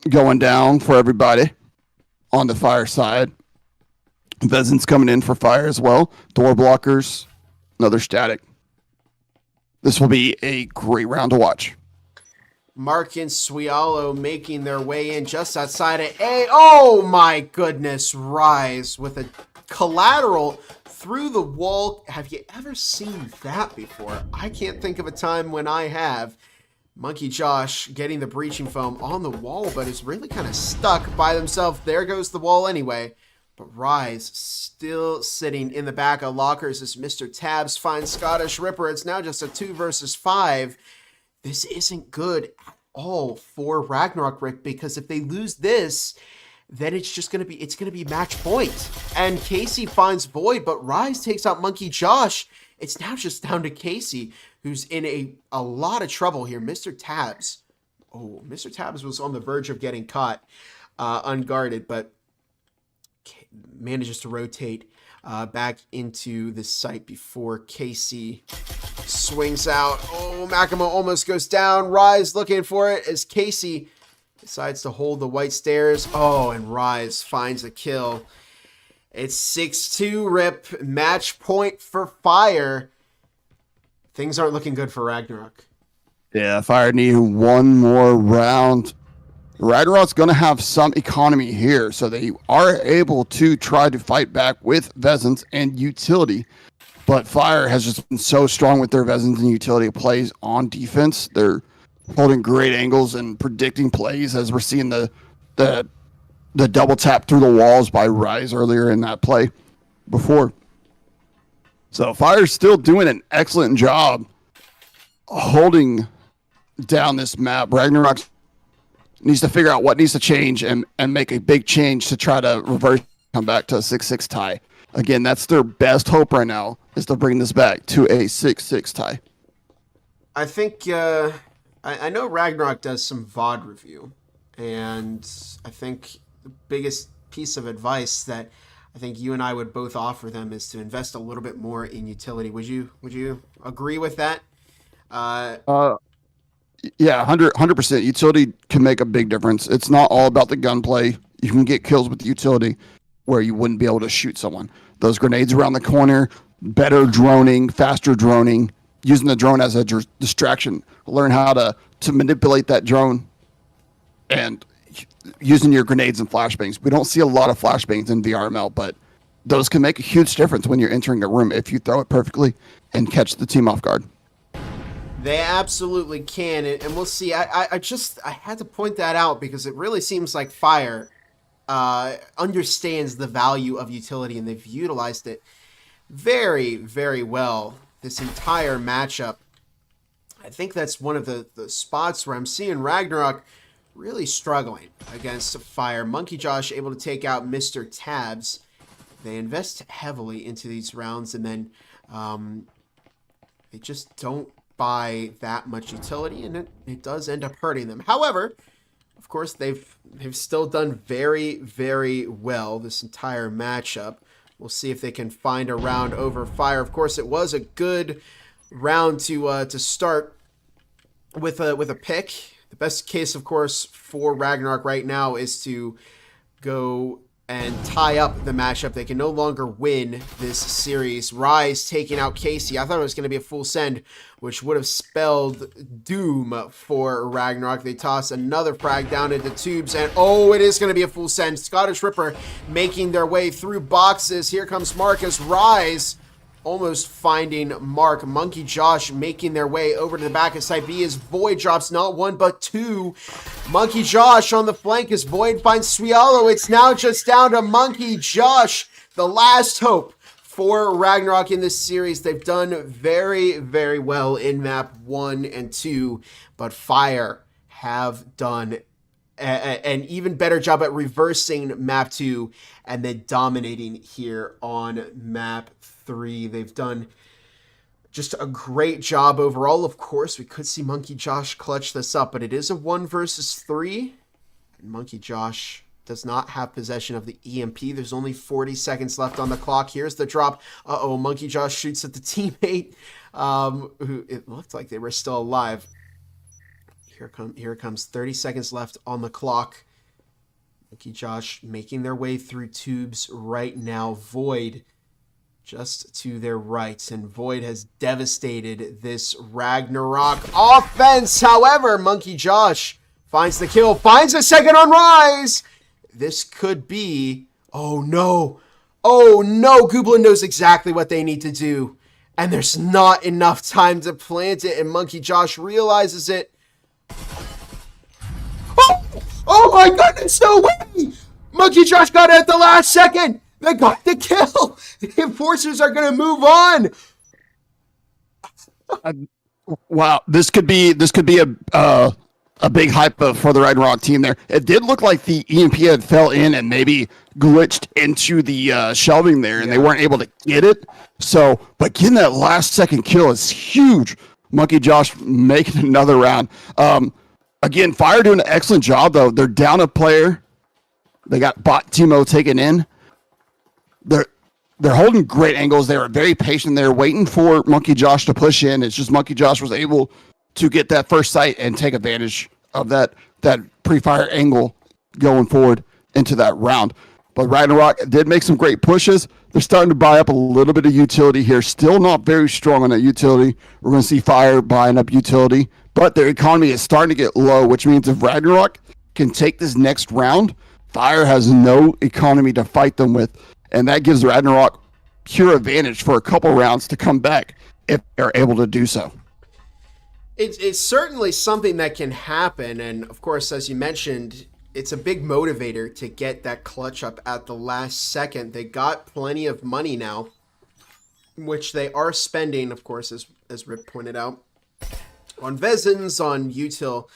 going down for everybody on the Fire side. Vezins coming in for Fire as well. Door blockers, another static. This will be a great round to watch. Mark and Suelo making their way in just outside of A. Oh my goodness, Rise with a collateral through the wall. Have you ever seen that before? I can't think of a time when I have. Monkey Josh getting the breaching foam on the wall, but is really kind of stuck by themselves. There goes the wall anyway. But Rise still sitting in the back of lockers as Mr. Tabs finds Scottish Ripper. It's now just a 2 versus 5. This isn't good at all for Ragnarok, Rick, because if they lose this, then it's just going to be match point. And Casey finds Void, but Rise takes out Monkey Josh. It's now just down to Casey, who's in a lot of trouble here. Mr. Tabs. Oh, Mr. Tabs was on the verge of getting caught unguarded, but manages to rotate back into the site before Casey swings out. Oh, Makima almost goes down. Rise looking for it as Casey decides to hold the white stairs. Oh, and Rise finds a kill. It's 6-2, Rip. Match point for Fire. Things aren't looking good for Ragnarok. Yeah, Fire need 1 more round. Ragnarok's going to have some economy here, so they are able to try to fight back with Vezins and utility. But Fire has just been so strong with their Vezins and utility plays on defense. They're holding great angles and predicting plays, as we're seeing the double tap through the walls by Rise earlier in that play before. So Fire's still doing an excellent job holding down this map. Ragnarok needs to figure out what needs to change and make a big change to try to reverse, come back to a 6-6 tie. Again, that's their best hope right now, is to bring this back to a 6-6 tie. I think, I know Ragnarok does some VOD review, and I think the biggest piece of advice that I think you and I would both offer them is to invest a little bit more in utility. Would you agree with that? Yeah, 100%. Utility can make a big difference. It's not all about the gunplay. You can get kills with the utility where you wouldn't be able to shoot someone. Those grenades around the corner, better droning, faster droning, using the drone as a distraction. Learn how to manipulate that drone and using your grenades and flashbangs. We don't see a lot of flashbangs in VRML, but those can make a huge difference when you're entering a room if you throw it perfectly and catch the team off guard. They absolutely can, and we'll see. I had to point that out because it really seems like Fire understands the value of utility, and they've utilized it very, very well this entire matchup. I think that's one of the spots where I'm seeing Ragnarok really struggling against Fire. Monkey Josh able to take out Mr. Tabs. They invest heavily into these rounds, and then they just don't buy that much utility, and it does end up hurting them. However, of course, they've still done very, very well this entire matchup. We'll see if they can find a round over Fire. Of course, it was a good round to start with a pick. The best case, of course, for Ragnarok right now is to go and tie up the matchup. They can no longer win this series. Rise taking out Casey. I thought it was going to be a full send, which would have spelled doom for Ragnarok. They toss another frag down into tubes, and oh, it is going to be a full send. Scottish Ripper making their way through boxes. Here comes Marcus. Rise almost finding Mark. Monkey Josh making their way over to the back of side B as Void drops not one but two. Monkey Josh on the flank as Void finds Swiallo. It's now just down to Monkey Josh, the last hope for Ragnarok in this series. They've done very, very well in map 1 and 2, but Fire have done an even better job at reversing map 2 and then dominating here on map 3. They've done just a great job overall. Of course, we could see Monkey Josh clutch this up, but it is a 1 versus 3. And Monkey Josh does not have possession of the EMP. There's only 40 seconds left on the clock. Here's the drop. Uh-oh, Monkey Josh shoots at the teammate, who it looked like they were still alive. Here it comes. 30 seconds left on the clock. Monkey Josh making their way through tubes right now. Void just to their right, and Void has devastated this Ragnarok offense. However, Monkey Josh finds the kill, finds a second on Rise. This could be, oh no, Goblin knows exactly what they need to do, and there's not enough time to plant it, and Monkey Josh realizes it. Oh my goodness, no way! Monkey Josh got it at the last second. They got the kill. The Enforcers are going to move on. Wow, this could be a big hype for the Ragnarok team there. It did look like the EMP had fell in and maybe glitched into the shelving there, and they weren't able to get it. So, but getting that last second kill is huge. Monkey Josh making another round. Again, Fire doing an excellent job though. They're down a player. They got bot Timo taken in. They're holding great angles. They were very patient there, waiting for Monkey Josh to push in. It's just Monkey Josh was able to get that first sight and take advantage of that pre-fire angle going forward into that round. But Ragnarok did make some great pushes. They're starting to buy up a little bit of utility here. Still not very strong on that utility. We're going to see Fire buying up utility, but their economy is starting to get low, which means if Ragnarok can take this next round, Fire has no economy to fight them with. And that gives Ragnarok pure advantage for a couple rounds to come back if they're able to do so. It's certainly something that can happen. And of course, as you mentioned, it's a big motivator to get that clutch up at the last second. They got plenty of money now, which they are spending, of course, as Rip pointed out, on Vezins, on util.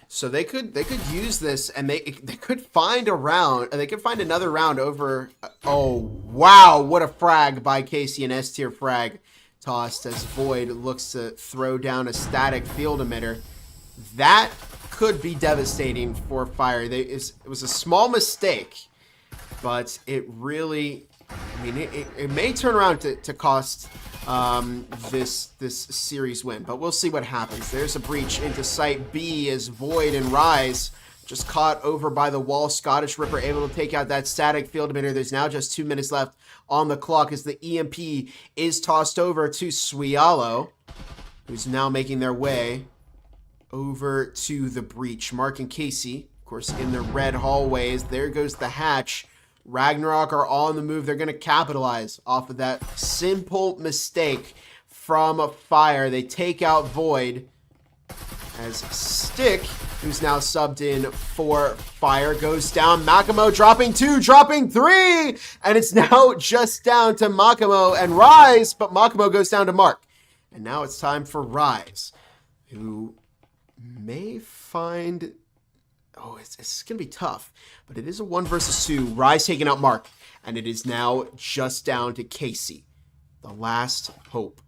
So they could use this, and they could find a round, and they could find another round over. Oh wow, what a frag by Casey, an S tier frag tossed as Void looks to throw down a static field emitter. That could be devastating for Fire. It was a small mistake, but it really, I mean, it may turn around to cost this series win, but we'll see what happens. There's a breach into site B as Void and Rise just caught over by the wall. Scottish Ripper able to take out that static field emitter. There's now just 2 minutes left on the clock as the EMP is tossed over to Swiallo, who's now making their way over to the breach. Mark and Casey, of course, in the red hallways. There goes the hatch. Ragnarok are on the move. They're going to capitalize off of that simple mistake from Fire. They take out Void as Stick, who's now subbed in for Fire, goes down. Makamo dropping 2, dropping 3, and it's now just down to Makamo and Rise, but Makamo goes down to Mark. And now it's time for Rise, who may find... Oh, it's going to be tough, but it is a 1 versus 2. Rise taking out Mark, and it is now just down to Casey, the last hope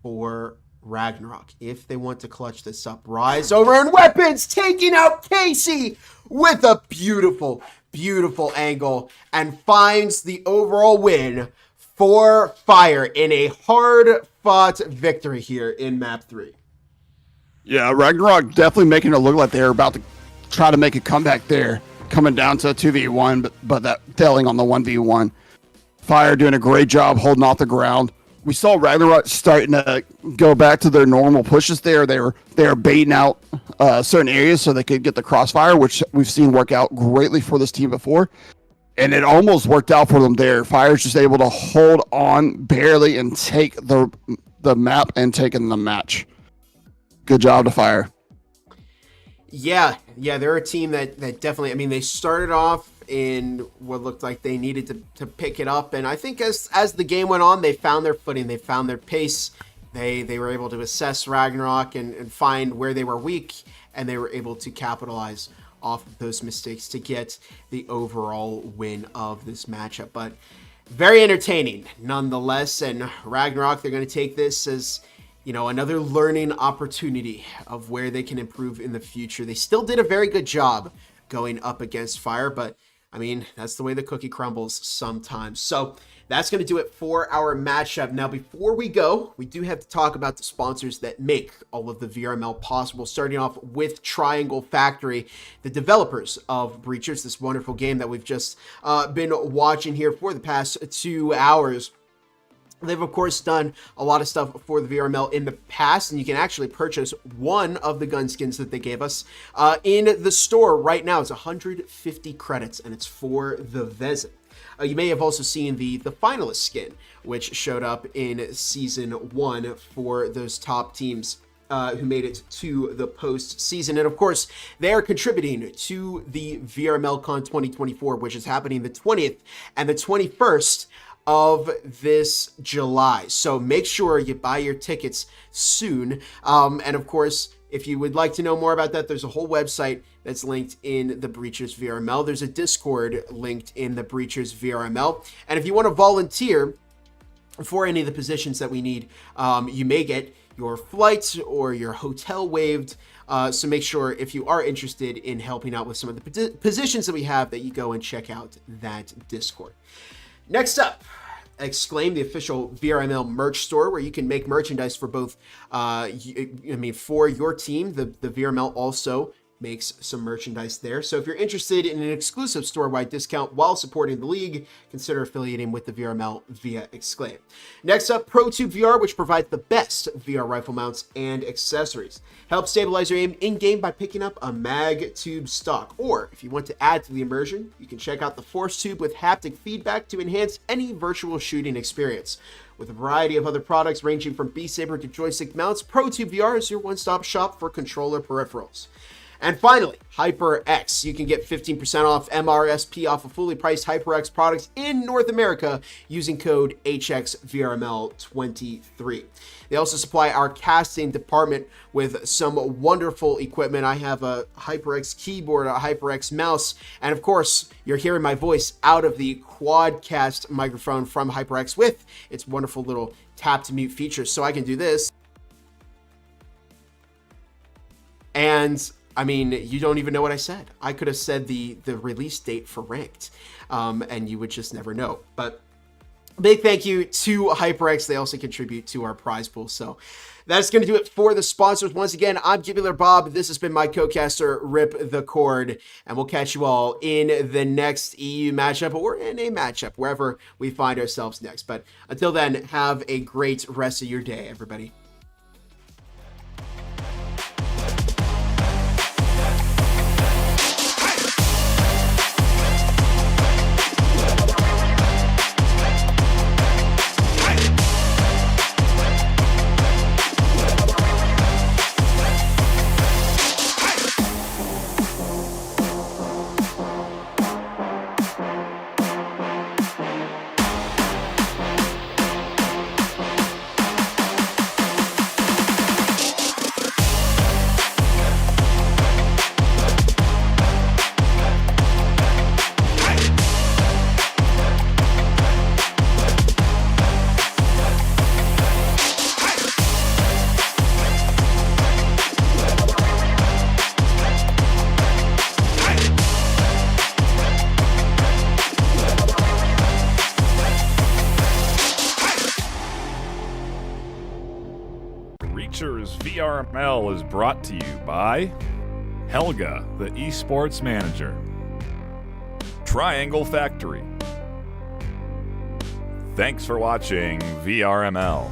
for Ragnarok. If they want to clutch this up, Rise over and Weapons taking out Casey. with a beautiful, beautiful angle and finds the overall win for Fire in a hard-fought victory here in Map 3. Yeah, Ragnarok definitely making it look like they're about to try to make a comeback there, coming down to a 2v1, but that failing on the 1v1. Fire doing a great job holding off the ground. We saw Ragnarok starting to go back to their normal pushes there. They were baiting out certain areas so they could get the crossfire, which we've seen work out greatly for this team before. And it almost worked out for them there. Fire's just able to hold on barely and take the map and taking the match. Good job to Fire. Yeah, they're a team that definitely, I mean, they started off in what looked like they needed to pick it up, and I think as the game went on, they found their footing, they found their pace, they were able to assess Ragnarok and find where they were weak, and they were able to capitalize off of those mistakes to get the overall win of this matchup. But very entertaining nonetheless, and Ragnarok, they're going to take this as, you know, another learning opportunity of where they can improve in the future. They still did a very good job going up against Fire, but I mean, that's the way the cookie crumbles sometimes. So that's going to do it for our matchup. Now, before we go, we do have to talk about the sponsors that make all of the VRML possible, starting off with Triangle Factory, the developers of Breachers, this wonderful game that we've just been watching here for the past 2 hours. They've, of course, done a lot of stuff for the VRML in the past, and you can actually purchase one of the gun skins that they gave us in the store right now. It's 150 credits, and it's for the Vezin. You may have also seen the finalist skin, which showed up in Season 1 for those top teams who made it to the postseason. And, of course, they are contributing to the VRMLCon 2024, which is happening the 20th and the 21st of this July. So make sure you buy your tickets soon. And of course, if you would like to know more about that, there's a whole website that's linked in the Breachers VRML. There's a Discord linked in the Breachers VRML. And if you want to volunteer for any of the positions that we need, you may get your flight or your hotel waived. So make sure if you are interested in helping out with some of the positions that we have, that you go and check out that Discord. Next up, Exclaim, the official VRML merch store, where you can make merchandise for both, for your team. The VRML also makes some merchandise there. So if you're interested in an exclusive store-wide discount while supporting the league, consider affiliating with the VRML via Exclaim. Next up, ProTube VR, which provides the best VR rifle mounts and accessories. Help stabilize your aim in-game by picking up a mag tube stock. Or if you want to add to the immersion, you can check out the Force Tube with haptic feedback to enhance any virtual shooting experience. With a variety of other products ranging from B-Saber to joystick mounts, ProTube VR is your one-stop shop for controller peripherals. And finally, HyperX. You can get 15% off MRSP off of fully priced HyperX products in North America using code HXVRML23. They also supply our casting department with some wonderful equipment. I have a HyperX keyboard, a HyperX mouse, and of course, you're hearing my voice out of the Quadcast microphone from HyperX with its wonderful little tap to mute feature. So I can do this. And I mean, you don't even know what I said. I could have said the release date for Ranked, and you would just never know. But big thank you to HyperX. They also contribute to our prize pool. So that's going to do it for the sponsors. Once again, I'm Gibular Bob. This has been my co-caster, Rip the Cord, and we'll catch you all in the next EU matchup or in a matchup, wherever we find ourselves next. But until then, have a great rest of your day, everybody. Futures VRML is brought to you by Helga, the esports manager, Triangle Factory. Thanks for watching VRML.